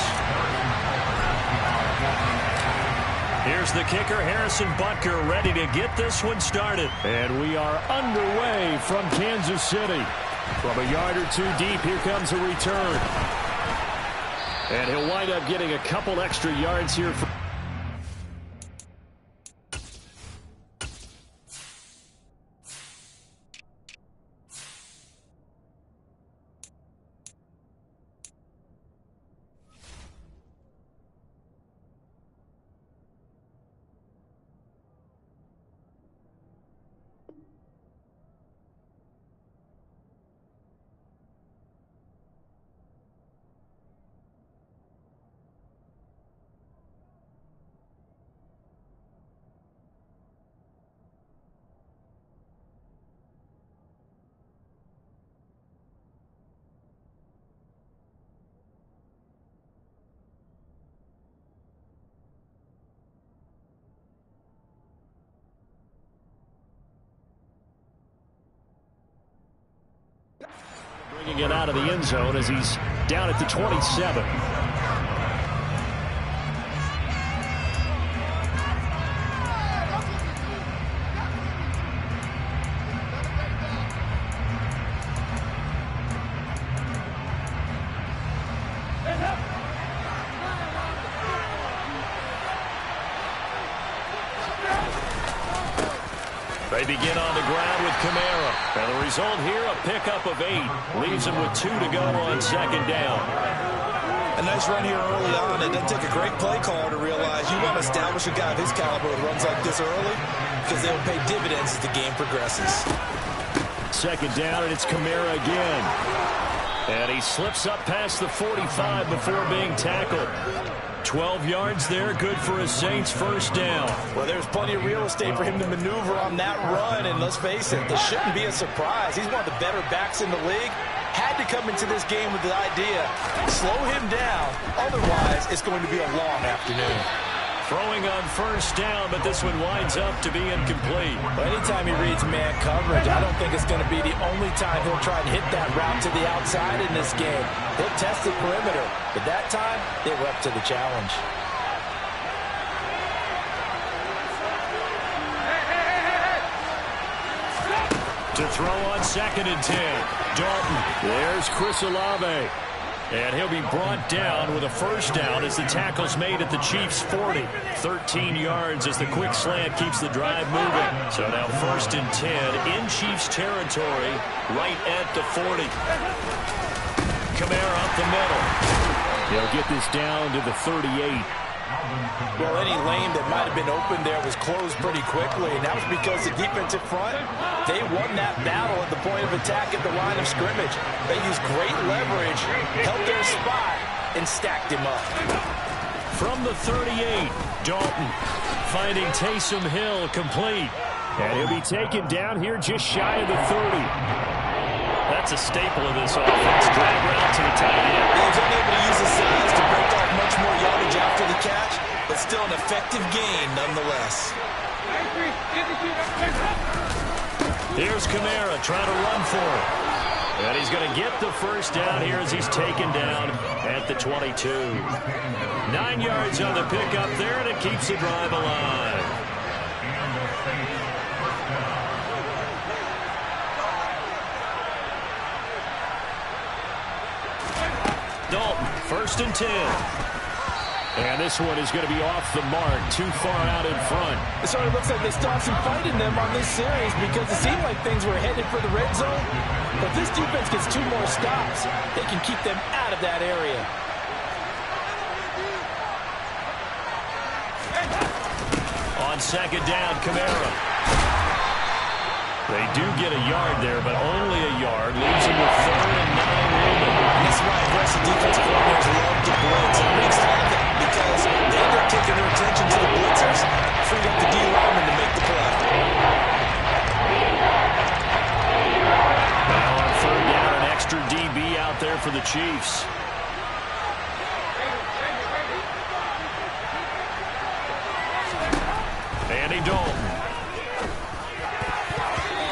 Here's the kicker, Harrison Butker, ready to get this one started. And we are underway from Kansas City. From a yard or two deep, here comes a return. And he'll wind up getting a couple extra yards here. Bringing it out of the end zone as he's down at the 27. They begin on the ground with Kamara. And the result here, a pickup of 8. Leaves him with 2 to go on second down. A nice run here early on. It doesn't take a great play caller to realize you want to establish a guy of his caliber with runs like this early because they'll pay dividends as the game progresses. Second down, and it's Kamara again. And he slips up past the 45 before being tackled. 12 yards there, good for a Saints first down. Well, there's plenty of real estate for him to maneuver on that run, and let's face it, this shouldn't be a surprise. He's one of the better backs in the league. Had to come into this game with the idea, slow him down, otherwise it's going to be a long afternoon. Throwing on first down, but this one winds up to be incomplete. Well, anytime he reads man coverage, I don't think it's going to be the only time he'll try and hit that route to the outside in this game. He'll test the perimeter, but that time, they were up to the challenge. To throw on 2nd and 10. Dalton. There's Chris Olave. And he'll be brought down with a first down as the tackle's made at the Chiefs' 40. 13 yards as the quick slant keeps the drive moving. So now 1st and 10 in Chiefs territory right at the 40. Kamara up the middle. They'll get this down to the 38. Well, any lane that might have been open there was closed pretty quickly, and that was because the defensive front, they won that battle at the point of attack at the line of scrimmage. They used great leverage, held their spot, and stacked him up. From the 38, Dalton finding Taysom Hill complete. And he'll be taken down here just shy of the 30. That's a staple of this offense. Drag route to the tight end. He's unable to use his size to break off much more yardage after the catch, but still an effective gain nonetheless. Here's Kamara trying to run for it. And he's going to get the first down here as he's taken down at the 22. 9 yards on the pickup there, and it keeps the drive alive. Dalton, 1st and 10. And this one is going to be off the mark, too far out in front. It sort of looks like they still have some fight in them on this series because it seemed like things were headed for the red zone. But if this defense gets 2 more stops, they can keep them out of that area. On 2nd down, Kamara. They do get a yard there, but only a yard. Leaves him with 3rd and 9 looming. That's why aggressive defensive coordinators love to blitz. And Reeds love it because they end up taking their attention to the blitzers, freed up the D lineman to make the play. Now on 3rd down, an extra DB out there for the Chiefs. Andy Dalton.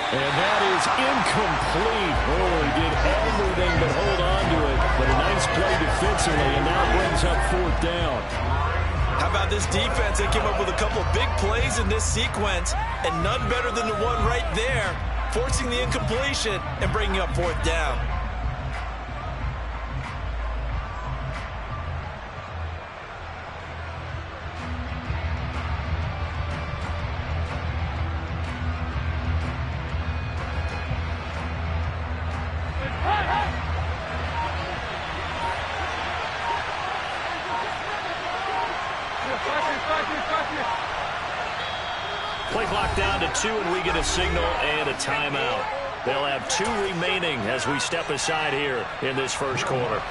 And that is incomplete. Oh, he did everything but hold on to it. But a nice play defensively, and now brings up 4th down. How about this defense? They came up with a couple of big plays in this sequence, and none better than the one right there, forcing the incompletion and bringing up 4th down. Play clock down to 2, and we get a signal and a timeout. They'll have 2 remaining as we step aside here in this first quarter.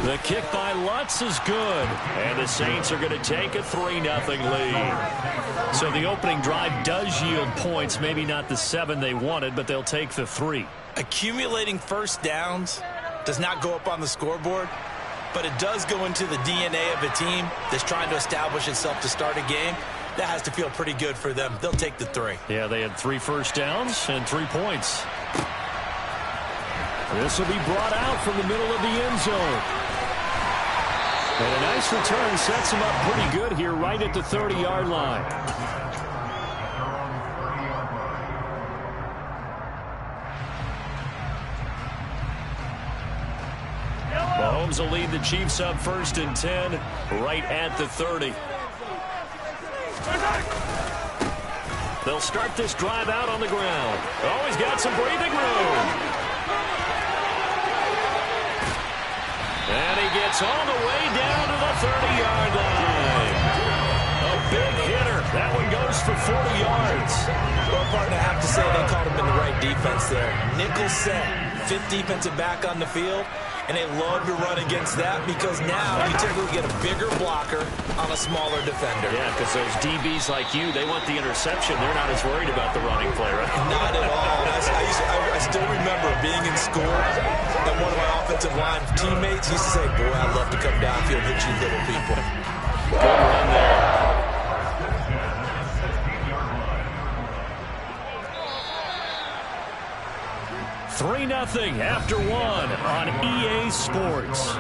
The kick by Lutz is good, and the Saints are going to take a 3-0 lead. So the opening drive does yield points, maybe not the 7 they wanted, but they'll take the 3. Accumulating first downs does not go up on the scoreboard, but it does go into the DNA of a team that's trying to establish itself to start a game. That has to feel pretty good for them. They'll take the 3. Yeah, they had 3 first downs and 3 points. This will be brought out from the middle of the end zone. And a nice return sets him up pretty good here right at the 30-yard line. Mahomes will lead the Chiefs up 1st and 10 right at the 30. They'll start this drive out on the ground. Oh, he's got some breathing room. And he gets all the way down to the 30-yard line. A big hitter. That one goes for 40 yards. Well, partner, I have to say they called him in the right defense there. Nickel set, 5th defensive back on the field. And they love to run against that because now you typically get a bigger blocker on a smaller defender. Yeah, because those DBs like you, they want the interception. They're not as worried about the running play, right? Not at all. I still remember being in school, and one of my offensive line teammates used to say, boy, I'd love to come downfield and hit you little people. Good run there. 3-0 after 1 on EA Sports.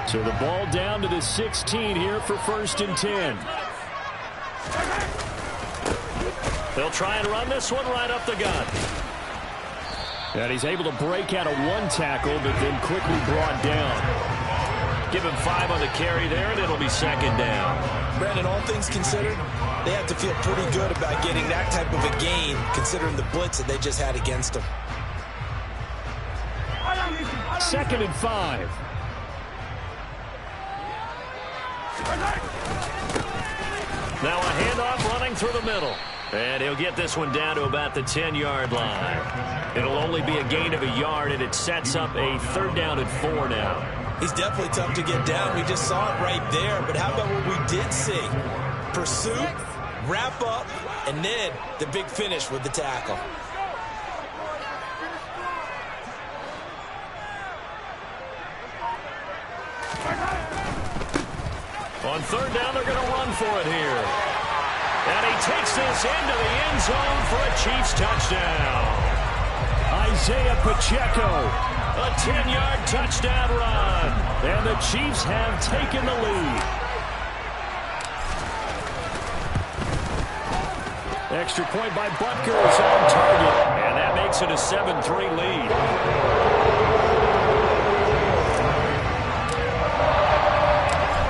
So the ball down to the 16 here for 1st and 10. They'll try and run this one right up the gut. And he's able to break out of 1 tackle, but then quickly brought down. Give him 5 on the carry there, and it'll be 2nd down. Brandon, all things considered, they have to feel pretty good about getting that type of a gain, considering the blitz that they just had against them. 2nd and 5. Now a handoff running through the middle. And he'll get this one down to about the 10-yard line. It'll only be a gain of a yard, and it sets up a 3rd down and 4 now. He's definitely tough to get down. We just saw it right there. But how about what we did see? Pursuit, wrap up, and then the big finish with the tackle. On 3rd down, they're going to run for it here. And he takes this into the end zone for a Chiefs touchdown. Isaiah Pacheco, a 10-yard touchdown run. And the Chiefs have taken the lead. Extra point by Butker is on target. And that makes it a 7-3 lead.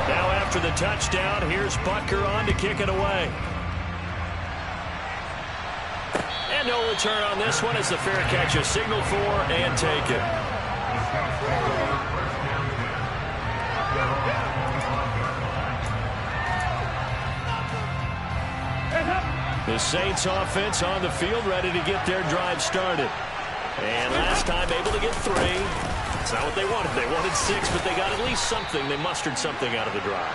Now after the touchdown, here's Butker on to kick it away. And no return on this one as the fair catch is signaled for and taken. The Saints offense on the field ready to get their drive started. And last time able to get 3. It's not what they wanted. They wanted 6, but they got at least something. They mustered something out of the drive.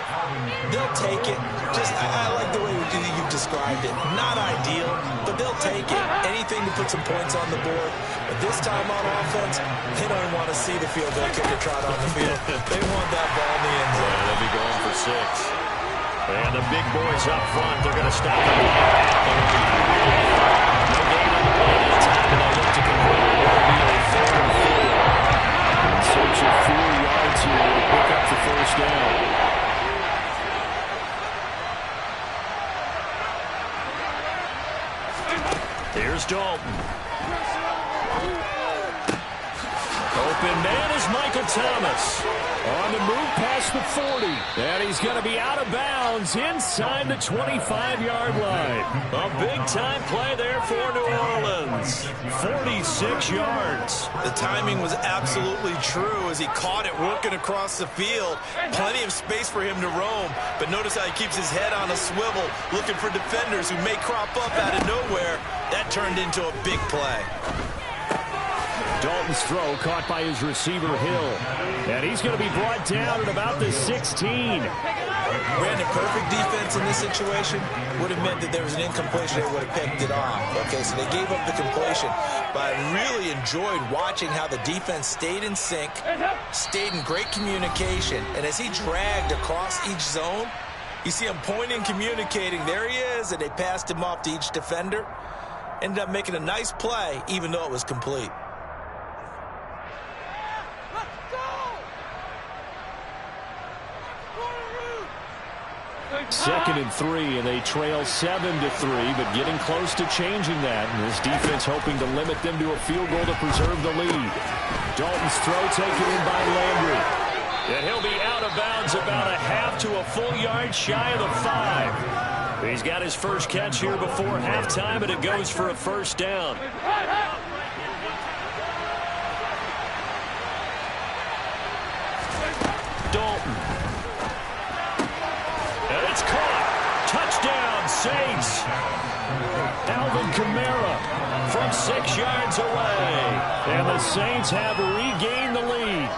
They'll take it. I like the way you've described it. Not ideal, but they'll take it. Anything to put some points on the board. But this time on offense, they don't want to see the field goal kicker trot on the field. They want that ball in the end zone. Yeah, they'll be going for 6. And the big boys up front, they're going to stop it. No gain on the play this time, and they'll look to convert it. It'll be a 4th and 4. In search of 4 yards here to pick up the 1st down. Here's Dalton. Open man is Michael Thomas. On the move past the 40. And he's going to be out of bounds inside the 25-yard line. A big-time play there for New Orleans. 46 yards. The timing was absolutely true as he caught it working across the field. Plenty of space for him to roam. But notice how he keeps his head on a swivel, looking for defenders who may crop up out of nowhere. That turned into a big play. Dalton's throw caught by his receiver, Hill. And he's going to be brought down at about the 16. Brandon, perfect defense in this situation would have meant that there was an incompletion. They would have picked it off. Okay, so they gave up the completion. But I really enjoyed watching how the defense stayed in sync, stayed in great communication. And as he dragged across each zone, you see him pointing, communicating. There he is, and they passed him off to each defender. Ended up making a nice play, even though it was complete. Second and 3, and they trail 7-3, but getting close to changing that. And this defense hoping to limit them to a field goal to preserve the lead. Dalton's throw taken in by Landry. And he'll be out of bounds about a half to a full yard shy of the 5. He's got his first catch here before halftime, and it goes for a first down. Dalton. And it's caught. Touchdown, Saints. Alvin Kamara from 6 yards away. And the Saints have regained the lead.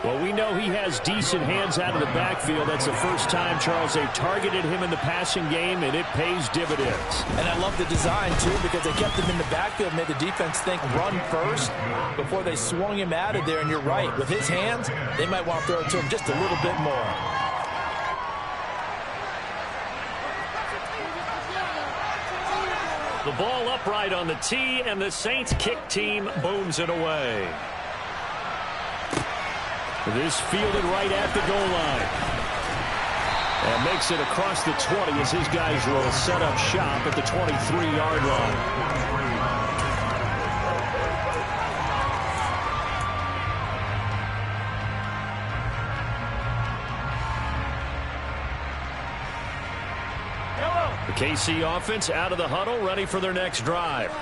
Well, we know he has decent hands out of the backfield. That's the first time, Charles, they've targeted him in the passing game, and it pays dividends. And I love the design, too, because they kept him in the backfield, made the defense think run first before they swung him out of there. And you're right, with his hands, they might want to throw it to him just a little bit more. The ball upright on the tee, and the Saints kick team booms it away. This fielded right at the goal line. And makes it across the 20 as his guys will set up shop at the 23-yard line. The KC offense out of the huddle, ready for their next drive.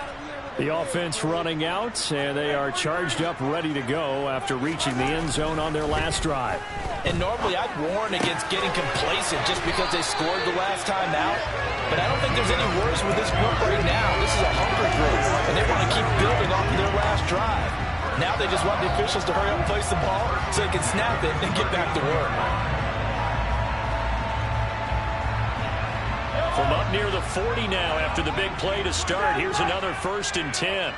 The offense running out, and they are charged up, ready to go after reaching the end zone on their last drive. And normally I'd warn against getting complacent just because they scored the last time out. But I don't think there's any worries with this group right now. This is a hunger group, and they want to keep building off of their last drive. Now they just want the officials to hurry up and place the ball so they can snap it and get back to work. From up near the 40 now after the big play to start. Here's another 1st and 10.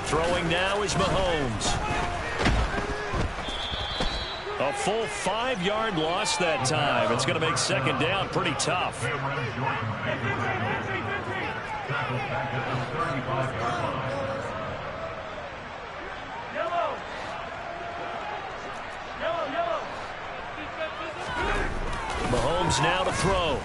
Throwing now is Mahomes. A full 5-yard loss that time. It's going to make second down pretty tough. Mahomes now to throw.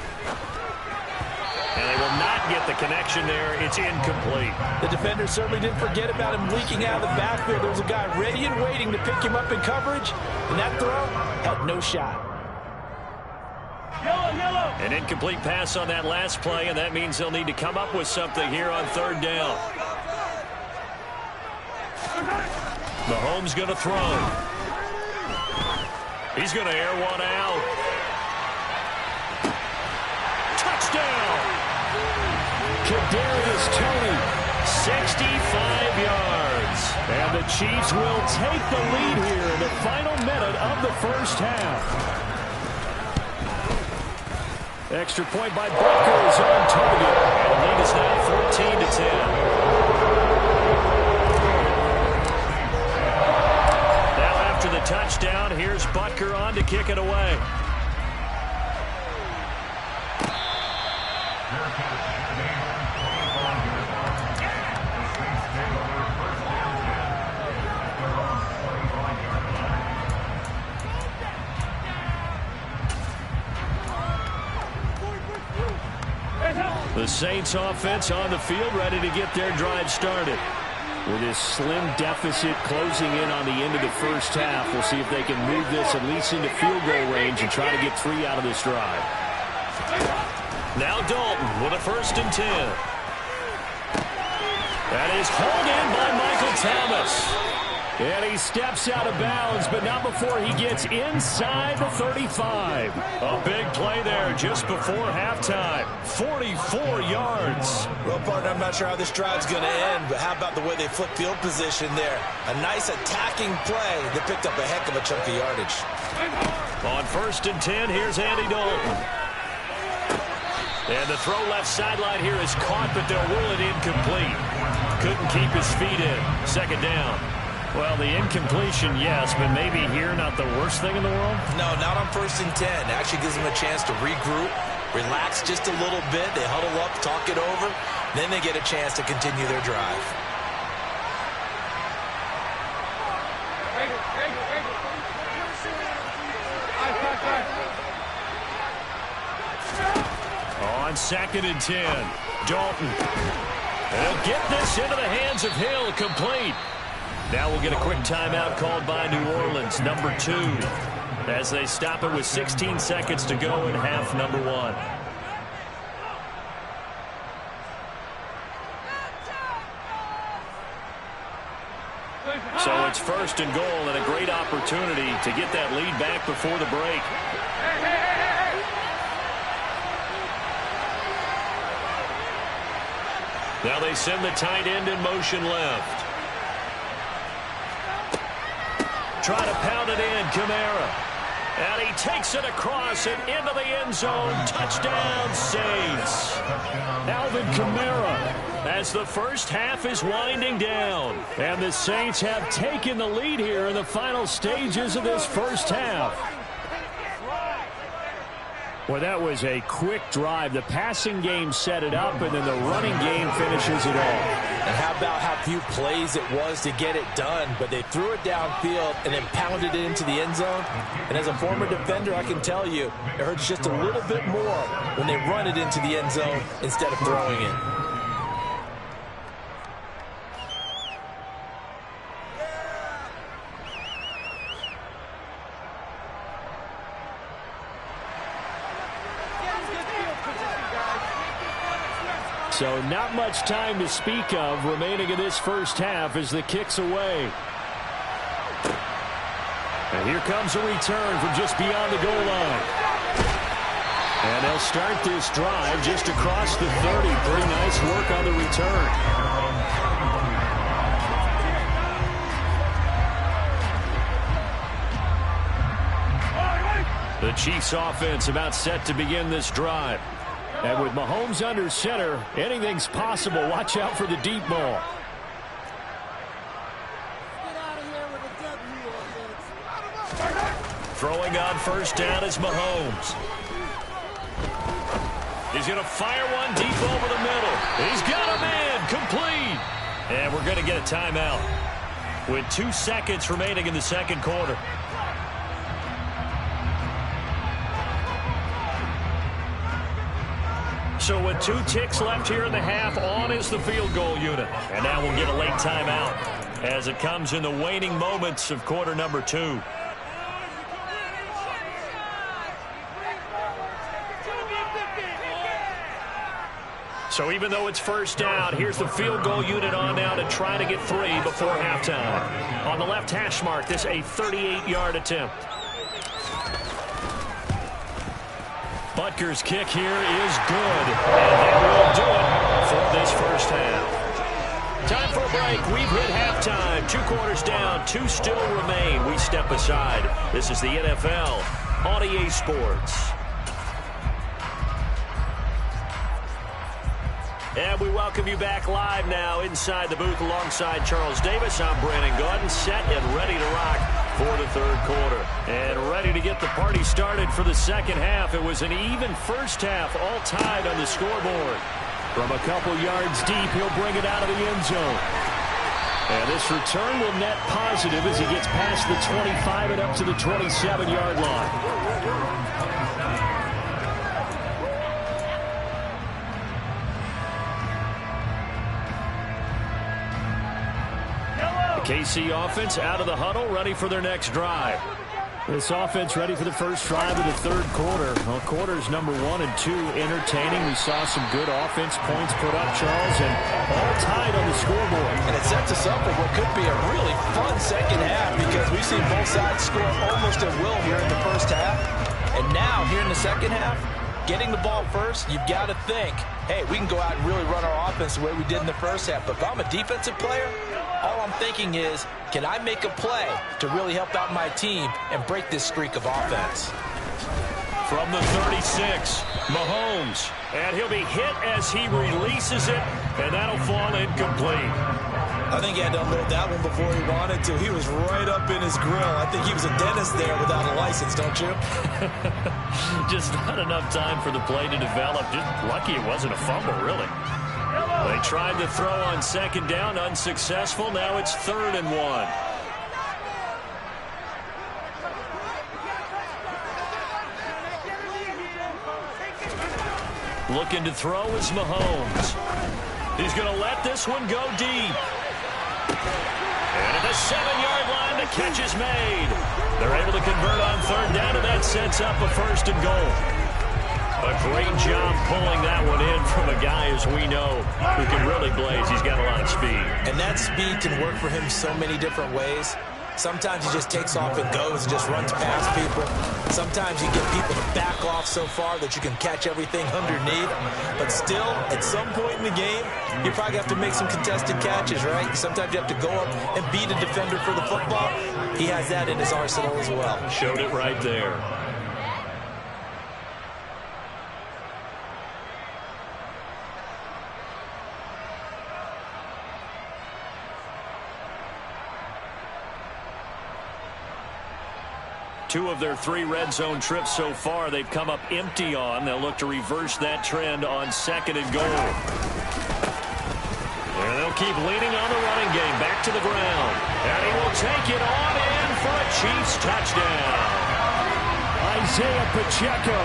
And they will not get the connection there. It's incomplete. The defender certainly didn't forget about him leaking out of the backfield. There was a guy ready and waiting to pick him up in coverage, and that throw had no shot. An incomplete pass on that last play, and that means they'll need to come up with something here on 3rd down. Mahomes going to throw. He's going to air one out. Touchdown! Kadarius Toney, 65 yards. And the Chiefs will take the lead here in the final minute of the first half. Extra point by Butker is on target. And the lead is now 14-10. Now after the touchdown, here's Butker on to kick it away. The Saints offense on the field, ready to get their drive started. With this slim deficit closing in on the end of the first half, we'll see if they can move this at least into field goal range and try to get 3 out of this drive. Now Dalton with a 1st and 10. That is hauled in by Michael Thomas. And he steps out of bounds, but not before he gets inside the 35. A big play there just before halftime. 44 yards. Well, partner, I'm not sure how this drive's going to end, but how about the way they flipped field position there? A nice attacking play that picked up a heck of a chunk of yardage. On 1st and 10, here's Andy Dalton. And the throw left sideline here is caught, but they'll rule it incomplete. Couldn't keep his feet in. 2nd down. Well, the incompletion, yes, but maybe here not the worst thing in the world? No, not on 1st and 10. Actually gives them a chance to regroup, relax just a little bit. They huddle up, talk it over. Then they get a chance to continue their drive. On 2nd and 10, Dalton. They'll get this into the hands of Hill, complete. Now we'll get a quick timeout called by New Orleans, number 2, as they stop it with 16 seconds to go in half number 1. So it's 1st and goal and a great opportunity to get that lead back before the break. Now they send the tight end in motion left. Try to pound it in, Kamara. And he takes it across and into the end zone. Touchdown, Saints. Alvin Kamara, as the first half is winding down. And the Saints have taken the lead here in the final stages of this first half. Well, that was a quick drive. The passing game set it up, and then the running game finishes it all. And how about how few plays it was to get it done, but they threw it downfield and then pounded it into the end zone. And as a former defender, I can tell you, it hurts just a little bit more when they run it into the end zone instead of throwing it. So not much time to speak of remaining in this first half as the kick's away. And here comes a return from just beyond the goal line. And they'll start this drive just across the 30. Pretty nice work on the return. The Chiefs offense about set to begin this drive. And with Mahomes under center, anything's possible. Watch out for the deep ball. Throwing on 1st down is Mahomes. He's going to fire one deep over the middle. He's got a man, complete. And we're going to get a timeout with 2 seconds remaining in the 2nd quarter. So with 2 ticks left here in the half, on is the field goal unit. And now we'll get a late timeout as it comes in the waning moments of quarter number 2. So even though it's 1st down, here's the field goal unit on now to try to get 3 before halftime. On the left hash mark, this a 38-yard attempt. Butker's kick here is good, and that will do it for this first half. Time for a break. We've hit halftime. 2 quarters down, 2 still remain. We step aside. This is the NFL on EA Sports. And we welcome you back live now inside the booth alongside Charles Davis. I'm Brandon Gaudin, set and ready to rock for the 3rd quarter. And ready to get the party started for the 2nd half. It was an even first half, all tied on the scoreboard. From a couple yards deep, he'll bring it out of the end zone. And this return will net positive as he gets past the 25 and up to the 27-yard line. KC offense out of the huddle, ready for their next drive. This offense ready for the first drive of the third quarter. Well, quarters number 1 and 2 entertaining. We saw some good offense points put up, Charles, and all tied on the scoreboard. And it sets us up for what could be a really fun second half because we've seen both sides score almost at will here in the first half. And now, here in the second half, getting the ball first, you've got to think, hey, we can go out and really run our offense the way we did in the first half. But if I'm a defensive player, all I'm thinking is, can I make a play to really help out my team and break this streak of offense? From the 36, Mahomes. And he'll be hit as he releases it, and that'll fall incomplete. I think he had to unload that one before he wanted to. He was right up in his grill. I think he was a dentist there without a license, don't you? Just not enough time for the play to develop. Just lucky it wasn't a fumble, really. They tried to throw on second down, unsuccessful. Now it's 3rd and 1. Looking to throw is Mahomes. He's going to let this one go deep. And at the 7-yard line, the catch is made. They're able to convert on 3rd down, and that sets up a 1st and goal. A great job pulling that one in from a guy, as we know, who can really blaze. He's got a lot of speed. And that speed can work for him so many different ways. Sometimes he just takes off and goes and just runs past people. Sometimes you get people to back off so far that you can catch everything underneath. But still, at some point in the game, you probably have to make some contested catches, right? Sometimes you have to go up and beat a defender for the football. He has that in his arsenal as well. Showed it right there. Two of their 3 red zone trips so far they've come up empty on. They'll look to reverse that trend on 2nd and goal. And they'll keep leaning on the running game. Back to the ground. And he will take it on in for a Chiefs touchdown. Isaiah Pacheco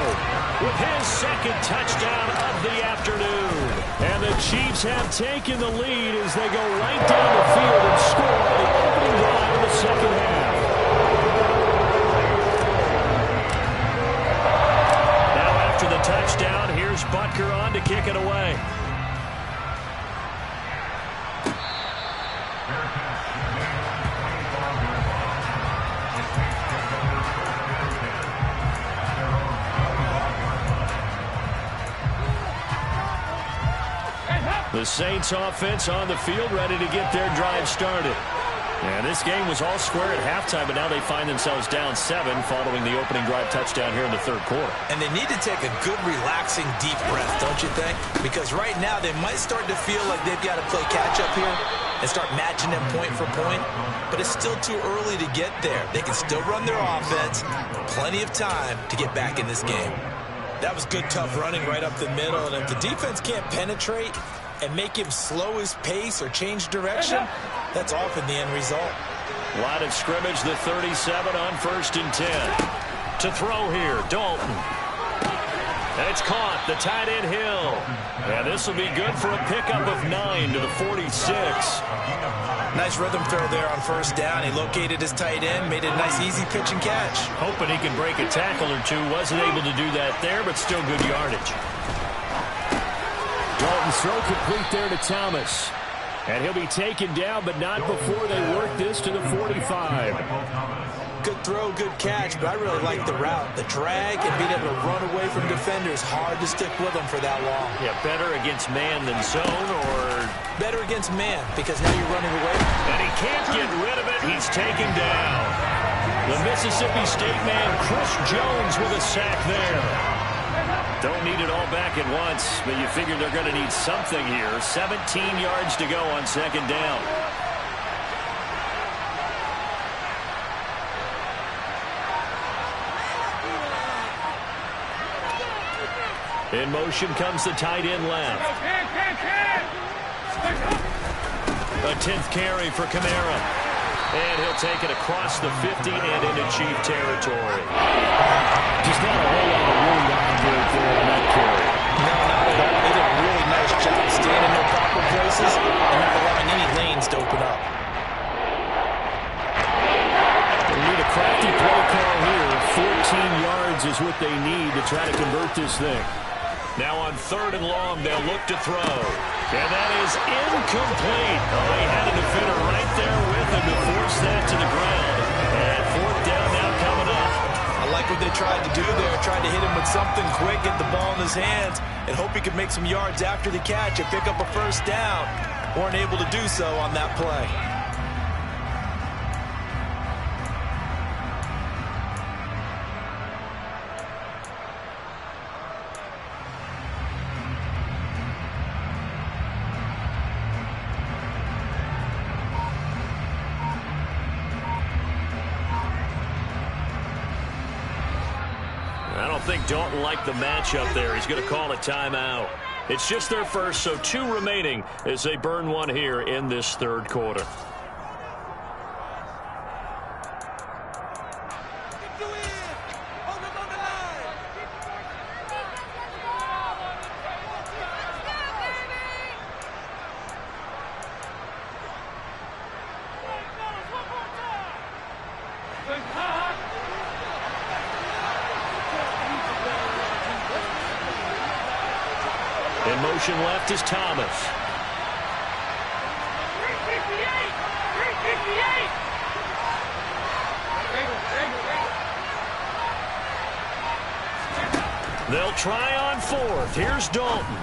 with his 2nd touchdown of the afternoon. And the Chiefs have taken the lead as they go right down the field and score on the opening drive of the second half. After the touchdown, here's Butker on to kick it away. The Saints offense on the field, ready to get their drive started. And this game was all square at halftime, but now they find themselves down 7 following the opening drive touchdown here in the 3rd quarter. And they need to take a good, relaxing, deep breath, don't you think? Because right now they might start to feel like they've got to play catch-up here and start matching them point for point. But it's still too early to get there. They can still run their offense. Plenty of time to get back in this game. That was good, tough running right up the middle. And if the defense can't penetrate and make him slow his pace or change direction, that's often the end result. Line of scrimmage, the 37 on 1st and 10. To throw here, Dalton. And it's caught, the tight end Hill. And this will be good for a pickup of 9 to the 46. Nice rhythm throw there on 1st down. He located his tight end, made it a nice, easy pitch and catch. Hoping he can break a tackle or two. Wasn't able to do that there, but still good yardage. Dalton's throw complete there to Thomas. And he'll be taken down, but not before they work this to the 45. Good throw, good catch, but I really like the route. The drag and being able to run away from defenders, hard to stick with them for that long. Yeah, better against man than zone, or better against man, because now you're running away. And he can't get rid of it. He's taken down. The Mississippi State man, Chris Jones, with a sack there. Don't need it all back at once, but you figure they're going to need something here. 17 yards to go on 2nd down. In motion comes the tight end left. A 10th carry for Kamara. And he'll take it across the 50 and into Chief territory. Just not a whole lot of room down there on that carry. No, not at all. They did a really nice job staying in their proper places and not allowing any lanes to open up. They need a crafty play call here is what they need to try to convert this thing. Now on 3rd and long, they'll look to throw. And that is incomplete. Oh, they had a defender right there with him to force that to the ground. And 4th down now coming up. I like what they tried to do there. Tried to hit him with something quick, get the ball in his hands, and hope he could make some yards after the catch and pick up a 1st down. Weren't able to do so on that play. I don't think Dalton liked the matchup there. He's going to call a timeout. It's just their first, so 2 remaining as they burn one here in this 3rd quarter. In motion left is Thomas. 358. They'll try on 4th. Here's Dalton.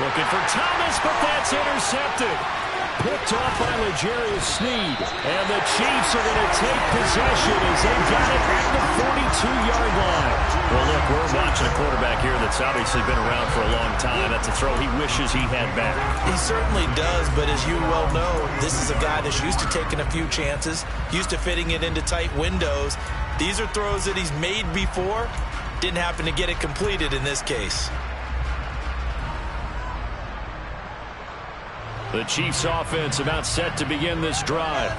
Looking for Thomas, but that's intercepted. Picked off by L'Jarius Sneed. And the Chiefs are going to take possession as they got it at the 42-yard line. Well, look, we're watching a quarterback here that's obviously been around for a long time. That's a throw he wishes he had back. He certainly does, but as you well know, this is a guy that's used to taking a few chances, used to fitting it into tight windows. These are throws that he's made before. Didn't happen to get it completed in this case. The Chiefs offense about set to begin this drive.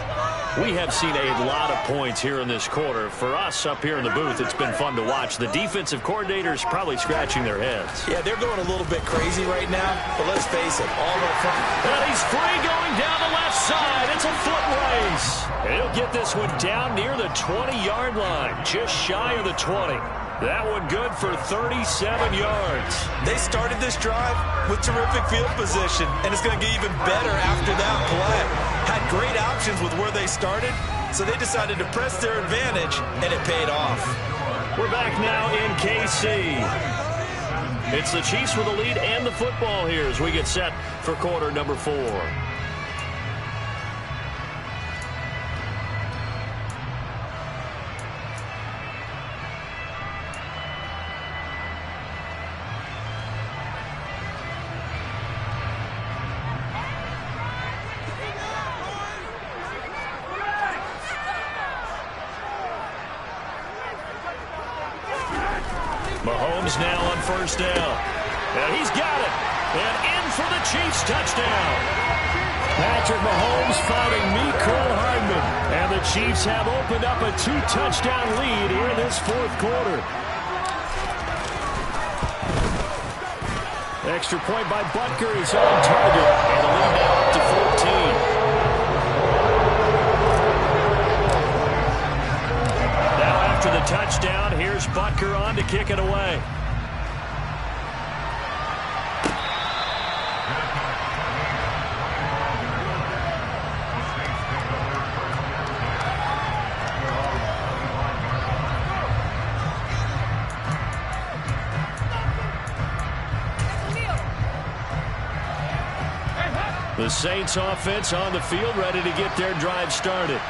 We have seen a lot of points here in this quarter. For us up here in the booth, it's been fun to watch. The defensive coordinators probably scratching their heads. Yeah, they're going a little bit crazy right now, but let's face it, all their front. And he's free going down the left side. It's a foot race. And he'll get this one down near the 20-yard line, just shy of the 20. That one good for 37 yards. They started this drive with terrific field position, and it's going to get even better after that play. Had great options with where they started, so they decided to press their advantage, and it paid off. We're back now in KC. It's the Chiefs with the lead and the football here as we get set for quarter number 4. Mahomes now on 1st down. And he's got it. And in for the Chiefs touchdown. Patrick Mahomes fighting Mecole Hardman. And the Chiefs have opened up a 2-touchdown lead here in this 4th quarter. Extra point by Butker is on target. And the lead now up to 14. Now after the touchdown, here's Butker on to kick it away. The Saints offense on the field, ready to get their drive started.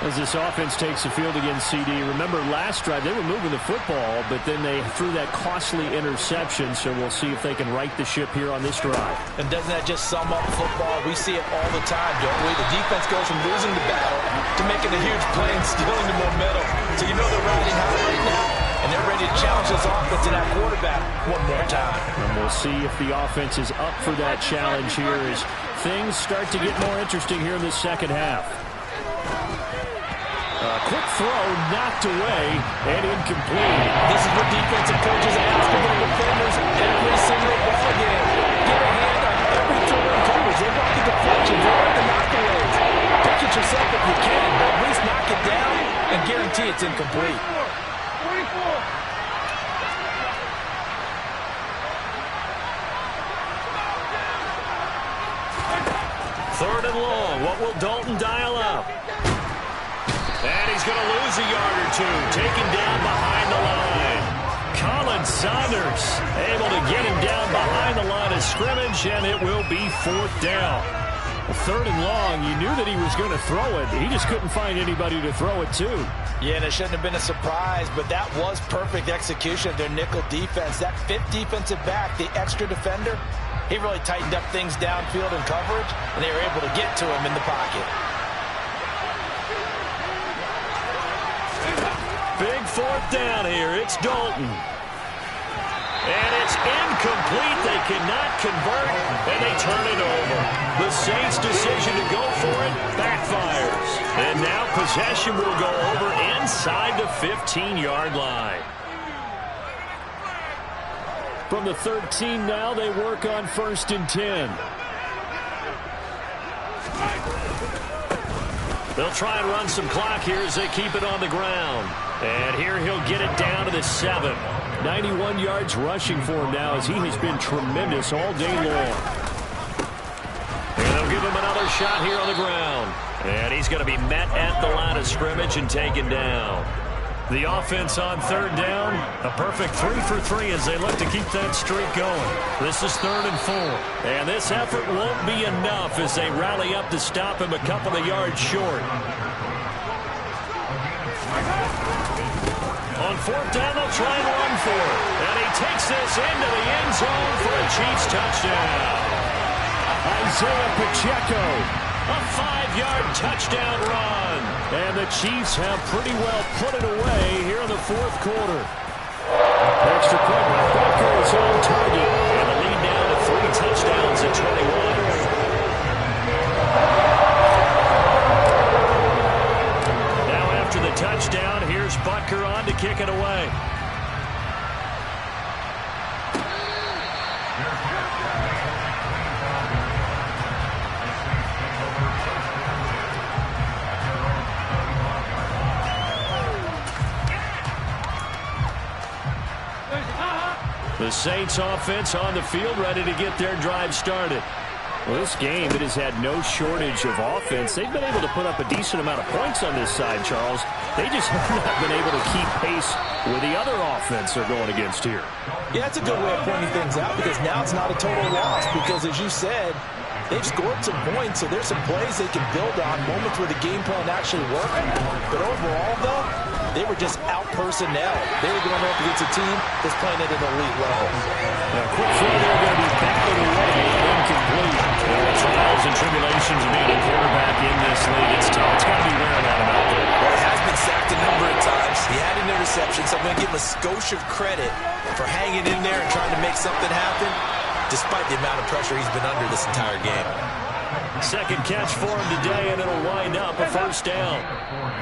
As this offense takes the field against CD. Remember last drive, they were moving the football, but then they threw that costly interception, so we'll see if they can right the ship here on this drive. And doesn't that just sum up football? We see it all the time, don't we? The defense goes from losing the battle to making a huge play and stealing the momentum. So you know they're riding high right now, and they're ready to challenge this offense and that quarterback one more time. And we'll see if the offense is up for that challenge here as things start to get more interesting here in the second half. Quick throw, knocked away, and incomplete. This is what defensive coaches ask of their defenders every single ball game. Get a hand on every throw in coverage. They want the deflections. They want the knockaways. Pitch it yourself if you can, but at least knock it down and guarantee it's incomplete. 24. Third and long. What will Dalton dial up? And he's going to lose a yard or two. Taken down behind the line. Colin Saunders able to get him down behind the line of scrimmage, and it will be fourth down. Third and long. You knew that he was going to throw it. He just couldn't find anybody to throw it to. Yeah, and it shouldn't have been a surprise, but that was perfect execution of their nickel defense. That fifth defensive back, the extra defender, he really tightened up things downfield in coverage, and they were able to get to him in the pocket. Big fourth down here. It's Dalton. And it's incomplete. They cannot convert, and they turn it over. The Saints' decision to go for it backfires. And now possession will go over inside the 15-yard line. From the 13 now, they work on 1st and 10. They'll try and run some clock here as they keep it on the ground. And here he'll get it down to the 7. 91 yards rushing for him now as he has been tremendous all day long. And they'll give him another shot here on the ground. And he's going to be met at the line of scrimmage and taken down. The offense on 3rd down, a perfect 3 for 3 as they look to keep that streak going. This is 3rd and 4. And this effort won't be enough as they rally up to stop him a couple of yards short. On 4th down, they'll try and run for it. And he takes this into the end zone for a Chiefs touchdown. Isaiah Pacheco, a 5-yard touchdown run. And the Chiefs have pretty well put it away here in the 4th quarter. Extra point by Butker is on target. And the lead down to 3 touchdowns at 21. Now after the touchdown, here's Butker on to kick it away. The Saints offense on the field ready to get their drive started. Well, this game, it has had no shortage of offense. They've been able to put up a decent amount of points on this side, Charles. They just have not been able to keep pace with the other offense they're going against here. Yeah, that's a good way of pointing things out because now it's not a total loss because, as you said, they've scored some points, so there's some plays they can build on, moments where the game plan actually worked. But overall, though, they were just out-personnel. They were going up against a team that's playing at an elite level. Now, quick throw there, going to be batted away and incomplete. The trials and tribulations of being a quarterback in this league, it's tough. It's got to be wearing on him out there. Well, he has been sacked a number of times. He had an interception, so I'm going to give him a skosh of credit for hanging in there and trying to make something happen, despite the amount of pressure he's been under this entire game. Second catch for him today, and it'll wind up a 1st down.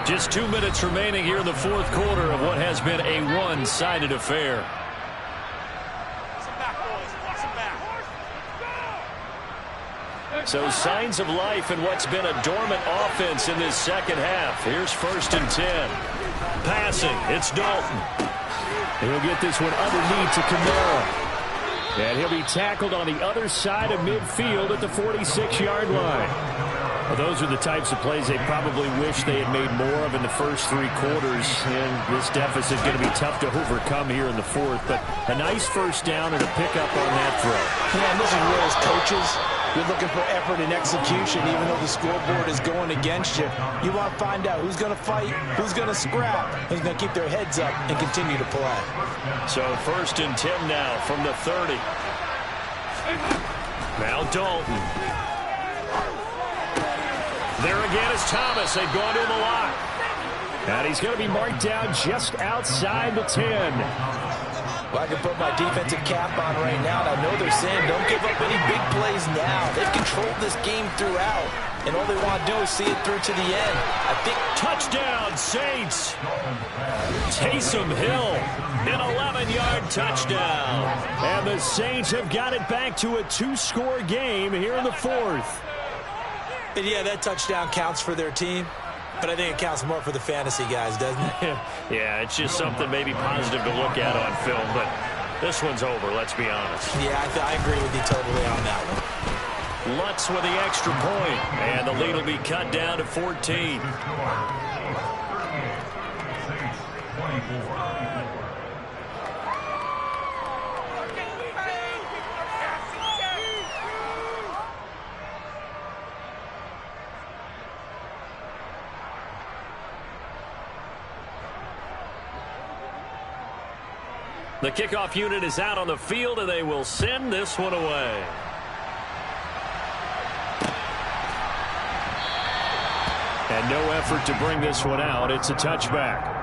Just 2 minutes remaining here in the 4th quarter of what has been a one-sided affair. So signs of life in what's been a dormant offense in this second half. Here's 1st and 10. Passing, it's Dalton. He'll get this one underneath to Kamara. And he'll be tackled on the other side of midfield at the 46-yard line. Well, those are the types of plays they probably wish they had made more of in the first 3 quarters. And this deficit is going to be tough to overcome here in the 4th. But a nice 1st down and a pickup on that throw. Yeah, and this is where as coaches, you're looking for effort and execution, even though the scoreboard is going against you. You want to find out who's going to fight, who's going to scrap, who's going to keep their heads up and continue to play. So 1st and 10 now from the 30. Now Dalton. There again is Thomas. They've gone to him a lot. And he's going to be marked down just outside the 10. Well, I can put my defensive cap on right now, and I know they're saying don't give up any big plays now. They've controlled this game throughout, and all they want to do is see it through to the end. I think touchdown, Saints. Taysom Hill, an 11-yard touchdown. And the Saints have got it back to a 2-score game here in the 4th. And yeah, that touchdown counts for their team. but I think it counts more for the fantasy guys, doesn't it? Yeah, it's just something maybe positive to look at on film, but this one's over, let's be honest. Yeah, I agree with you totally on that one. Lutz with the extra point, and the lead will be cut down to 14. The kickoff unit is out on the field, and they will send this one away. And no effort to bring this one out. It's a touchback.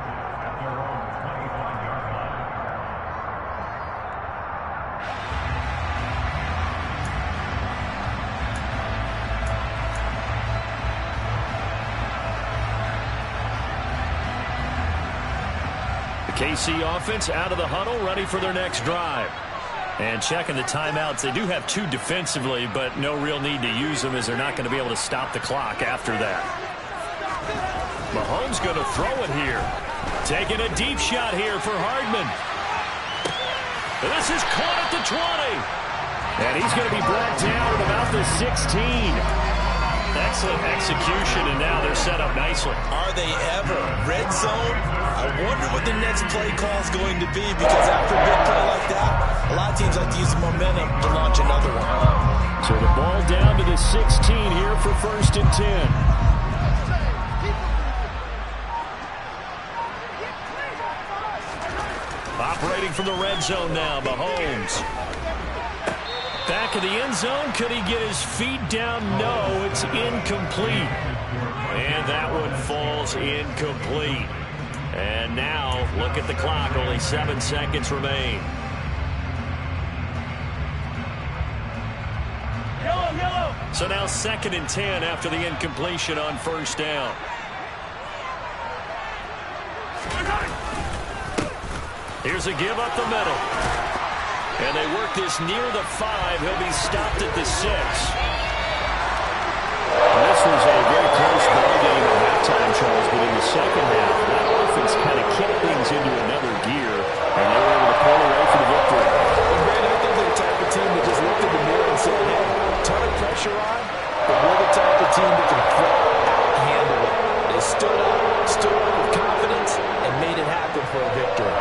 KC offense out of the huddle, ready for their next drive. And checking the timeouts. They do have 2 defensively, but no real need to use them as they're not going to be able to stop the clock after that. Mahomes going to throw it here. Taking a deep shot here for Hardman. This is caught at the 20. And he's going to be brought down at about the 16. Excellent execution, and now they're set up nicely. Are they ever? Red zone? I wonder what the next play call is going to be, because after a big play like that, a lot of teams like to use the momentum to launch another one. So the ball down to the 16 here for 1st and 10. Operating from the red zone now, Mahomes. Back of the end zone. Could he get his feet down? No, it's incomplete. And that one falls incomplete. And now, look at the clock. Only 7 seconds remain. So now 2nd and 10 after the incompletion on 1st down. Here's a give up the middle. And they work this near the 5. He'll be stopped at the 6. This was a very close ball game at halftime, Charles, but in the second half, that offense kind of kicked things into another gear, and they were able to pull away for the victory. And Brad, I think they're the type of team that just looked in the mirror and said, hey, ton of pressure on, but we're the type of team that can handle it. They stood up with confidence, and made it happen for a victory.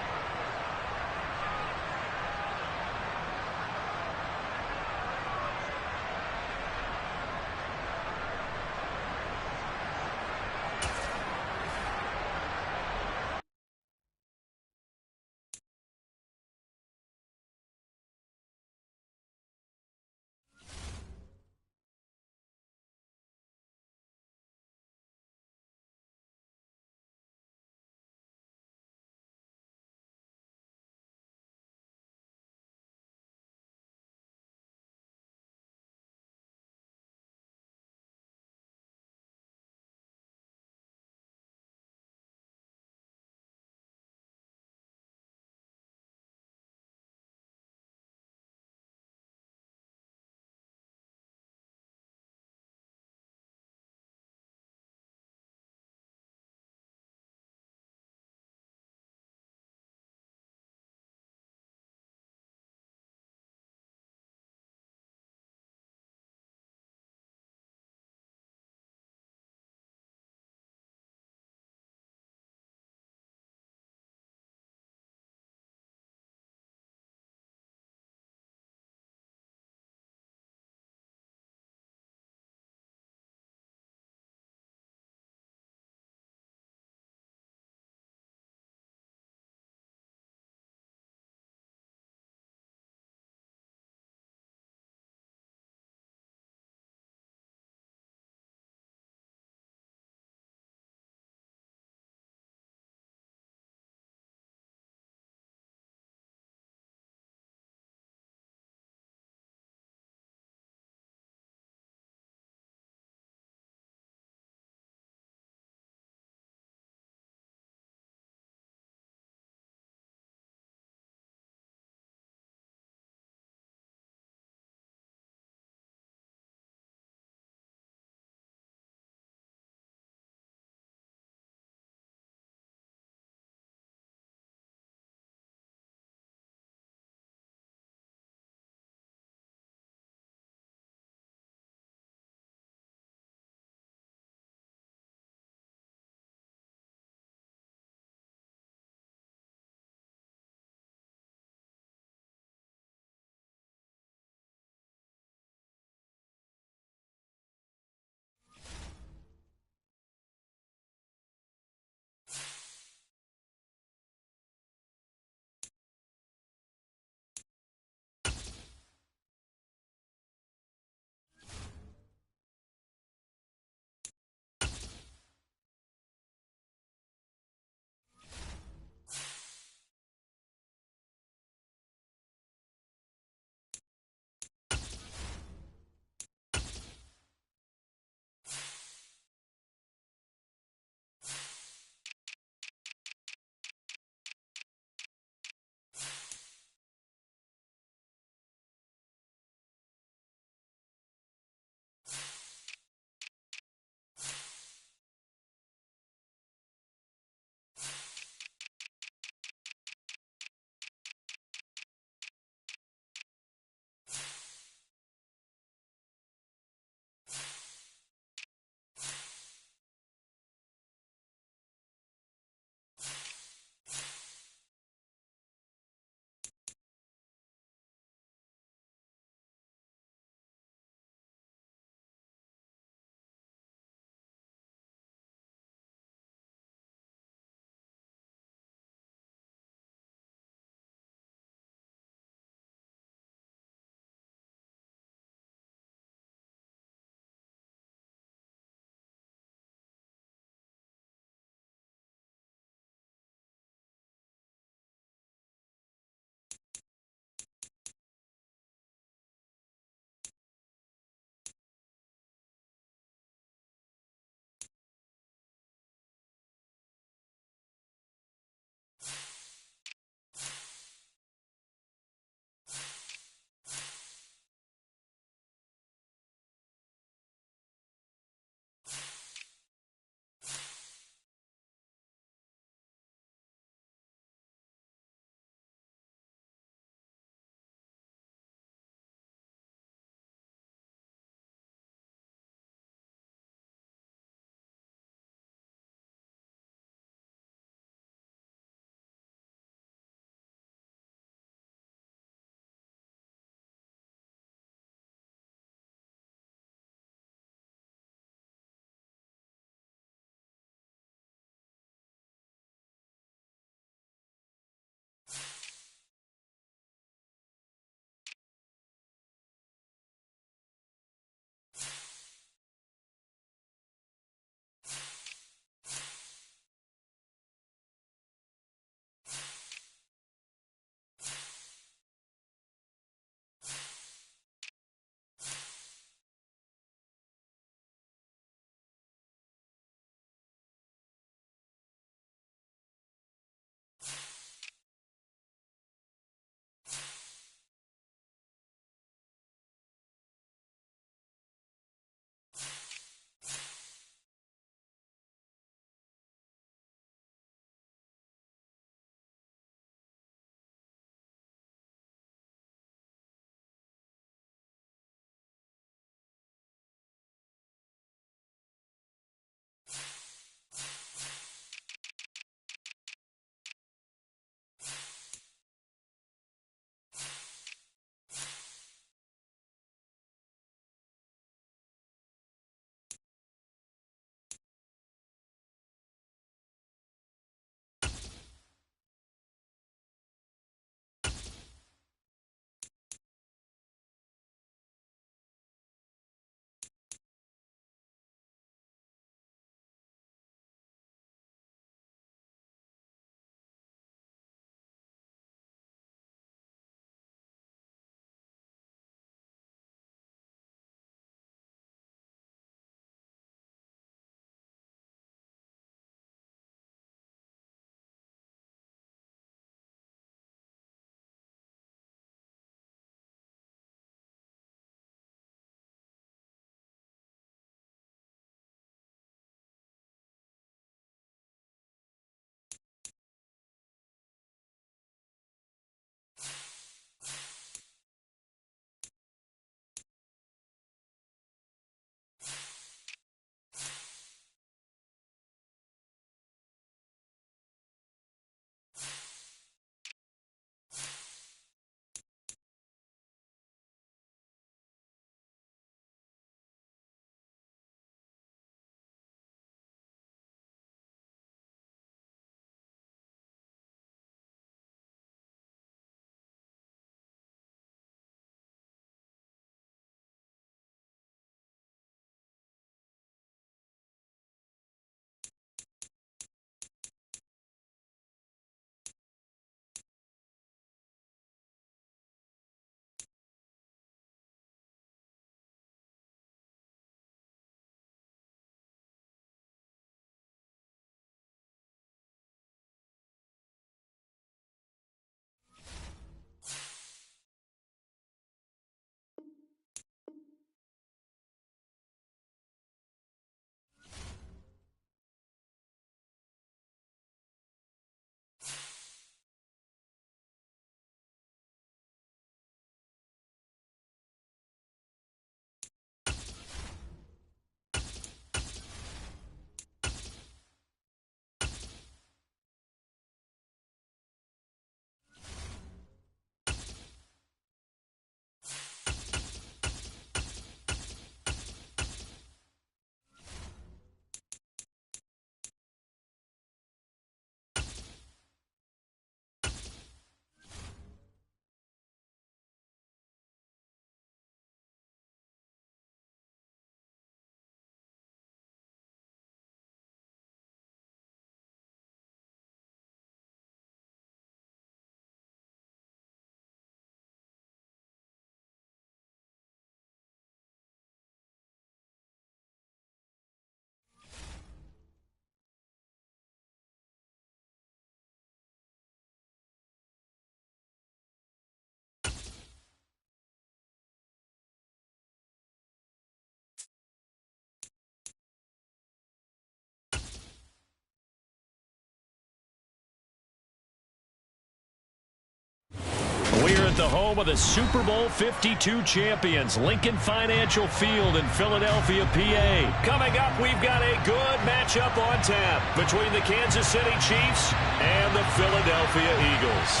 the home of the Super Bowl 52 champions, Lincoln Financial Field in Philadelphia, PA. Coming up, we've got a good matchup on tap between the Kansas City Chiefs and the Philadelphia Eagles.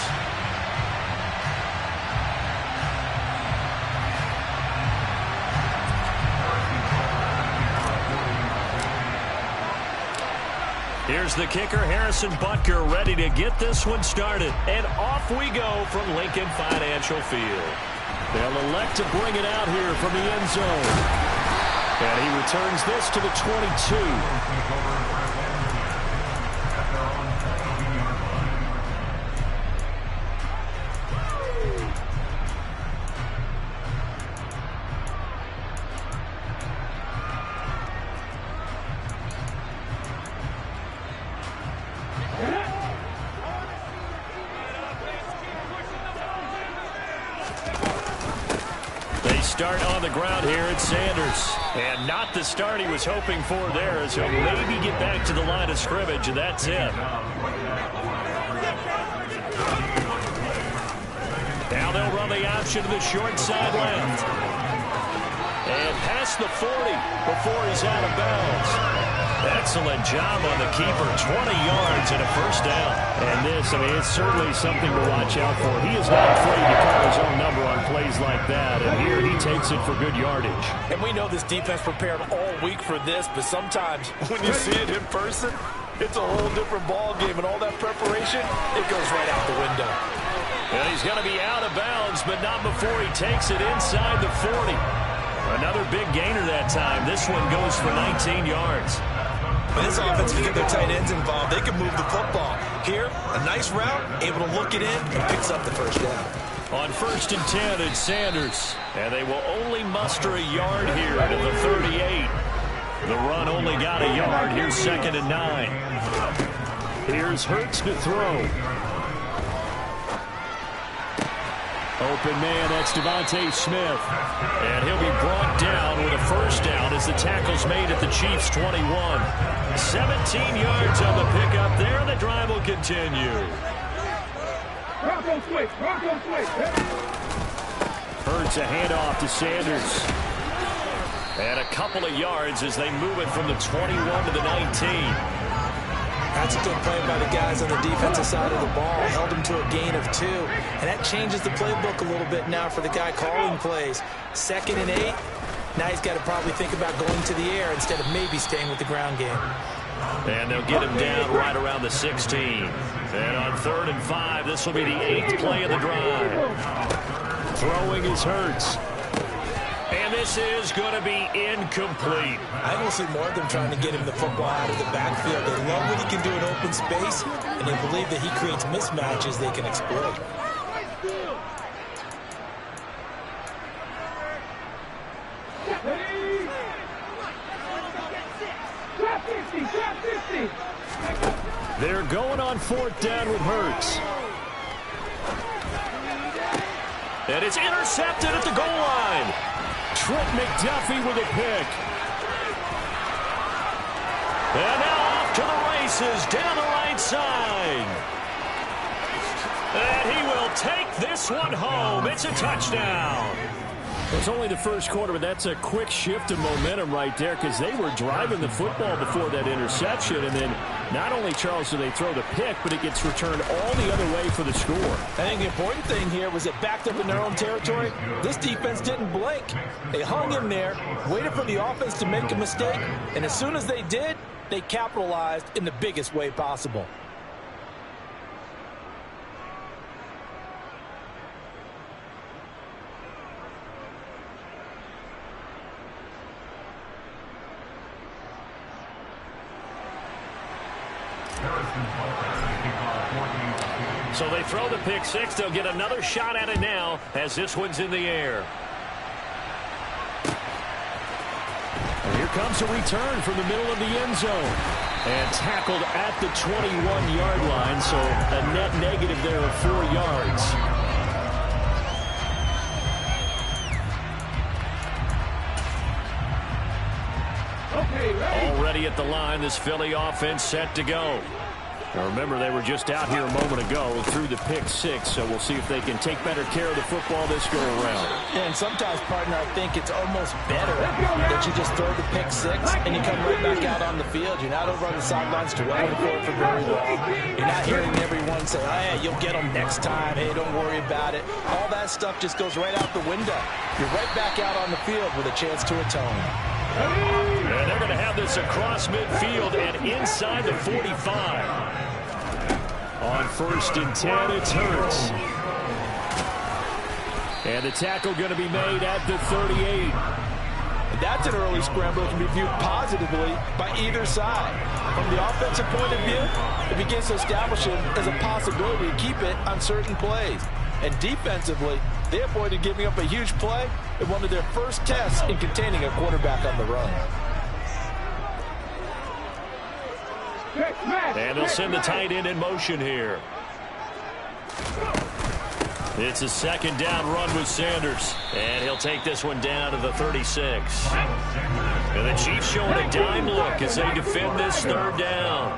Here's the kicker, Harrison Butker, ready to get this one started. And off we go from Lincoln Financial Field. They'll elect to bring it out here from the end zone. And he returns this to the 22. Start on the ground here at Sanders. And not the start he was hoping for there, as he'll maybe get back to the line of scrimmage, and that's it. Now they'll run the option to the short side left. And past the 40 before he's out of bounds. Excellent job on the keeper. 20 yards and a first down. And this, I mean, it's certainly something to watch out for. He is not afraid to call his own number on plays like that. And here he takes it for good yardage. And we know this defense prepared all week for this, but sometimes when you see it in person, it's a whole different ball game. And all that preparation, it goes right out the window. And he's going to be out of bounds, but not before he takes it inside the 40. Another big gainer that time. This one goes for 19 yards. When this offense can get their tight ends involved, they can move the football. Here, a nice route, able to look it in, and picks up the first down. On 1st and 10, it's Sanders. And they will only muster a yard here to the 38. The run only got a yard. Here's 2nd and 9. Here's Hurts to throw. Open man, that's Devontae Smith. And he'll be brought down with a first down as the tackle's made at the Chiefs' 21. 17 yards on the pickup there, and the drive will continue. Hurts a handoff to Sanders. And a couple of yards as they move it from the 21 to the 19. That's a good play by the guys on the defensive side of the ball. Held him to a gain of 2. And that changes the playbook a little bit now for the guy calling plays. 2nd and 8. Now he's got to probably think about going to the air instead of maybe staying with the ground game. And they'll get him down right around the 16. And on 3rd and 5, this will be the 8th play of the drive. Throwing is Hurts. And this is going to be incomplete. I will see more of them trying to get him the football out of the backfield. They love what he can do in open space, and they believe that he creates mismatches they can exploit. They're going on 4th down with Hurts. And it's intercepted at the goal line. Trent McDuffie with a pick. And now off to the races down the right side. And he will take this one home. It's a touchdown. It's only the first quarter, but that's a quick shift of momentum right there because they were driving the football before that interception. And then not only, Charles, do they throw the pick, but it gets returned all the other way for the score. I think the important thing here was it backed up in their own territory. This defense didn't blink. They hung in there, waited for the offense to make a mistake, and as soon as they did, they capitalized in the biggest way possible. So they throw the pick six. They'll get another shot at it now as this one's in the air. And here comes a return from the middle of the end zone. And tackled at the 21-yard line, so a net negative there of 4 yards. Okay, ready? Already at the line, this Philly offense set to go. Now remember, they were just out here a moment ago through the pick six, so we'll see if they can take better care of the football this go around. Yeah, and sometimes, partner, I think it's almost better that you just throw the pick six and you come right back out on the field. You're not over on the sidelines dwelling for it for very long. You're not hearing everyone say, oh, hey, you'll get them next time. Hey, don't worry about it. All that stuff just goes right out the window. You're right back out on the field with a chance to atone. And they're going to have this across midfield and inside the 45. On 1st and 10, it's Hurts. And the tackle going to be made at the 38. And that's an early scramble that can be viewed positively by either side. From the offensive point of view, it begins to establish it as a possibility to keep it on certain plays. And defensively, they avoided giving up a huge play in one of their first tests in containing a quarterback on the run. And they'll send the tight end in motion here. It's a 2nd down run with Sanders. And he'll take this one down to the 36. And the Chiefs showing a dime look as they defend this 3rd down.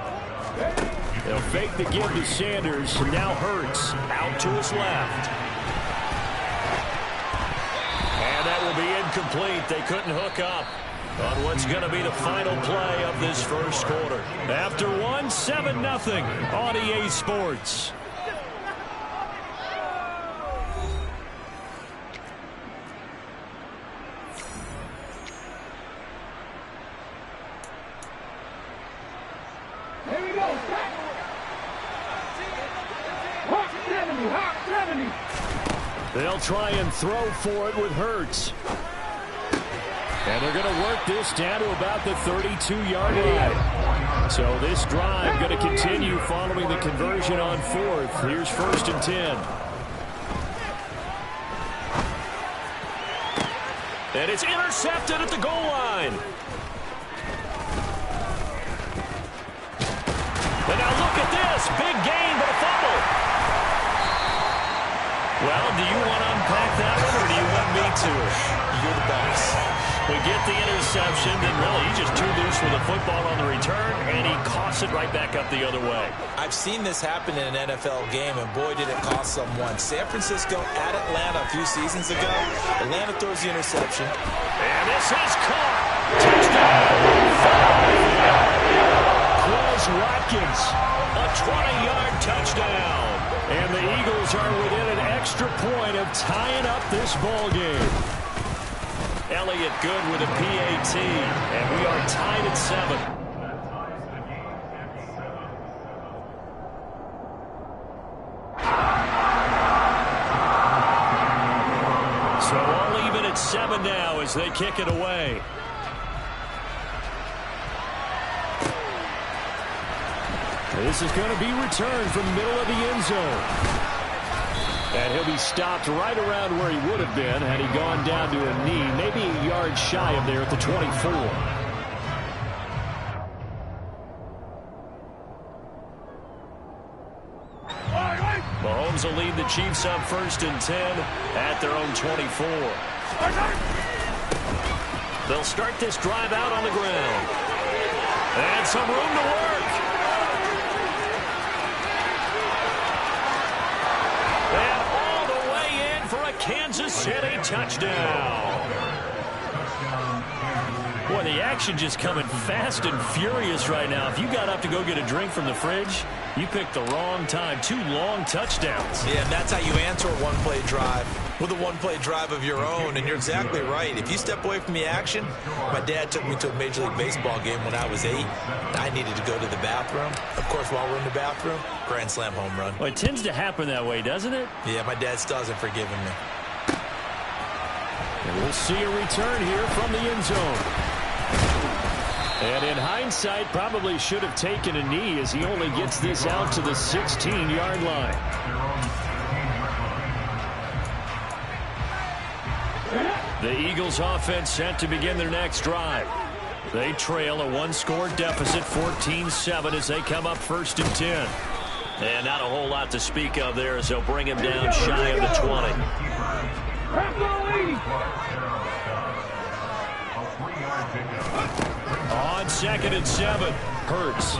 They'll fake the give to Sanders. Now Hurts out to his left. And that will be incomplete. They couldn't hook up on what's going to be the final play of this first quarter. After one, 7-0 on EA Sports. Here we go. Hawk 70, Hawk 70. They'll try and throw for it with Hurts. And they're going to work this down to about the 32-yard line. So this drive going to continue following the conversion on 4th. Here's 1st and 10. And it's intercepted at the goal line. And now look at this. Big gain, but a fumble. Well, do you want to unpack that one, or do you want me to? You're the boss. We get the interception, then really he just too loose with the football on the return, and he coughs it right back up the other way. I've seen this happen in an NFL game, and boy, did it cost someone. San Francisco at Atlanta a few seasons ago. Atlanta throws the interception. And this is caught. Touchdown. Quez Watkins, a 20-yard touchdown. And the Eagles are within an extra point of tying up this ball game. Elliott good with a PAT, and we are tied at 7. So all even at 7 now as they kick it away. This is going to be returned from the middle of the end zone. And he'll be stopped right around where he would have been had he gone down to a knee, maybe a yard shy of there at the 24. Mahomes will lead the Chiefs up 1st and 10 at their own 24. They'll start this drive out on the ground. And some room to work. And all the way in for a Kansas City touchdown. Boy, the action just coming fast and furious right now. If you got up to go get a drink from the fridge, you picked the wrong time. 2 long touchdowns. Yeah, and that's how you answer a one-play drive with a one-play drive of your own. And you're exactly right. If you step away from the action, my dad took me to a Major League Baseball game when I was 8. I needed to go to the bathroom. Of course, while we're in the bathroom, grand slam home run. Well, it tends to happen that way, doesn't it? Yeah, my dad still hasn't forgiven me. And we'll see a return here from the end zone. And in hindsight, probably should have taken a knee as he only gets this out to the 16-yard line. The Eagles offense set to begin their next drive. They trail a 1-score deficit, 14-7, as they come up 1st and 10. And not a whole lot to speak of there as they'll bring him down shy of the 20. On 2nd and 7, Hurts.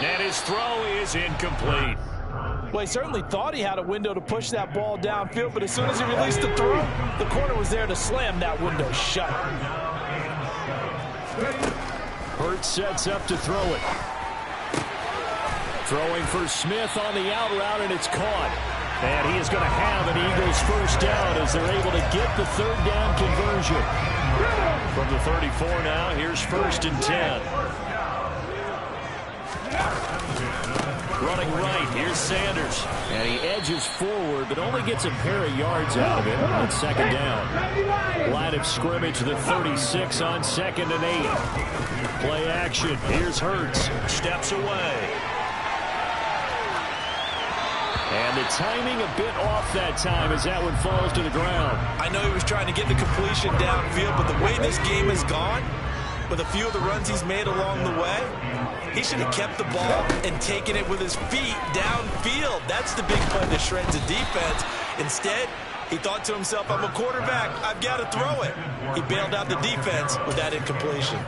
And his throw is incomplete. Well, he certainly thought he had a window to push that ball downfield, but as soon as he released the throw, the corner was there to slam that window shut. Hurts sets up to throw it. Throwing for Smith on the out route, and it's caught. And he is going to have an Eagles first down as they're able to get the third down conversion. From the 34 now, here's 1st and 10. Running right, here's Sanders. And he edges forward, but only gets a pair of yards out of it on 2nd down. Line of scrimmage, the 36 on 2nd and 8. Play action, here's Hurts. Steps away. And the timing a bit off that time as that one falls to the ground. I know he was trying to get the completion downfield, but the way this game has gone, with a few of the runs he's made along the way, he should have kept the ball and taken it with his feet downfield. That's the big play that shreds the defense. Instead, he thought to himself, I'm a quarterback, I've got to throw it. He bailed out the defense with that incompletion.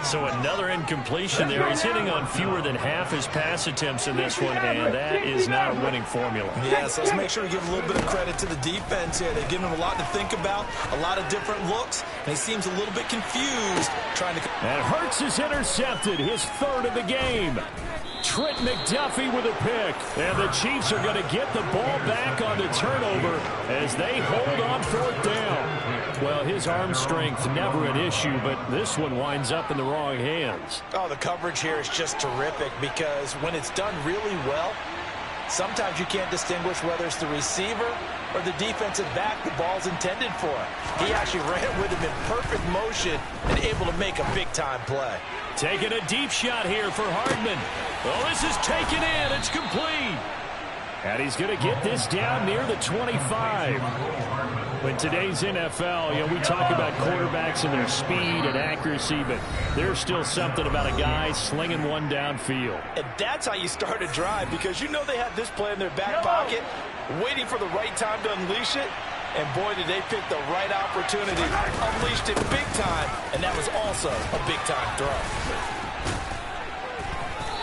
So another incompletion there. He's hitting on fewer than half his pass attempts in this one, and that is not a winning formula. Yeah, so let's make sure we give a little bit of credit to the defense here. They've given him a lot to think about, a lot of different looks, and he seems a little bit confused trying to... And Hurts is intercepted, his 3rd of the game. Trent McDuffie with a pick. And the Chiefs are going to get the ball back on the turnover as they hold on 4th down. Well, his arm strength never an issue, but this one winds up in the wrong hands. Oh, the coverage here is just terrific because when it's done really well, sometimes you can't distinguish whether it's the receiver or the defensive back the ball's intended for. He actually ran with him in perfect motion and able to make a big-time play. Taking a deep shot here for Hardman. Well, this is taken in. It's complete. And he's going to get this down near the 25. In today's NFL, we talk about quarterbacks and their speed and accuracy, but there's still something about a guy slinging one downfield. And that's how you start a drive, because you know they have this play in their back pocket, waiting for the right time to unleash it. And boy, did they pick the right opportunity. Unleashed it big time, and that was also a big-time throw.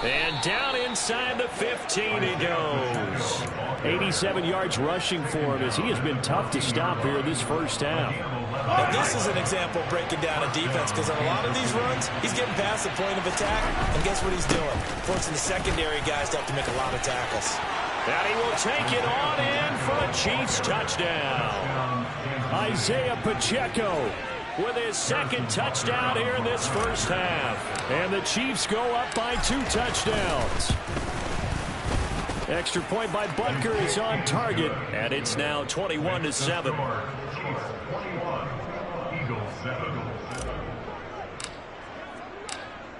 And down inside the 15 he goes. 87 yards rushing for him as he has been tough to stop here this first half. Now, this is an example of breaking down a defense, because on a lot of these runs, he's getting past the point of attack, and guess what he's doing? Forcing the secondary guys to have to make a lot of tackles. And he will take it on in for a Chiefs touchdown. Isaiah Pacheco with his 2nd touchdown here in this first half. And the Chiefs go up by 2 touchdowns. Extra point by Butker is on target, and it's now 21-7.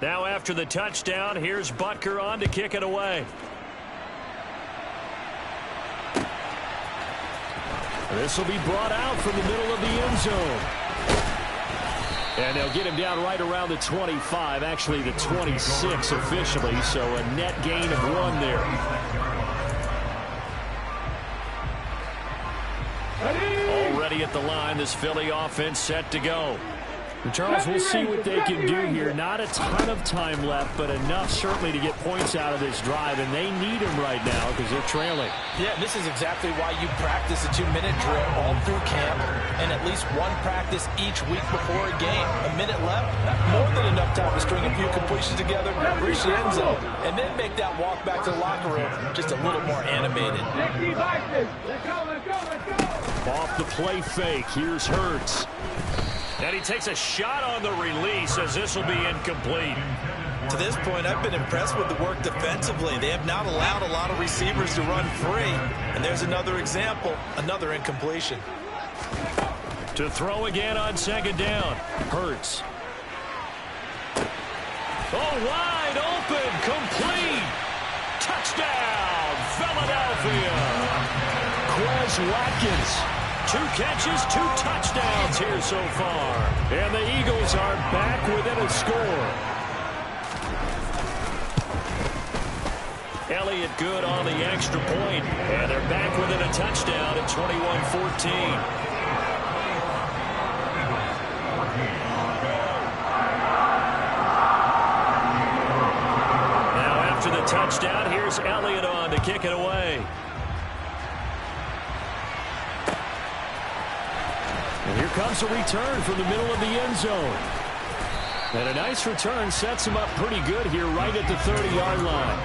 Now after the touchdown, here's Butker on to kick it away. This will be brought out from the middle of the end zone. And they'll get him down right around the 25, actually the 26 officially, so a net gain of 1 there. Already at the line, this Philly offense set to go. And Charles, we'll see what they can do here. Not a ton of time left, but enough certainly to get points out of this drive, and they need them right now because they're trailing. Yeah, this is exactly why you practice a 2-minute drill all through camp and at least one practice each week before a game. A minute left, more than enough time to string a few completions together, reach the end zone, and then make that walk back to the locker room just a little more animated. Off the play fake, here's Hurts. And he takes a shot on the release as this will be incomplete. To this point, I've been impressed with the work defensively. They have not allowed a lot of receivers to run free. And there's another example, another incompletion. To throw again on 2nd down. Hurts. Oh, wide open, complete. Touchdown, Philadelphia. Quez Watkins. 2 catches, 2 touchdowns here so far. And the Eagles are back within a score. Elliott good on the extra point. And they're back within a touchdown at 21-14. touchdown. Here's Elliott on to kick it away. And here comes a return from the middle of the end zone. And a nice return sets him up pretty good here right at the 30-yard line.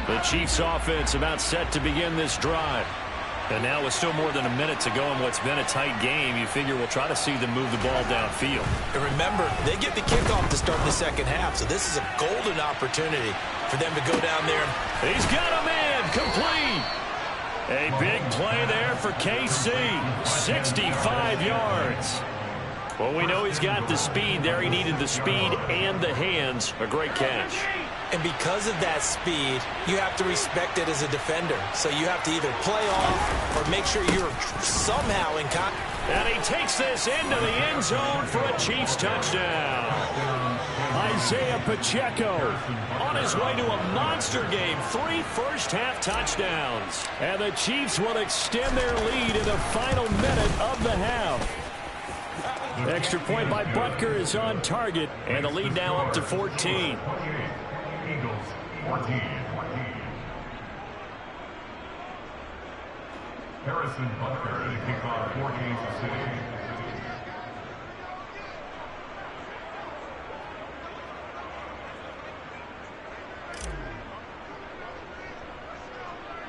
The Chiefs offense about set to begin this drive. And now with still more than a minute to go in what's been a tight game, you figure we'll try to see them move the ball downfield. And remember, they get the kickoff to start the second half, so this is a golden opportunity for them to go down there. He's got a man complete. A big play there for KC. 65 yards. Well, we know he's got the speed there. He needed the speed and the hands. A great catch. And because of that speed, you have to respect it as a defender. So you have to either play off or make sure you're somehow in contact. And he takes this into the end zone for a Chiefs touchdown. Isaiah Pacheco on his way to a monster game. 3 first-half touchdowns. And the Chiefs will extend their lead in the final minute of the half. Extra point by Butker is on target. And the lead now up to 14. Eagles 14. Harrison Butker to kick off for Kansas City.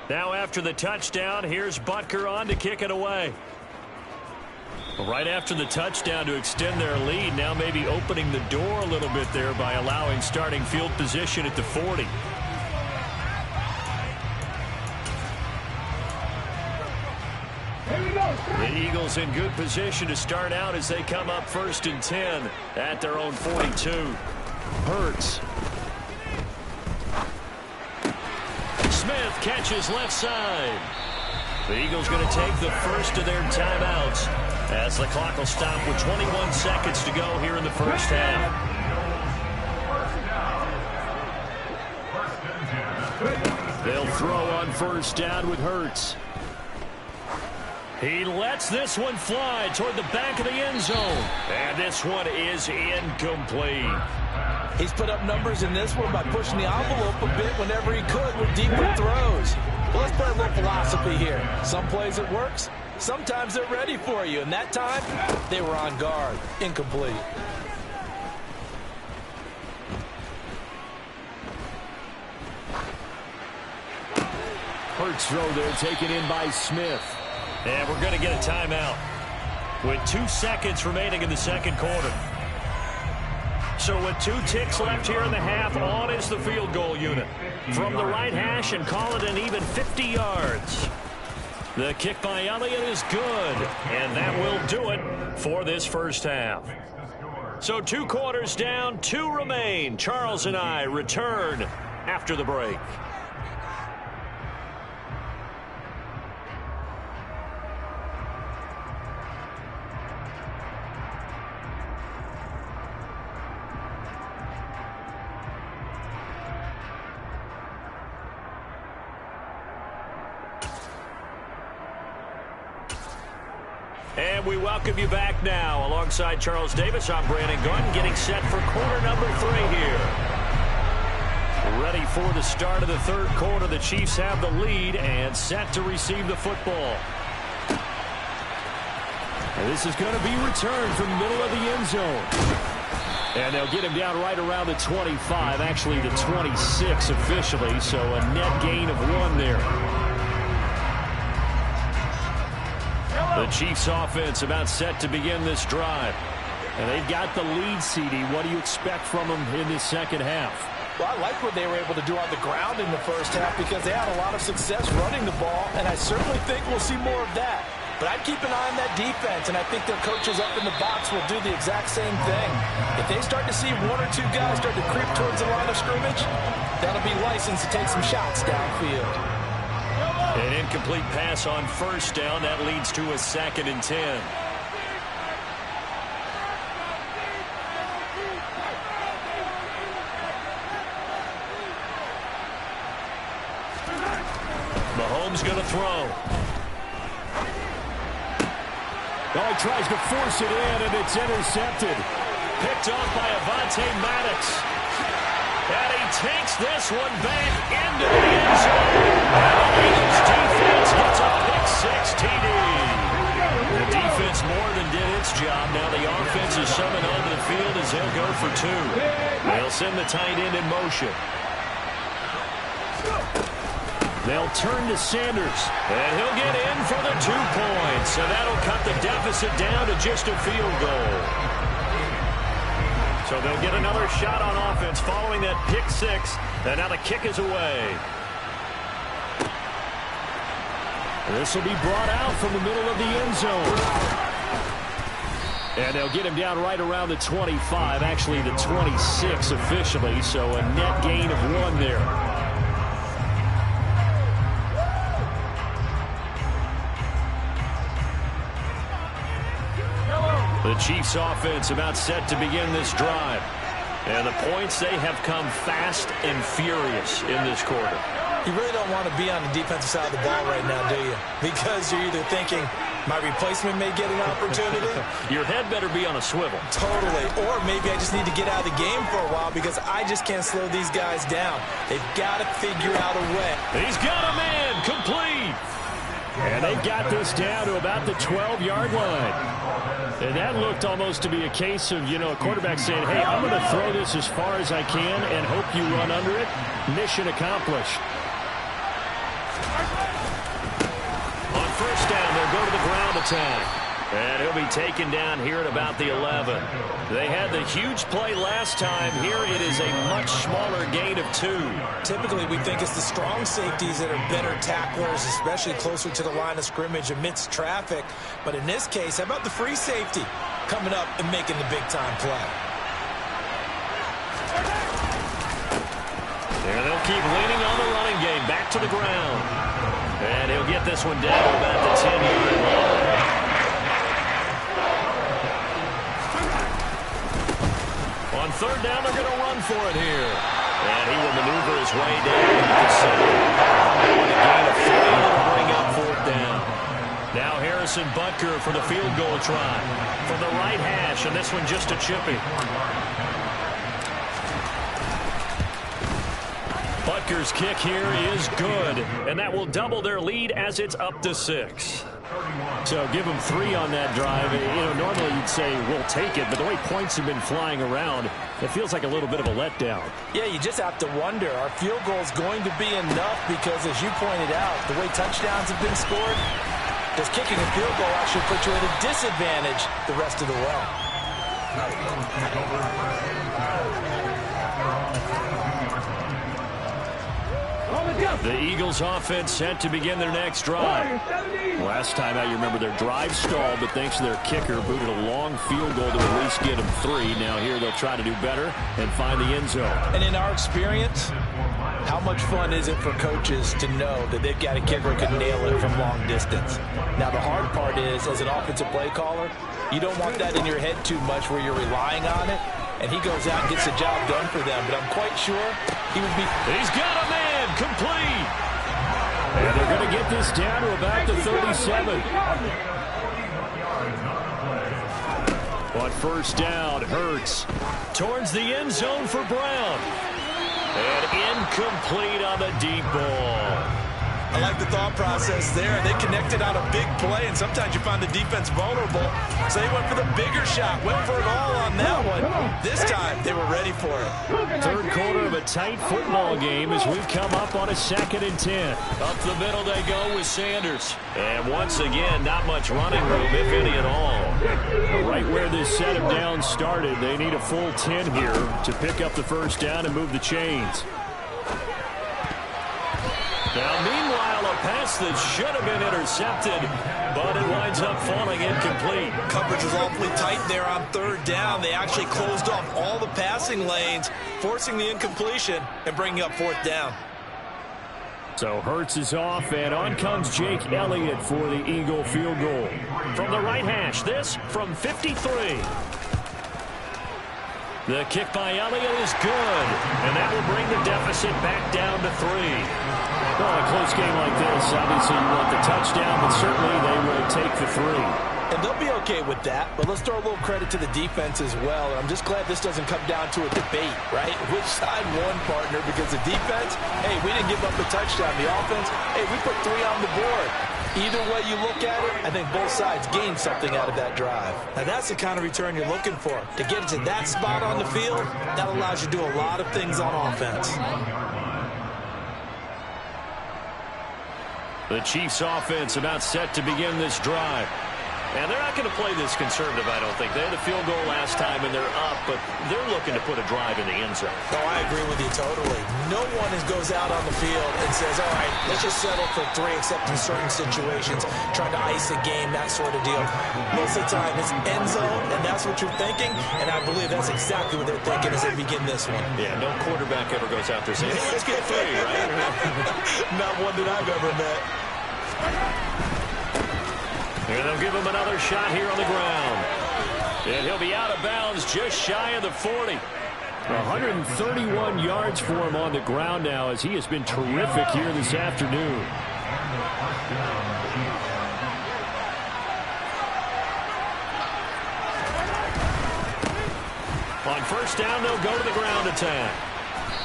Now after the touchdown, here's Butker on to kick it away. Right after the touchdown to extend their lead, now maybe opening the door a little bit there by allowing starting field position at the 40. The Eagles in good position to start out as they come up 1st and 10 at their own 42. Hurts. Smith catches left side. The Eagles going to take the first of their timeouts as the clock will stop with 21 seconds to go here in the first half. They'll throw on 1st down with Hurts. He lets this one fly toward the back of the end zone. And this one is incomplete. He's put up numbers in this one by pushing the envelope a bit whenever he could with deeper throws. Well, let's play a little philosophy here. Some plays it works. Sometimes they're ready for you. And that time, they were on guard. Incomplete. Hurts throw there taken in by Smith. And we're going to get a timeout with 2 seconds remaining in the second quarter. So with 2 ticks left here in the half, on is the field goal unit. From the right hash and call it an even 50 yards. The kick by Elliott is good. And that will do it for this first half. So 2 quarters down, 2 remain. Charles and I return after the break. And we welcome you back now. Alongside Charles Davis, I'm Brandon Gunn, getting set for quarter number 3 here. Ready for the start of the third quarter. The Chiefs have the lead and set to receive the football. And this is going to be returned from the middle of the end zone. And they'll get him down right around the 25, actually the 26 officially, so a net gain of 1 there. The Chiefs offense about set to begin this drive. And they've got the lead, CD. What do you expect from them in this second half? Well, I like what they were able to do on the ground in the first half because they had a lot of success running the ball, and I certainly think we'll see more of that. But I'd keep an eye on that defense, and I think their coaches up in the box will do the exact same thing. If they start to see 1 or 2 guys start to creep towards the line of scrimmage, that'll be license to take some shots downfield. An incomplete pass on 1st down. That leads to a 2nd and 10. Mahomes going to throw. Oh, he tries to force it in, and it's intercepted. Picked off by Avonte Maddox. And he takes this one back into the end zone. And the Eagles defense gets a pick-six TD. The defense more than did its job. Now the offense is summoned onto the field as they'll go for two. They'll send the tight end in motion. They'll turn to Sanders. And he'll get in for the 2 points. So that'll cut the deficit down to just a field goal. So they'll get another shot on offense following that pick-six. And now the kick is away. This will be brought out from the middle of the end zone. And they'll get him down right around the 25, actually the 26 officially, so a net gain of 1 there. The Chiefs offense about set to begin this drive. And the points, they have come fast and furious in this quarter. You really don't want to be on the defensive side of the ball right now, do you? Because you're either thinking, my replacement may get an opportunity. Your head better be on a swivel. Totally. Or maybe I just need to get out of the game for a while because I just can't slow these guys down. They've got to figure out a way. He's got a man complete. And they got this down to about the 12-yard line. And that looked almost to be a case of, a quarterback saying, hey, I'm going to throw this as far as I can and hope you run under it. Mission accomplished. On first down, they'll go to the ground attack. And he'll be taken down here at about the 11. They had the huge play last time. Here it is a much smaller gain of 2. Typically, we think it's the strong safeties that are better tacklers, especially closer to the line of scrimmage amidst traffic. But in this case, how about the free safety coming up and making the big-time play? And they'll keep leaning on the running game. Back to the ground. And he'll get this one down to about the 10-yard line. On third down, they're going to run for it here. And he will maneuver his way down to the center. And a gain of 3 that'll bring up fourth down. Now Harrison Butker for the field goal try. From the right hash, and this one just a chippy. Butker's kick here is good. And that will double their lead as it's up to 6. So give them 3 on that drive. Normally you'd say we'll take it, but the way points have been flying around, it feels like a little bit of a letdown. Yeah, you just have to wonder, are field goals going to be enough? Because as you pointed out, the way touchdowns have been scored, does kicking a field goal actually put you at a disadvantage the rest of the way? The Eagles offense set to begin their next drive. Last time out, you remember their drive stalled, but thanks to their kicker, booted a long field goal to at least get them 3. Now here they'll try to do better and find the end zone. And in our experience, how much fun is it for coaches to know that they've got a kicker who can nail it from long distance? Now the hard part is, as an offensive play caller, you don't want that in your head too much where you're relying on it. And he goes out and gets the job done for them. But I'm quite sure he would be... He's got a man complete. And they're going to get this down to about the 37. On first down, Hurts Towards the end zone for Brown. And incomplete on the deep ball. I like the thought process there. They connected on a big play, and sometimes you find the defense vulnerable. So they went for the bigger shot, went for it all on that one. This time, they were ready for it. Third quarter of a tight football game as we've come up on a 2nd and 10. Up the middle they go with Sanders. And once again, not much running room, if any at all. Right where this set him down started, they need a full 10 here to pick up the first down and move the chains. Now, meanwhile, a pass that should have been intercepted, but it winds up falling incomplete. Coverage was awfully tight there on third down. They actually closed off all the passing lanes, forcing the incompletion and bringing up fourth down. So Hurts is off, and on comes Jake Elliott for the Eagle field goal. From the right hash, this from 53. The kick by Elliott is good, and that will bring the deficit back down to 3. Well, a close game like this, obviously you want the touchdown, but certainly they will take the 3. And they'll be okay with that, but let's throw a little credit to the defense as well. I'm just glad this doesn't come down to a debate, right? Which side won, partner? Because the defense, hey, we didn't give up a touchdown. The offense, hey, we put 3 on the board. Either way you look at it, I think both sides gained something out of that drive. Now, that's the kind of return you're looking for. To get to that spot on the field, that allows you to do a lot of things on offense. The Chiefs offense about set to begin this drive. And they're not going to play this conservative, I don't think. They had a field goal last time, and they're up, but they're looking to put a drive in the end zone. No, I agree with you totally. No one goes out on the field and says, all right, let's just settle for 3, except in certain situations, trying to ice a game, that sort of deal. Most of the time, it's end zone, and that's what you're thinking, and I believe that's exactly what they're thinking as they begin this one. Yeah, no quarterback ever goes out there saying, hey, let's get 3, right? Not one that I've ever met. And they'll give him another shot here on the ground. And he'll be out of bounds just shy of the 40. 131 yards for him on the ground now, as he has been terrific here this afternoon. On first down, they'll go to the ground attack.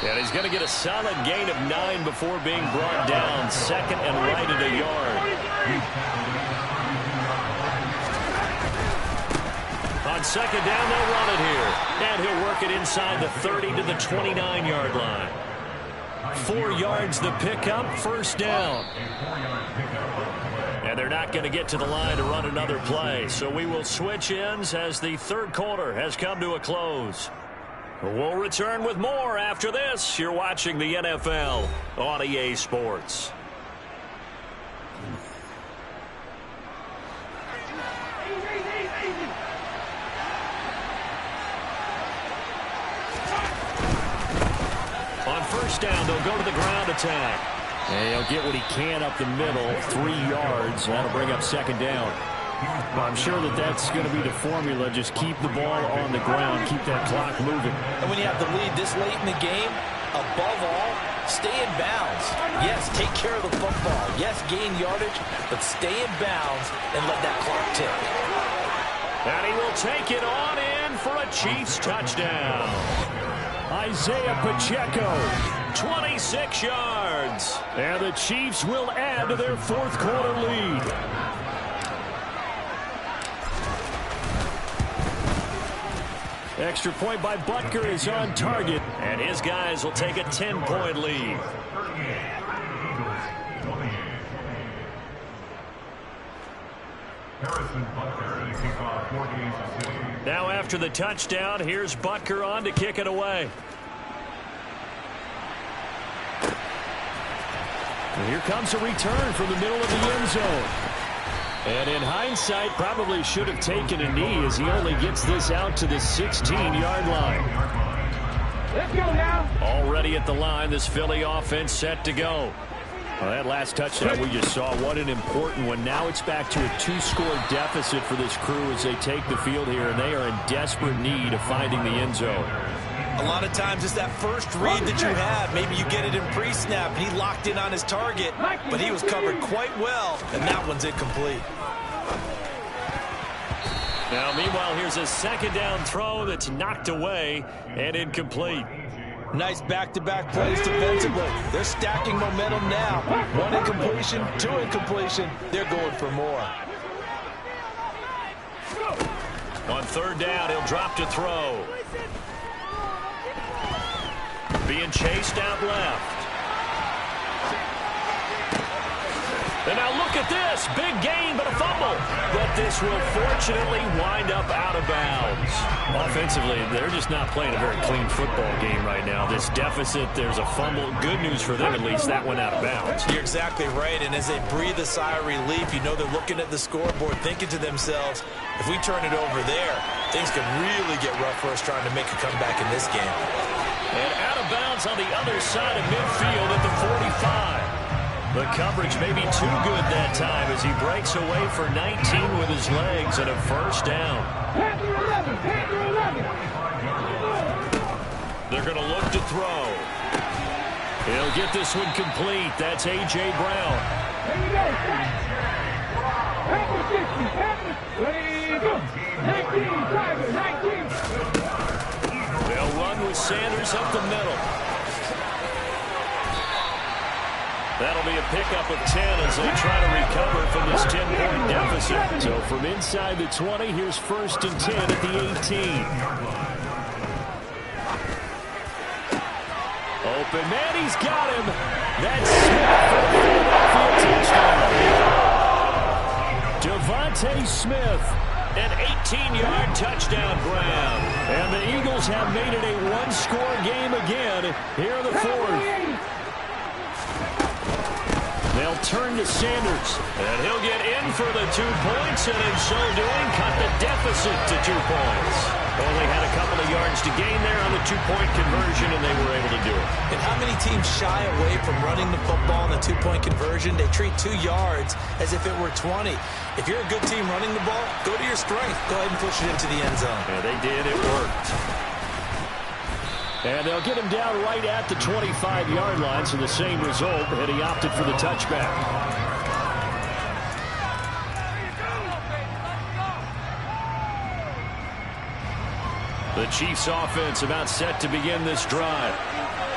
And he's going to get a solid gain of 9 before being brought down. 2nd and right at a yard. On 2nd down, they'll run it here. And he'll work it inside the 30 to the 29-yard line. 4 yards the pickup, first down. And they're not going to get to the line to run another play. So we will switch ends as the third quarter has come to a close. We'll return with more after this. You're watching the NFL on EA Sports. On first down, they'll go to the ground attack. And he'll get what he can up the middle, 3 yards. That'll bring up 2nd down. I'm sure that's going to be the formula. Just keep the ball on the ground. Keep that clock moving. And when you have the lead this late in the game, above all, stay in bounds. Yes, take care of the football. Yes, gain yardage, but stay in bounds and let that clock tick. And he will take it on in for a Chiefs touchdown. Isaiah Pacheco, 26 yards. And the Chiefs will add to their 4th quarter lead. Extra point by Butker is on target, and his guys will take a 10-point lead. Now after the touchdown, here's Butker on to kick it away. And here comes a return from the middle of the end zone. And in hindsight, probably should have taken a knee as he only gets this out to the 16-yard line. Let's go now. Already at the line, this Philly offense set to go. Well, that last touchdown we just saw, what an important one. Now it's back to a 2-score deficit for this crew as they take the field here, and they are in desperate need of finding the end zone. A lot of times it's that first read that you have. Maybe you get it in pre-snap, and he locked in on his target, but he was covered quite well, and that one's incomplete. Now, meanwhile, here's a 2nd down throw that's knocked away and incomplete. Nice back-to-back plays defensively. They're stacking momentum now. 1 incompletion, 2 incompletion. They're going for more. On 3rd down, he'll drop to throw. Being chased out left. And now look at this. Big gain, but a fumble. But this will fortunately wind up out of bounds. Offensively, they're just not playing a very clean football game right now. This deficit, there's a fumble. Good news for them, at least. That went out of bounds. You're exactly right. And as they breathe a sigh of relief, you know they're looking at the scoreboard, thinking to themselves, if we turn it over there, things could really get rough for us trying to make a comeback in this game. And out of bounds on the other side of midfield at the 45. The coverage may be too good that time as he breaks away for 19 with his legs and a first down. They're going to look to throw. He'll get this one complete. That's A.J. Brown. There you go. fires up the middle. That'll be a pickup of 10 as they try to recover from this 10-point deficit. So from inside the 20, here's 1st and 10 at the 18. Open man, he's got him. That's Smith for the Philadelphia touchdown. Devontae Smith, an 18-yard touchdown grab. And the Eagles have made it a one-score game again here in the 4th. They'll turn to Sanders, and he'll get in for the 2 points, and in so doing, cut the deficit to 2 points. Only had a couple of yards to gain there on the 2-point conversion, and they were able to do it. And how many teams shy away from running the football on the 2-point conversion? They treat 2 yards as if it were 20. If you're a good team running the ball, go to your strength. Go ahead and push it into the end zone. Yeah, they did. It worked. And they'll get him down right at the 25-yard line, so the same result, and he opted for the touchback. The Chiefs offense about set to begin this drive.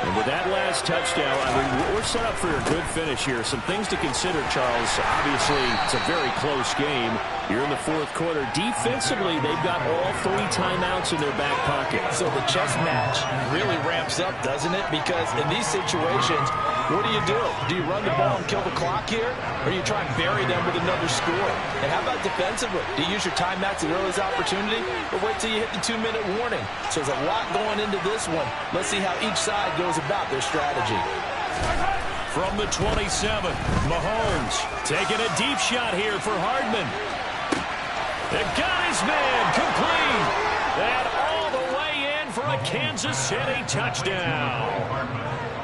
And with that last touchdown, I mean, we're set up for a good finish here. Some things to consider, Charles. Obviously, it's a very close game. You're in the 4th quarter. Defensively, they've got all 3 timeouts in their back pocket. So the chess match really ramps up, doesn't it? Because in these situations, what do? Do you run the ball and kill the clock here? Or do you try and bury them with another score? And how about defensively? Do you use your timeouts at the earliest opportunity? Or wait till you hit the 2-minute warning? So there's a lot going into this one. Let's see how each side goes about their strategy. From the 27, Mahomes taking a deep shot here for Hardman. They got his man complete. And all the way in for a Kansas City touchdown.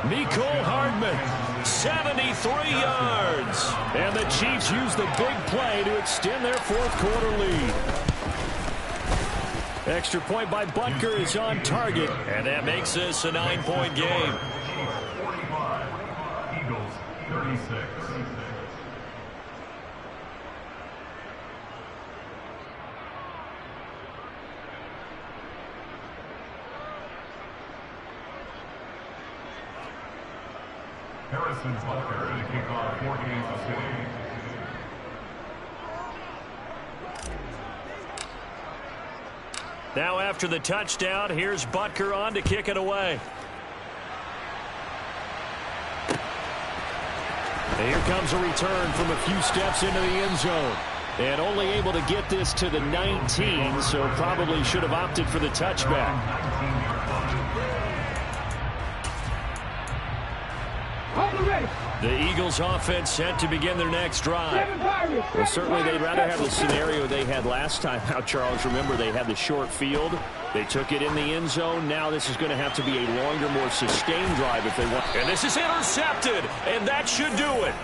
Mecole Hardman, 73 yards. And the Chiefs use the big play to extend their 4th quarter lead. Extra point by Butker is on target, and that makes this a 9-point game. 45, Eagles 36. Harrison Butker to kick off for Kansas City. Now after the touchdown, here's Butker on to kick it away. And here comes a return from a few steps into the end zone. And only able to get this to the 19, so probably should have opted for the touchback. The Eagles offense set to begin their next drive. Well, certainly they'd rather have the scenario they had last time out, Charles. Remember, they had the short field. They took it in the end zone. Now this is going to have to be a longer, more sustained drive if they want. And this is intercepted, and that should do it.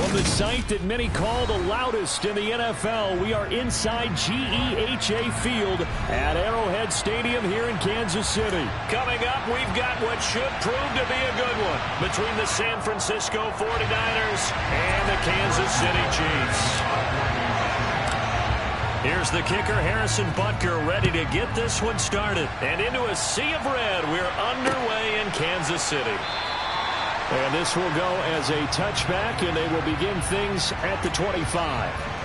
From the site that many call the loudest in the NFL, we are inside GEHA Field at Arrowhead Stadium here in Kansas City. Coming up, we've got what should prove to be a good one between the San Francisco 49ers and the Kansas City Chiefs. Here's the kicker, Harrison Butker, ready to get this one started. And into a sea of red, we're underway in Kansas City. And this will go as a touchback, and they will begin things at the 25.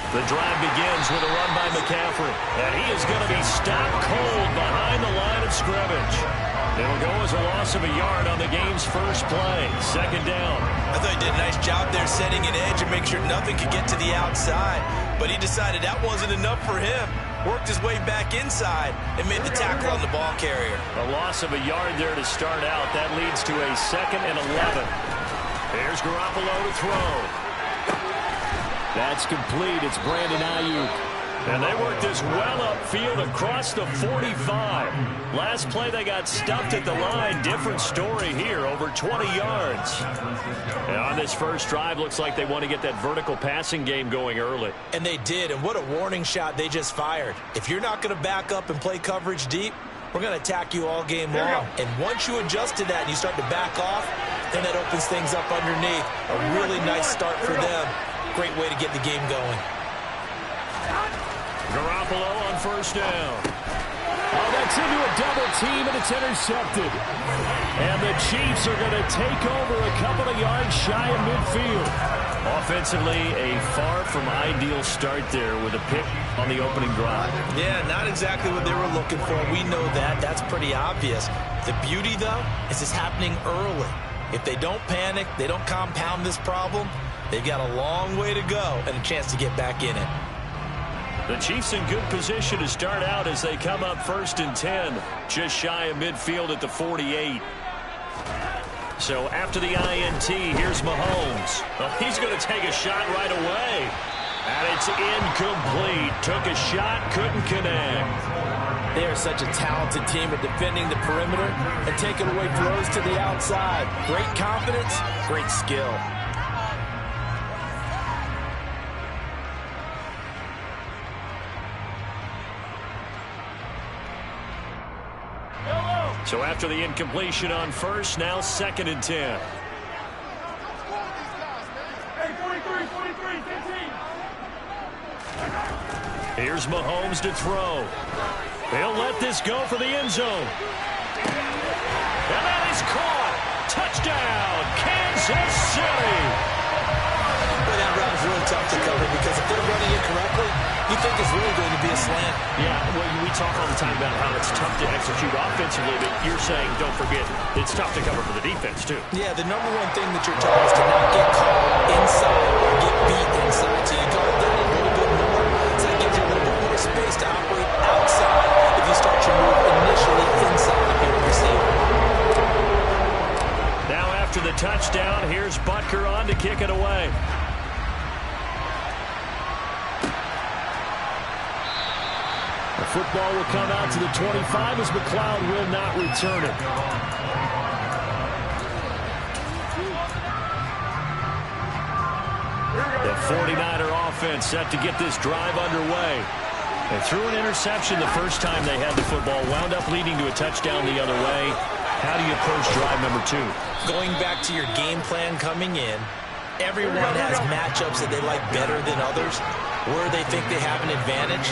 The drive begins with a run by McCaffrey, and he is going to be stopped cold behind the line of scrimmage. It'll go as a loss of a yard on the game's first play. Second down. I thought he did a nice job there setting an edge and make sure nothing could get to the outside, but he decided that wasn't enough for him. Worked his way back inside and made the tackle on the ball carrier. A loss of a yard there to start out. That leads to a 2nd and 11. Here's Garoppolo to throw. That's complete. It's Brandon Ayuk. And they worked this well upfield across the 45. Last play they got stuffed at the line. Different story here, over 20 yards. And on this first drive, looks like they want to get that vertical passing game going early. And they did, and what a warning shot they just fired. If you're not going to back up and play coverage deep, we're going to attack you all game long. And once you adjust to that and you start to back off, then that opens things up underneath. A really nice start for them. Great way to get the game going. Garoppolo on first down. Oh, that's into a double team, and it's intercepted. And the Chiefs are going to take over a couple of yards shy of midfield. Offensively, a far from ideal start there with a pick on the opening drive. Yeah, not exactly what they were looking for. We know that. That's pretty obvious. The beauty, though, is it's happening early. If they don't panic, they don't compound this problem, they've got a long way to go and a chance to get back in it. The Chiefs in good position to start out as they come up 1st and 10, just shy of midfield at the 48. So after the INT, here's Mahomes. Well, he's going to take a shot right away. And it's incomplete. Took a shot, couldn't connect. They are such a talented team at defending the perimeter and taking away throws to the outside. Great confidence, great skill. So after the incompletion on first, now 2nd and 10. Here's Mahomes to throw. He'll let this go for the end zone. And that is caught. Touchdown, Kansas City. But that route is really tough to cover because if they're running it correctly, you think it's really going to be a slant. Yeah, well, we talk all the time about how it's tough to execute offensively, but you're saying, don't forget, it's tough to cover for the defense, too. Yeah, the number one thing that you're taught is to not get caught inside or get beat inside. So you guard that a little bit more. So that gives you a little bit more space to operate outside if you start your move initially inside of your receiver. Now after the touchdown, here's Butker on to kick it away. The football will come out to the 25 as McLeod will not return it. The 49er offense set to get this drive underway. They threw an interception the first time they had the football, wound up leading to a touchdown the other way. How do you approach drive number 2? Going back to your game plan coming in, everyone has matchups that they like better than others. Where they think they have an advantage,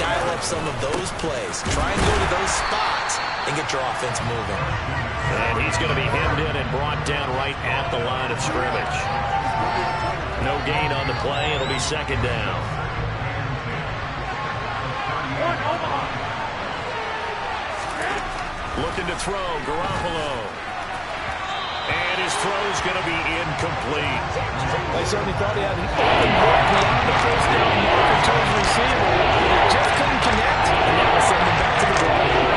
dial up some of those plays. Try and go to those spots and get your offense moving. And he's going to be hemmed in and brought down right at the line of scrimmage. No gain on the play. It'll be 2nd down. Looking to throw, Garoppolo. is going to be incomplete. I certainly thought he had an open look beyond the first down marker towards the receiver, but he just couldn't connect, and that will send him back to the drawing board.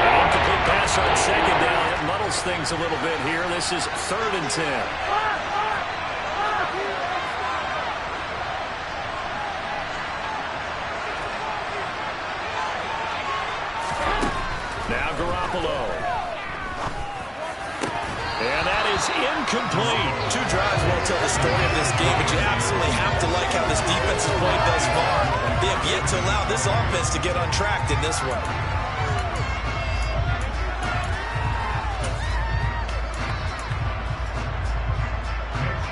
An incomplete pass on second down. It muddles things a little bit here. This is 3rd and 10. Now Garoppolo. And that is incomplete. 2 drives won't tell the story of this game, but you absolutely have to like how this defense has played thus far. They have yet to allow this offense to get on track in this one.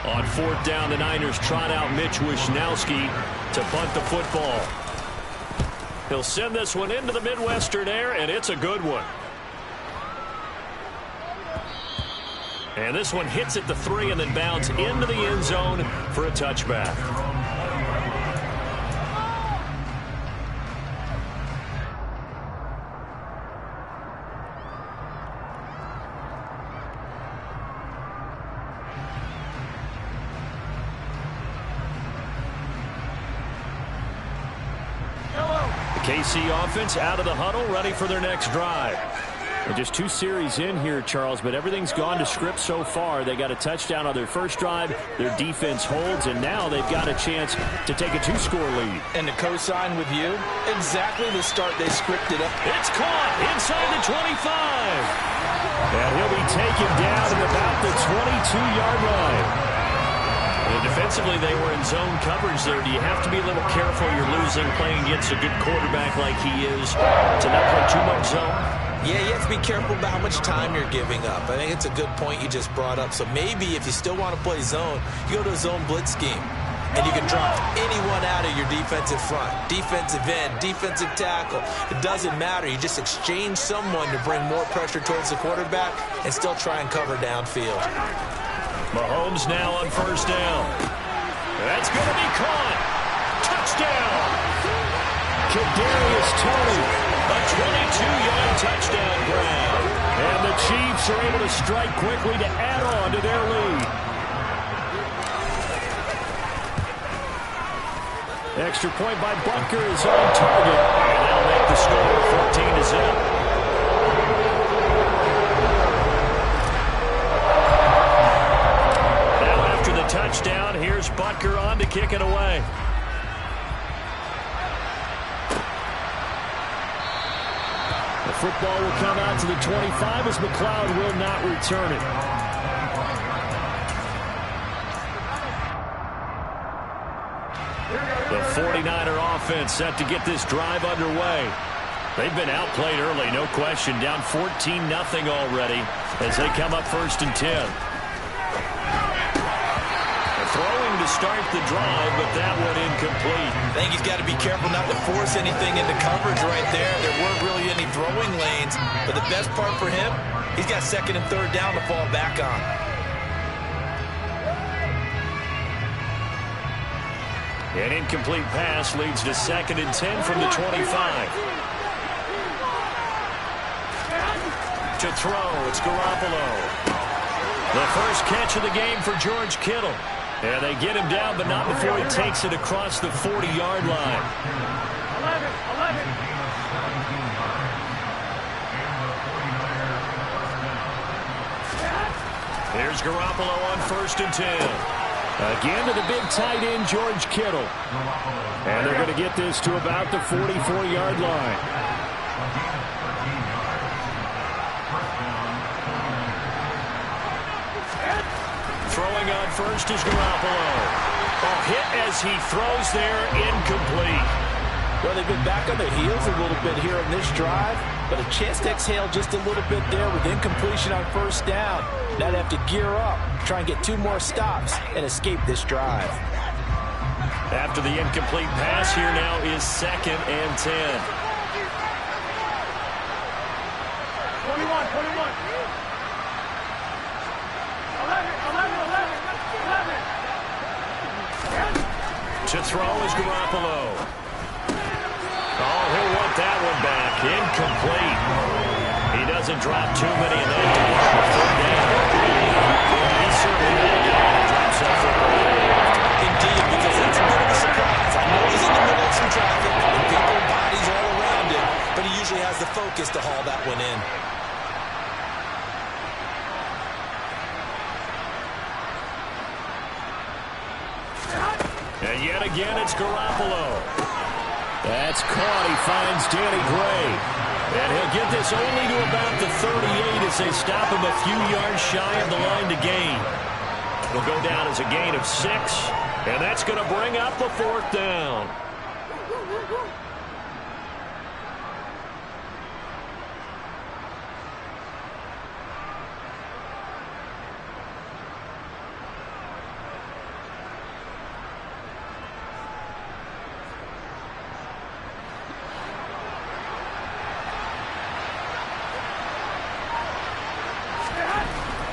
On 4th down, the Niners trot out Mitch Wishnowsky to punt the football. He'll send this one into the Midwestern air, and it's a good one. And this one hits at the 3 and then bounds into the end zone for a touchback. KC offense out of the huddle, ready for their next drive. And just 2 series in here, Charles, but everything's gone to script so far. They got a touchdown on their first drive. Their defense holds, and now they've got a chance to take a 2-score lead. And to co-sign with you, exactly the start they scripted up. It's caught inside the 25. And he'll be taken down at about the 22-yard line. And defensively, they were in zone coverage there. Do you have to be a little careful? You're losing playing against a good quarterback like he is to not play too much zone? Yeah, you have to be careful about how much time you're giving up. I think it's a good point you just brought up. So maybe if you still want to play zone, you go to a zone blitz scheme. And you can drop anyone out of your defensive front. Defensive end, defensive tackle. It doesn't matter. You just exchange someone to bring more pressure towards the quarterback and still try and cover downfield. Mahomes now on 1st down. That's going to be caught. Touchdown. Kadarius Toney, a 22-yard touchdown grab. And the Chiefs are able to strike quickly to add on to their lead. Extra point by Butker is on target. And that'll make the score 14-0. Touchdown. Here's Butker on to kick it away. The football will come out to the 25 as McLeod will not return it. The 49er offense set to get this drive underway. They've been outplayed early, no question. Down 14-0 already as they come up 1st and 10. Throwing to start the drive, but that one incomplete. I think he's got to be careful not to force anything into coverage right there. There weren't really any throwing lanes, but the best part for him, he's got 2nd and 3rd down to fall back on. An incomplete pass leads to 2nd and 10 from the 25. To throw, it's Garoppolo. The first catch of the game for George Kittle. And they get him down, but not before he takes it across the 40-yard line. 11. Here's Garoppolo on 1st and 10. Again to the big tight end, George Kittle. And they're going to get this to about the 44-yard line. Throwing on 1st is Garoppolo. A hit as he throws there, incomplete. Well, they've been back on their heels a little bit here in this drive, but a chance to exhale just a little bit there with incompletion on 1st down. Now they have to gear up, try and get 2 more stops, and escape this drive. After the incomplete pass, here now is 2nd and 10. 21. To throw is Garoppolo. Oh, he'll want that one back. Incomplete. He doesn't drop too many in that department. Third down. He's certainly not a guy that drops that football. Indeed, because that's a bit of a surprise. I know he's in the middle of some traffic and people, bodies all around him, but he usually has the focus to haul that one in. And yet again, it's Garoppolo. That's caught. He finds Danny Gray. And he'll get this only to about the 38 as they stop him a few yards shy of the line to gain. It'll go down as a gain of 6, and that's going to bring up the 4th down.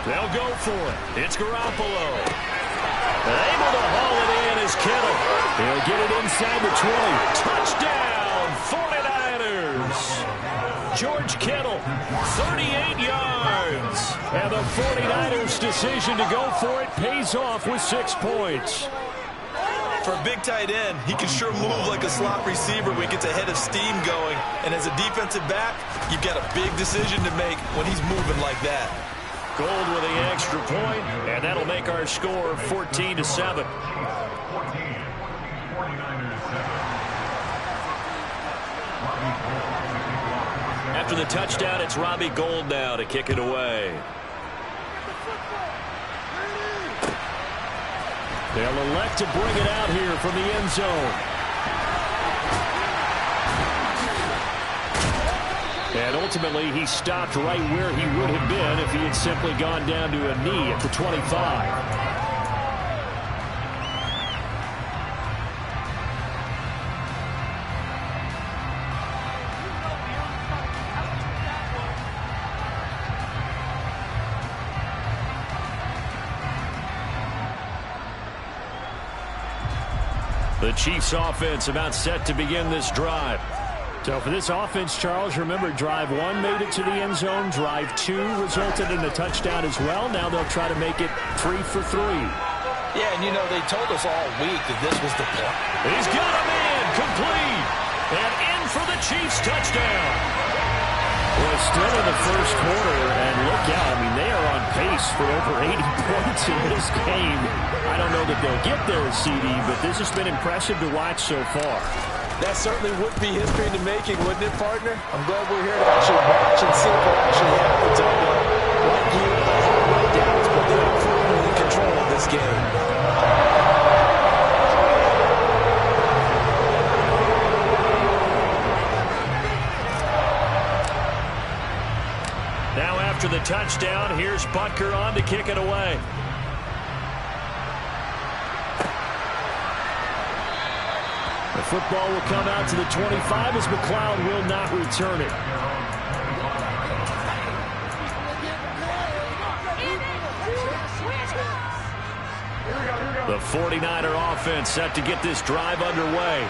They'll go for it. It's Garoppolo. And able to haul it in is Kittle. He'll get it inside the 20. Touchdown, 49ers. George Kittle, 38 yards. And the 49ers' decision to go for it pays off with 6 points. For a big tight end, he can sure move like a slot receiver when he gets a head of steam going. And as a defensive back, you've got a big decision to make when he's moving like that. Gold with the extra point, and that'll make our score 14-7. After the touchdown, it's Robbie Gould now to kick it away. They'll elect to bring it out here from the end zone. And ultimately, he stopped right where he would have been if he had simply gone down to a knee at the 25. The Chiefs offense about set to begin this drive. So for this offense, Charles, remember, drive 1 made it to the end zone. Drive 2 resulted in a touchdown as well. Now they'll try to make it 3 for 3. Yeah, and you know, they told us all week that this was the play. He's got a man complete. And in for the Chiefs touchdown. Well, still in the first quarter, and look out. I mean, they are on pace for over 80 points in this game. I don't know that they'll get there, CD, but this has been impressive to watch so far. That certainly would be history in the making, wouldn't it, partner? I'm glad we're here to actually watch and see what actually happens. Like you, I have my doubts, but they're firmly in control of this game. Now after the touchdown, here's Butker on to kick it away. The football will come out to the 25 as McLeod will not return it. The 49er offense set to get this drive underway.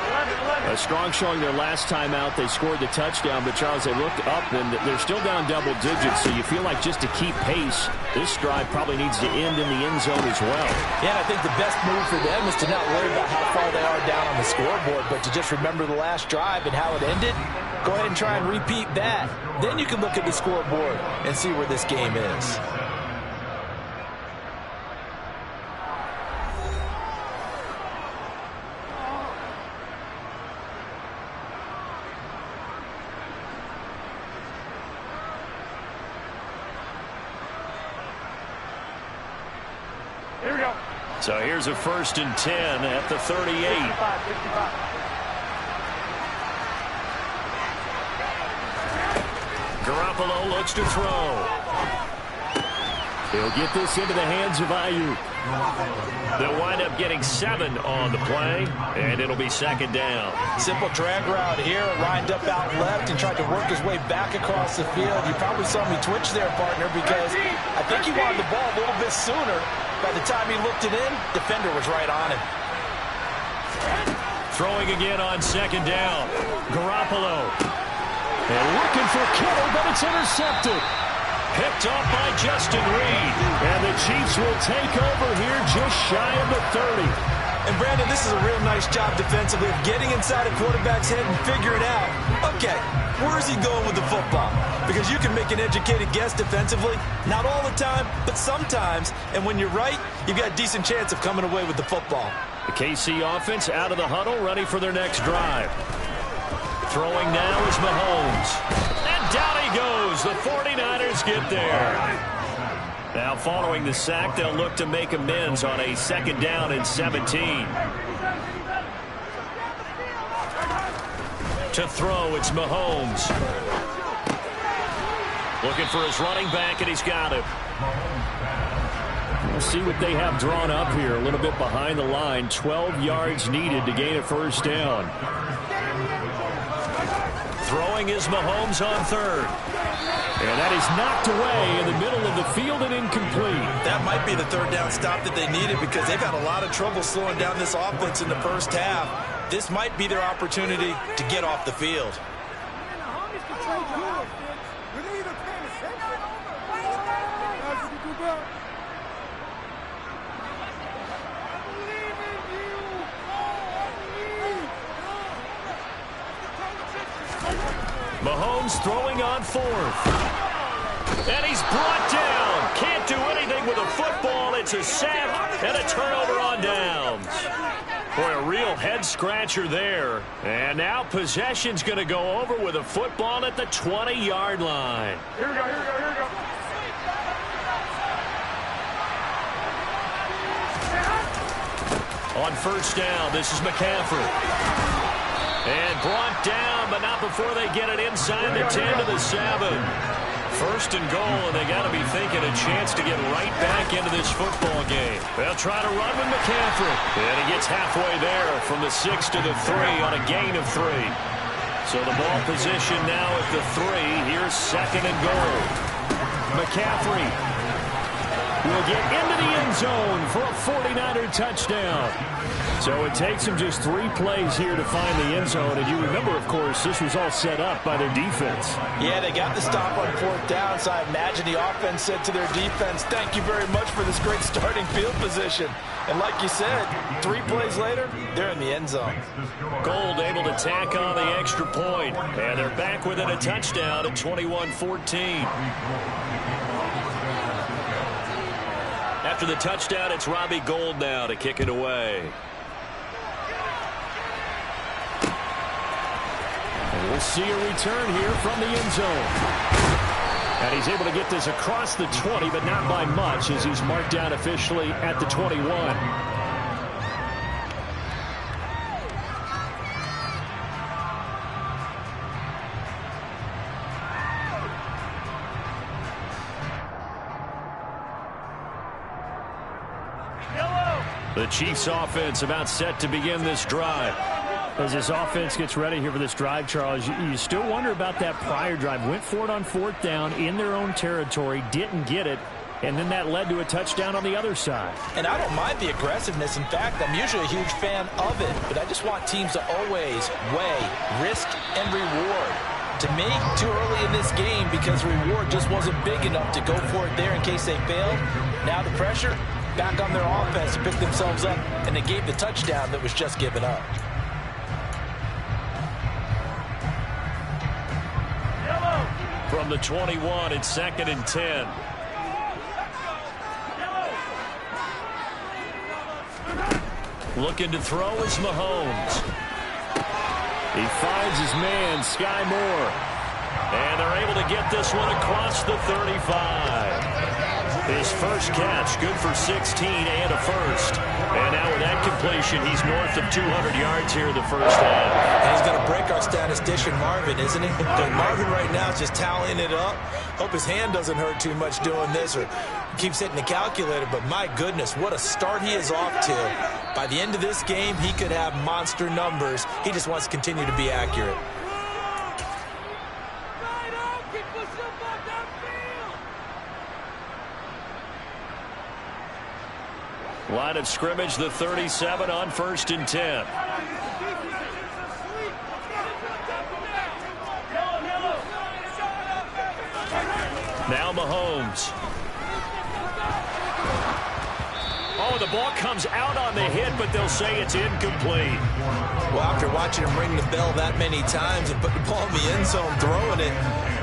A strong showing their last time out. They scored the touchdown, but Charles, they looked up and they're still down double digits, so you feel like just to keep pace, this drive probably needs to end in the end zone as well. Yeah, I think the best move for them is to not worry about how far they are down on the scoreboard, but to just remember the last drive and how it ended. Go ahead and try and repeat that. Then you can look at the scoreboard and see where this game is. So here's a 1st and 10 at the 38. Garoppolo looks to throw. He'll get this into the hands of Ayuk. They'll wind up getting 7 on the play, and it'll be 2nd down. Simple drag route here, lined up out left and tried to work his way back across the field. You probably saw me twitch there, partner, because I think he wanted the ball a little bit sooner. By the time he looked it in, defender was right on him. Throwing again on 2nd down. Garoppolo. And looking for Kittle, but it's intercepted. Picked off by Justin Reed. And the Chiefs will take over here just shy of the 30. And, Brandon, this is a real nice job defensively of getting inside a quarterback's head and figuring out, okay, where is he going with the football? Because you can make an educated guess defensively, not all the time, but sometimes. And when you're right, you've got a decent chance of coming away with the football. The KC offense out of the huddle, ready for their next drive. Throwing now is Mahomes. And down he goes. The 49ers get there. Now following the sack, they'll look to make amends on a 2nd down and 17. To throw, it's Mahomes. Looking for his running back, and he's got him. We'll see what they have drawn up here. A little bit behind the line. 12 yards needed to gain a 1st down. Throwing is Mahomes on 3rd. And that is knocked away in the middle of the field and incomplete. That might be the 3rd down stop that they needed because they've had a lot of trouble slowing down this offense in the 1st half. This might be their opportunity to get off the field. Mahomes throwing on 4th. And he's brought down. Can't do anything with a football. It's a sack and a turnover on downs. Boy, a real head-scratcher there. And now possession's going to go over with a football at the 20-yard line. Here we go, here we go, here we go. On 1st down, this is McCaffrey. And brought down, but not before they get it inside the 10 to the 7. 1st and goal, and they got to be thinking a chance to get right back into this football game. They'll try to run with McCaffrey. And he gets halfway there from the 6 to the 3 on a gain of 3. So the ball position now at the 3. Here's 2nd and goal. McCaffrey will get into the end zone for a 49er touchdown. So it takes them just 3 plays here to find the end zone. And you remember, of course, this was all set up by their defense. Yeah, they got the stop on 4th down, so I imagine the offense said to their defense, thank you very much for this great starting field position. And like you said, 3 plays later, they're in the end zone. Gold able to tack on the extra point. And they're back within a touchdown at 21-14. After the touchdown, it's Robbie Gould now to kick it away. And we'll see a return here from the end zone. And he's able to get this across the 20, but not by much, as he's marked down officially at the 21. The Chiefs offense about set to begin this drive. As this offense gets ready here for this drive, Charles, you still wonder about that prior drive. Went for it on 4th down in their own territory, didn't get it, and then that led to a touchdown on the other side. And I don't mind the aggressiveness. In fact, I'm usually a huge fan of it, but I just want teams to always weigh risk and reward. To me, too early in this game because the reward just wasn't big enough to go for it there in case they failed. Now the pressure back on their offense to pick themselves up, and they gave the touchdown that was just given up. From the 21, it's 2nd and 10. Looking to throw is Mahomes. He finds his man, Sky Moore. And they're able to get this one across the 35. His first catch, good for 16 and a 1st. And now with that completion, he's north of 200 yards here in the 1st half. And he's going to break our statistician Marvin, isn't he? Marvin right now is just tallying it up. Hope his hand doesn't hurt too much doing this or keeps hitting the calculator. But my goodness, what a start he is off to. By the end of this game, he could have monster numbers. He just wants to continue to be accurate. Line of scrimmage, the 37 on 1st and 10. Now Mahomes. Oh, the ball comes out on the hit, but they'll say it's incomplete. Well, after watching him ring the bell that many times and put the ball in the end zone throwing it,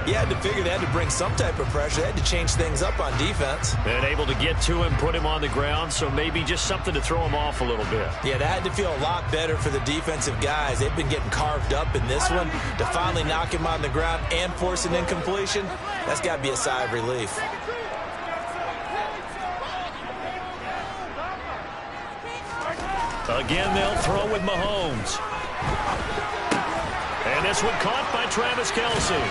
you had to figure they had to bring some type of pressure. They had to change things up on defense. And able to get to him, put him on the ground, so maybe just something to throw him off a little bit. Yeah, that had to feel a lot better for the defensive guys. They've been getting carved up in this one. To finally knock him on the ground and force an incompletion, that's got to be a sigh of relief. Again, they'll throw with Mahomes. And this one caught by Travis Kelce.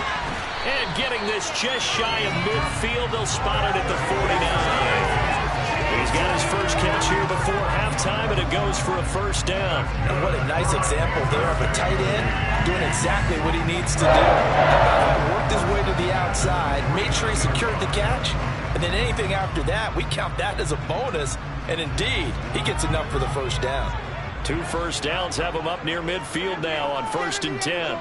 And getting this just shy of midfield, they'll spot it at the 49. He's got his first catch here before halftime, and it goes for a first down. And what a nice example there of a tight end doing exactly what he needs to do. Worked his way to the outside, made sure he secured the catch, and then anything after that, we count that as a bonus. And indeed, he gets enough for the first down. 2 first downs have him up near midfield now on 1st and 10.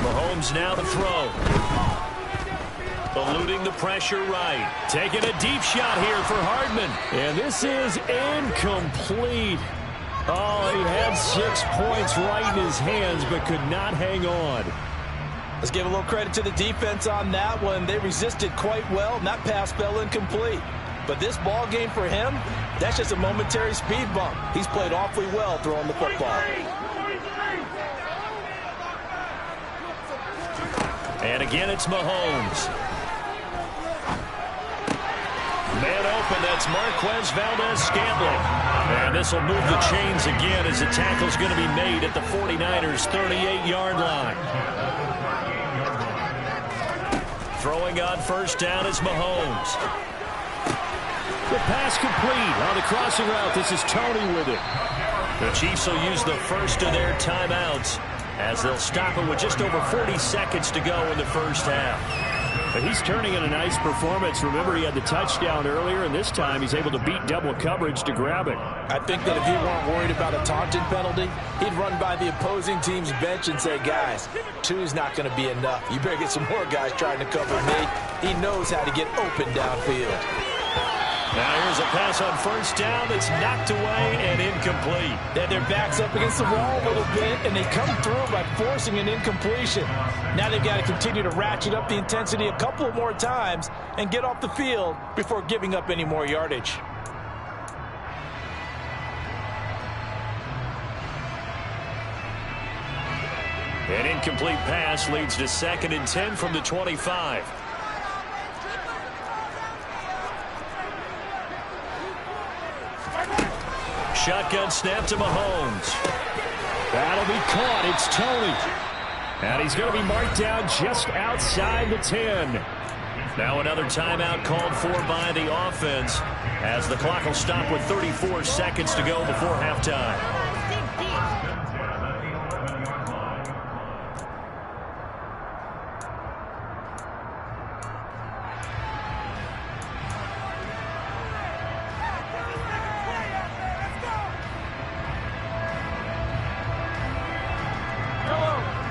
Mahomes now to throw. Eluding the pressure right. Taking a deep shot here for Hardman. And this is incomplete. Oh, he had 6 points right in his hands, but could not hang on. Let's give a little credit to the defense on that one. They resisted quite well, and that pass fell incomplete. But this ball game for him, that's just a momentary speed bump. He's played awfully well throwing the football. And again, it's Mahomes. Man open, that's Marquez Valdes-Scantling. And this will move the chains again as the tackle's going to be made at the 49ers' 38-yard line. Throwing on first down is Mahomes. The pass complete on the crossing route. This is Tony with it. The Chiefs will use the first of their timeouts as they'll stop it with just over 40 seconds to go in the first half. But he's turning in a nice performance. Remember, he had the touchdown earlier, and this time he's able to beat double coverage to grab it. I think that if he weren't worried about a taunting penalty, he'd run by the opposing team's bench and say, guys, 2's not going to be enough. You better get some more guys trying to cover me. He knows how to get open downfield. Now here's a pass on first down that's knocked away and incomplete. Then their back's up against the wall a little bit, and they come through by forcing an incompletion. Now they've got to continue to ratchet up the intensity a couple of more times and get off the field before giving up any more yardage. An incomplete pass leads to 2nd and 10 from the 25. Shotgun snap to Mahomes. That'll be caught. It's Tony. And he's going to be marked down just outside the 10. Now another timeout called for by the offense as the clock will stop with 34 seconds to go before halftime.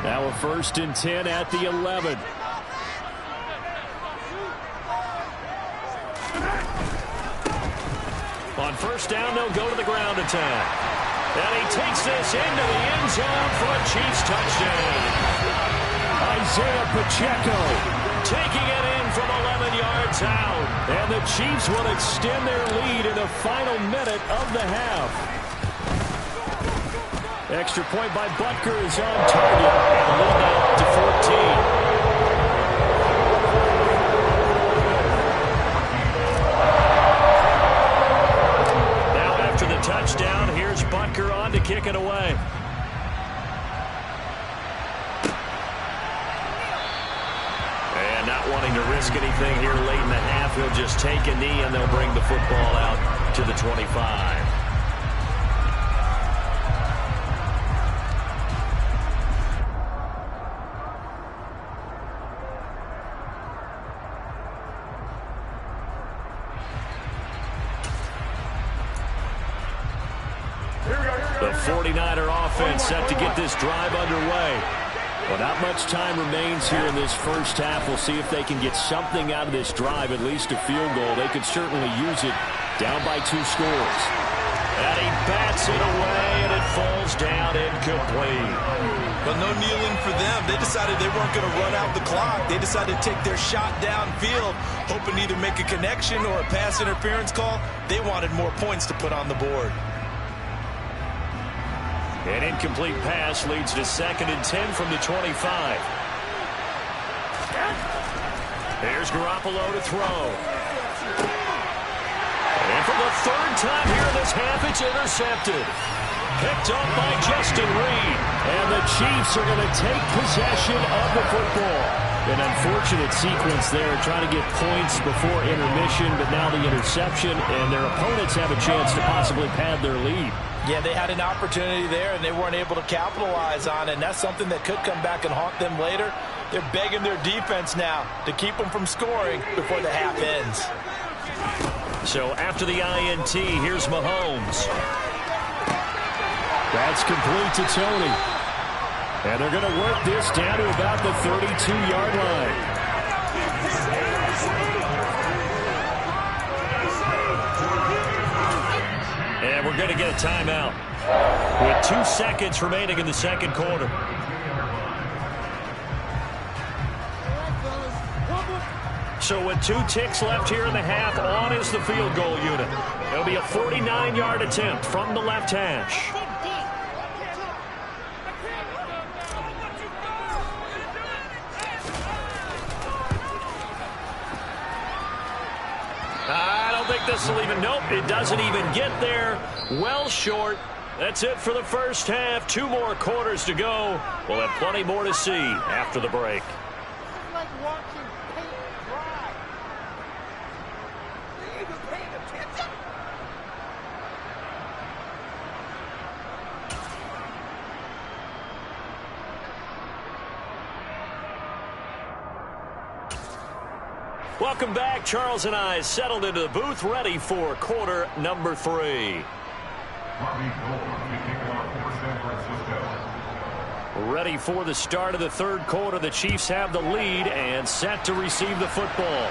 Now a 1st and 10 at the 11. On first down, they'll go to the ground attack. And he takes this into the end zone for a Chiefs touchdown. Isaiah Pacheco taking it in from 11 yards out. And the Chiefs will extend their lead in the final minute of the half. Extra point by Butker is on target. And the lead now up to 14. Touchdown. Here's Butker on to kick it away. And not wanting to risk anything here late in the half, he'll just take a knee and they'll bring the football out to the 25. Here we go. The 49er offense set to get this drive underway. Well, not much time remains here in this first half. We'll see if they can get something out of this drive, at least a field goal. They could certainly use it down by 2 scores. And he bats it away, and it falls down incomplete. But no kneeling for them. They decided they weren't going to run out the clock. They decided to take their shot downfield, hoping to either make a connection or a pass interference call. They wanted more points to put on the board. An incomplete pass leads to 2nd and 10 from the 25. Here's Garoppolo to throw. And for the 3rd time here in this half, it's intercepted. Picked up by Justin Reed. And the Chiefs are going to take possession of the football. An unfortunate sequence there, trying to get points before intermission, but now the interception, and their opponents have a chance to possibly pad their lead. Yeah, they had an opportunity there, and they weren't able to capitalize on it, and that's something that could come back and haunt them later. They're begging their defense now to keep them from scoring before the half ends. So after the INT, here's Mahomes. That's complete to Tony. And they're going to work this down to about the 32-yard line. And we're going to get a timeout with 2 seconds remaining in the second quarter. So with 2 ticks left here in the half, on is the field goal unit. It'll be a 49-yard attempt from the left hash. I don't think this will even, nope, it doesn't even get there. Well short. That's it for the first half. 2 more quarters to go. We'll have plenty more to see after the break. It's like watching paint dry. Are you even paying attention? Welcome back. Charles and I settled into the booth, ready for quarter number 3. Ready for the start of the third quarter. The Chiefs have the lead and set to receive the football.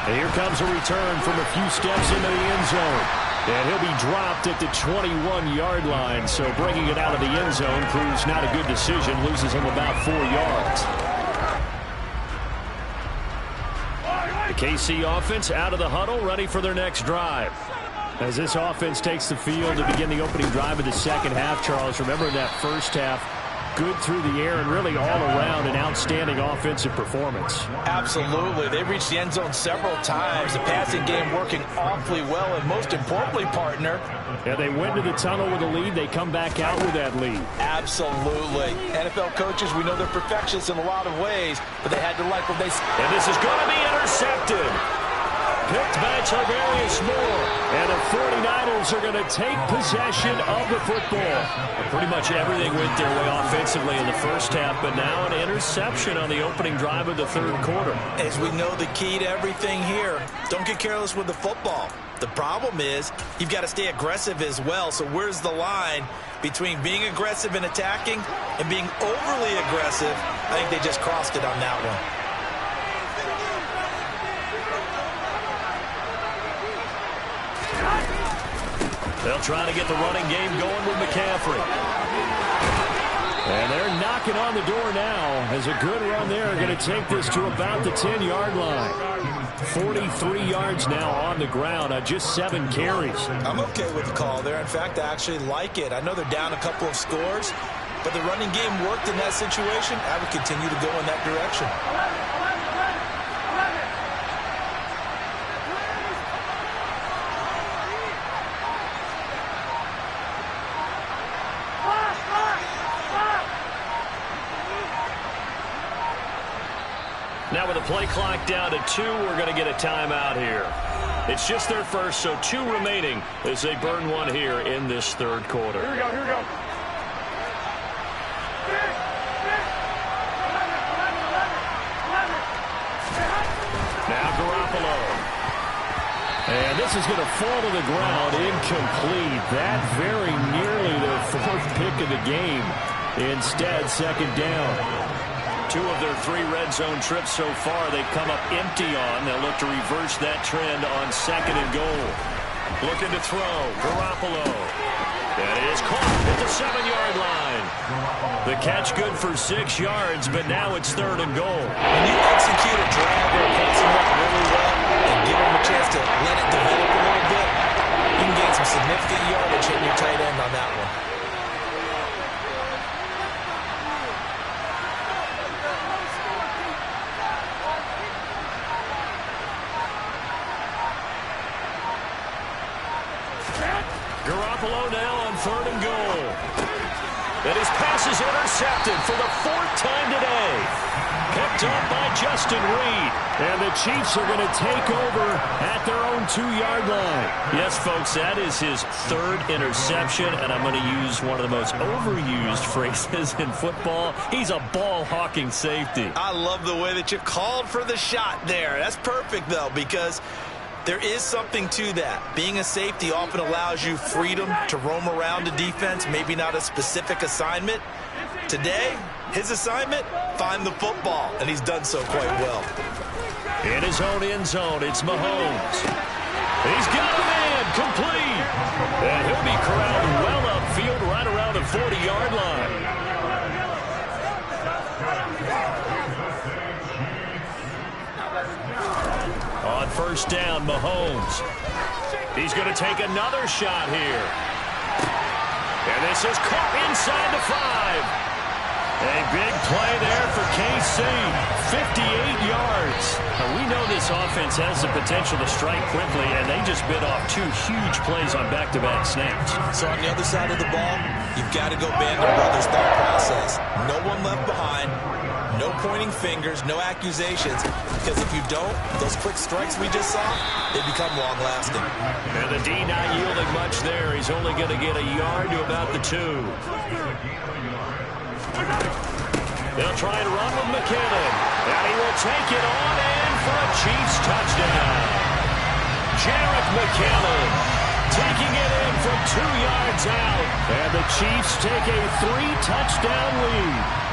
And here comes a return from a few steps into the end zone. And he'll be dropped at the 21-yard line. So bringing it out of the end zone proves not a good decision. Loses him about 4 yards. The KC offense out of the huddle, ready for their next drive. As this offense takes the field to begin the opening drive of the second half, Charles, remember that first half, good through the air and really all around an outstanding offensive performance. Absolutely. They reached the end zone several times. The passing game working awfully well, and most importantly, partner. Yeah, they went to the tunnel with a lead. They come back out with that lead. Absolutely. NFL coaches, we know they're perfectionists in a lot of ways, but they had to like what they... And this is going to be intercepted. Picked by Tarvarius Moore. And the 49ers are going to take possession of the football. Pretty much everything went their way offensively in the first half, but now an interception on the opening drive of the third quarter. As we know, the key to everything here, don't get careless with the football. The problem is you've got to stay aggressive as well. So where's the line between being aggressive and attacking and being overly aggressive? I think they just crossed it on that one. They'll try to get the running game going with McCaffrey. And they're knocking on the door now as a good run there are going to take this to about the 10-yard line. 43 yards now on the ground on just 7 carries. I'm okay with the call there. In fact, I actually like it. I know they're down a couple of scores, but the running game worked in that situation. I would continue to go in that direction. Now with the play clock down to 2, we're going to get a timeout here. It's just their first, so 2 remaining as they burn one here in this third quarter. Here we go, here we go. Now Garoppolo. And this is going to fall to the ground, incomplete. That very nearly their fourth pick of the game. Instead, second down. 2 of their 3 red zone trips so far, they've come up empty on. They'll look to reverse that trend on second and goal. Looking to throw, Garoppolo. That is caught at the 7-yard line. The catch good for 6 yards, but now it's third and goal. When you execute a drag or a passing route really well and give them a chance to let it develop a little bit, you can gain some significant yardage hitting your tight end on that one. Garoppolo now on third and goal. And his pass is intercepted for the 4th time today. Picked up by Justin Reed. And the Chiefs are going to take over at their own 2-yard line. Yes, folks, that is his 3rd interception, and I'm going to use one of the most overused phrases in football. He's a ball-hawking safety. I love the way that you called for the shot there. That's perfect, though, because there is something to that. Being a safety often allows you freedom to roam around the defense, maybe not a specific assignment. Today, his assignment, find the football, and he's done so quite well. In his own end zone, it's Mahomes. He's got a man, complete. And he'll be corralled well upfield right around the 40-yard line. On first down, Mahomes. He's going to take another shot here. And this is caught inside the 5. A big play there for KC. 58 yards. Now, we know this offense has the potential to strike quickly, and they just bit off 2 huge plays on back-to-back snaps. So on the other side of the ball, you've got to go Band of Brothers thought process. No one left behind. No pointing fingers, no accusations, because if you don't, those quick strikes we just saw, they become long-lasting. And the D not yielding much there. He's only going to get a yard to about the 2. They'll try and run with McKinnon. And he will take it on in for a Chiefs touchdown. Jerick McKinnon taking it in from 2 yards out. And the Chiefs take a 3-touchdown lead.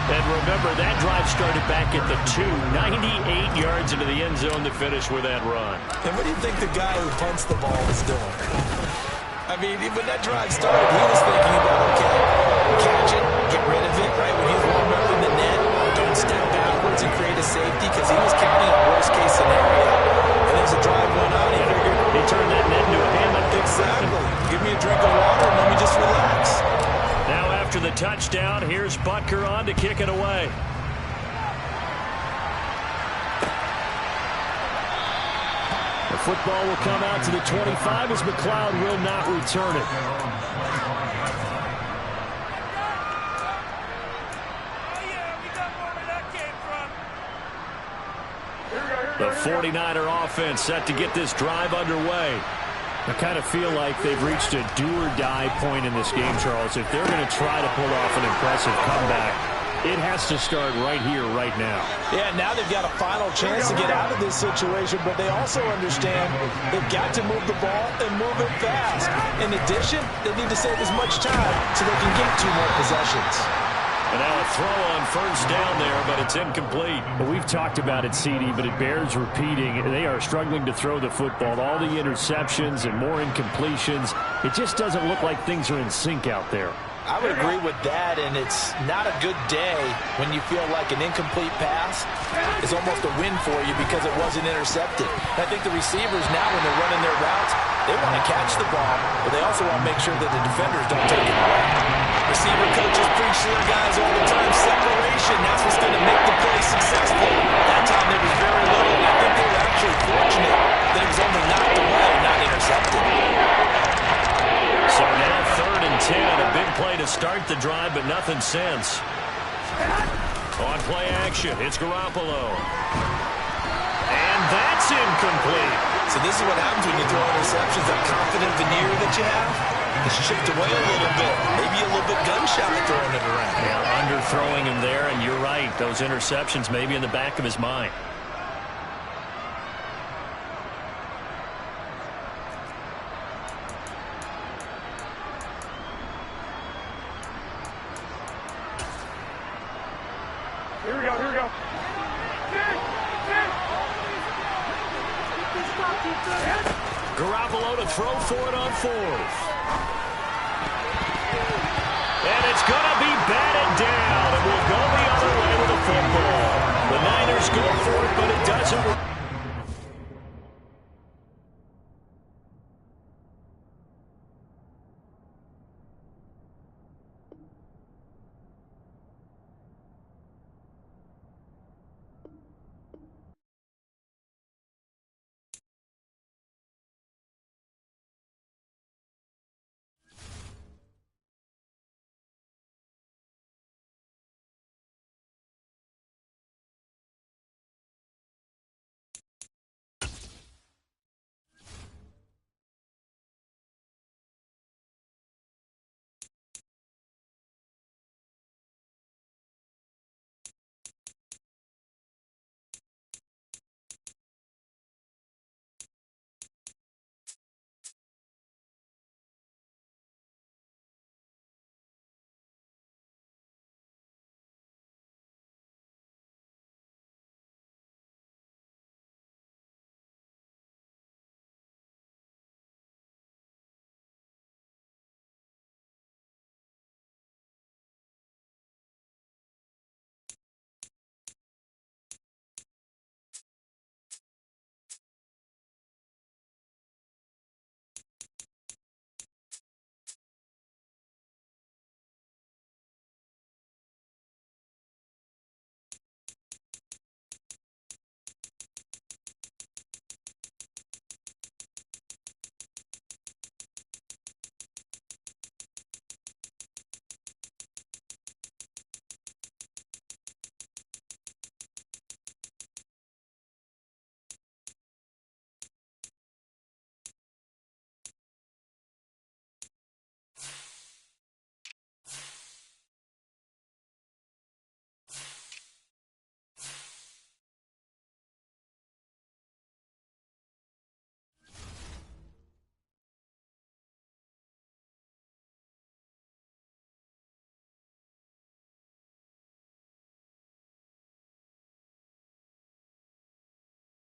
And remember, that drive started back at the 2, 98 yards into the end zone to finish with that run. And what do you think the guy who punts the ball is doing? I mean, when that drive started, he was thinking about, okay, catch it, get rid of it, right? When he's warmed up in the net, don't step backwards and create a safety, because he was counting on worst-case scenario. And as the drive went on, he figured, he turned that net into a hammock. Exactly. Give me a drink of water and let me just relax. Now after the touchdown, here's Butker on to kick it away. The football will come out to the 25 as McLeod will not return it. The 49er offense set to get this drive underway. I kind of feel like they've reached a do-or-die point in this game, Charles. If they're going to try to pull off an impressive comeback, it has to start right here, right now. Yeah, now they've got a final chance to get out of this situation, but they also understand they've got to move the ball and move it fast. In addition, they need to save as much time so they can get 2 more possessions. And now a throw on first down there, but it's incomplete. Well, we've talked about it, CD, but it bears repeating. They are struggling to throw the football. All the interceptions and more incompletions. It just doesn't look like things are in sync out there. I would agree with that, and it's not a good day when you feel like an incomplete pass is almost a win for you because it wasn't intercepted. And I think the receivers now, when they're running their routes, they want to catch the ball, but they also want to make sure that the defenders don't take it away. Receiver coaches preach to their guys all the time, separation, that's what's going to make the play successful. That time there was very little, and I think they were actually fortunate that it was only knocked away, not intercepted. So now 3rd and 10, a big play to start the drive, but nothing since. On play action, it's Garoppolo. And that's incomplete. So this is what happens when you throw interceptions, that confident veneer that you have. It's chipped away a little bit. Maybe a little bit gunshot throwing it around. Yeah, underthrowing him there, and you're right. Those interceptions may be in the back of his mind. Garoppolo to throw for it on fourth. And it's going to be batted down, and we'll go the other way with the football. The Niners go for it, but it doesn't work.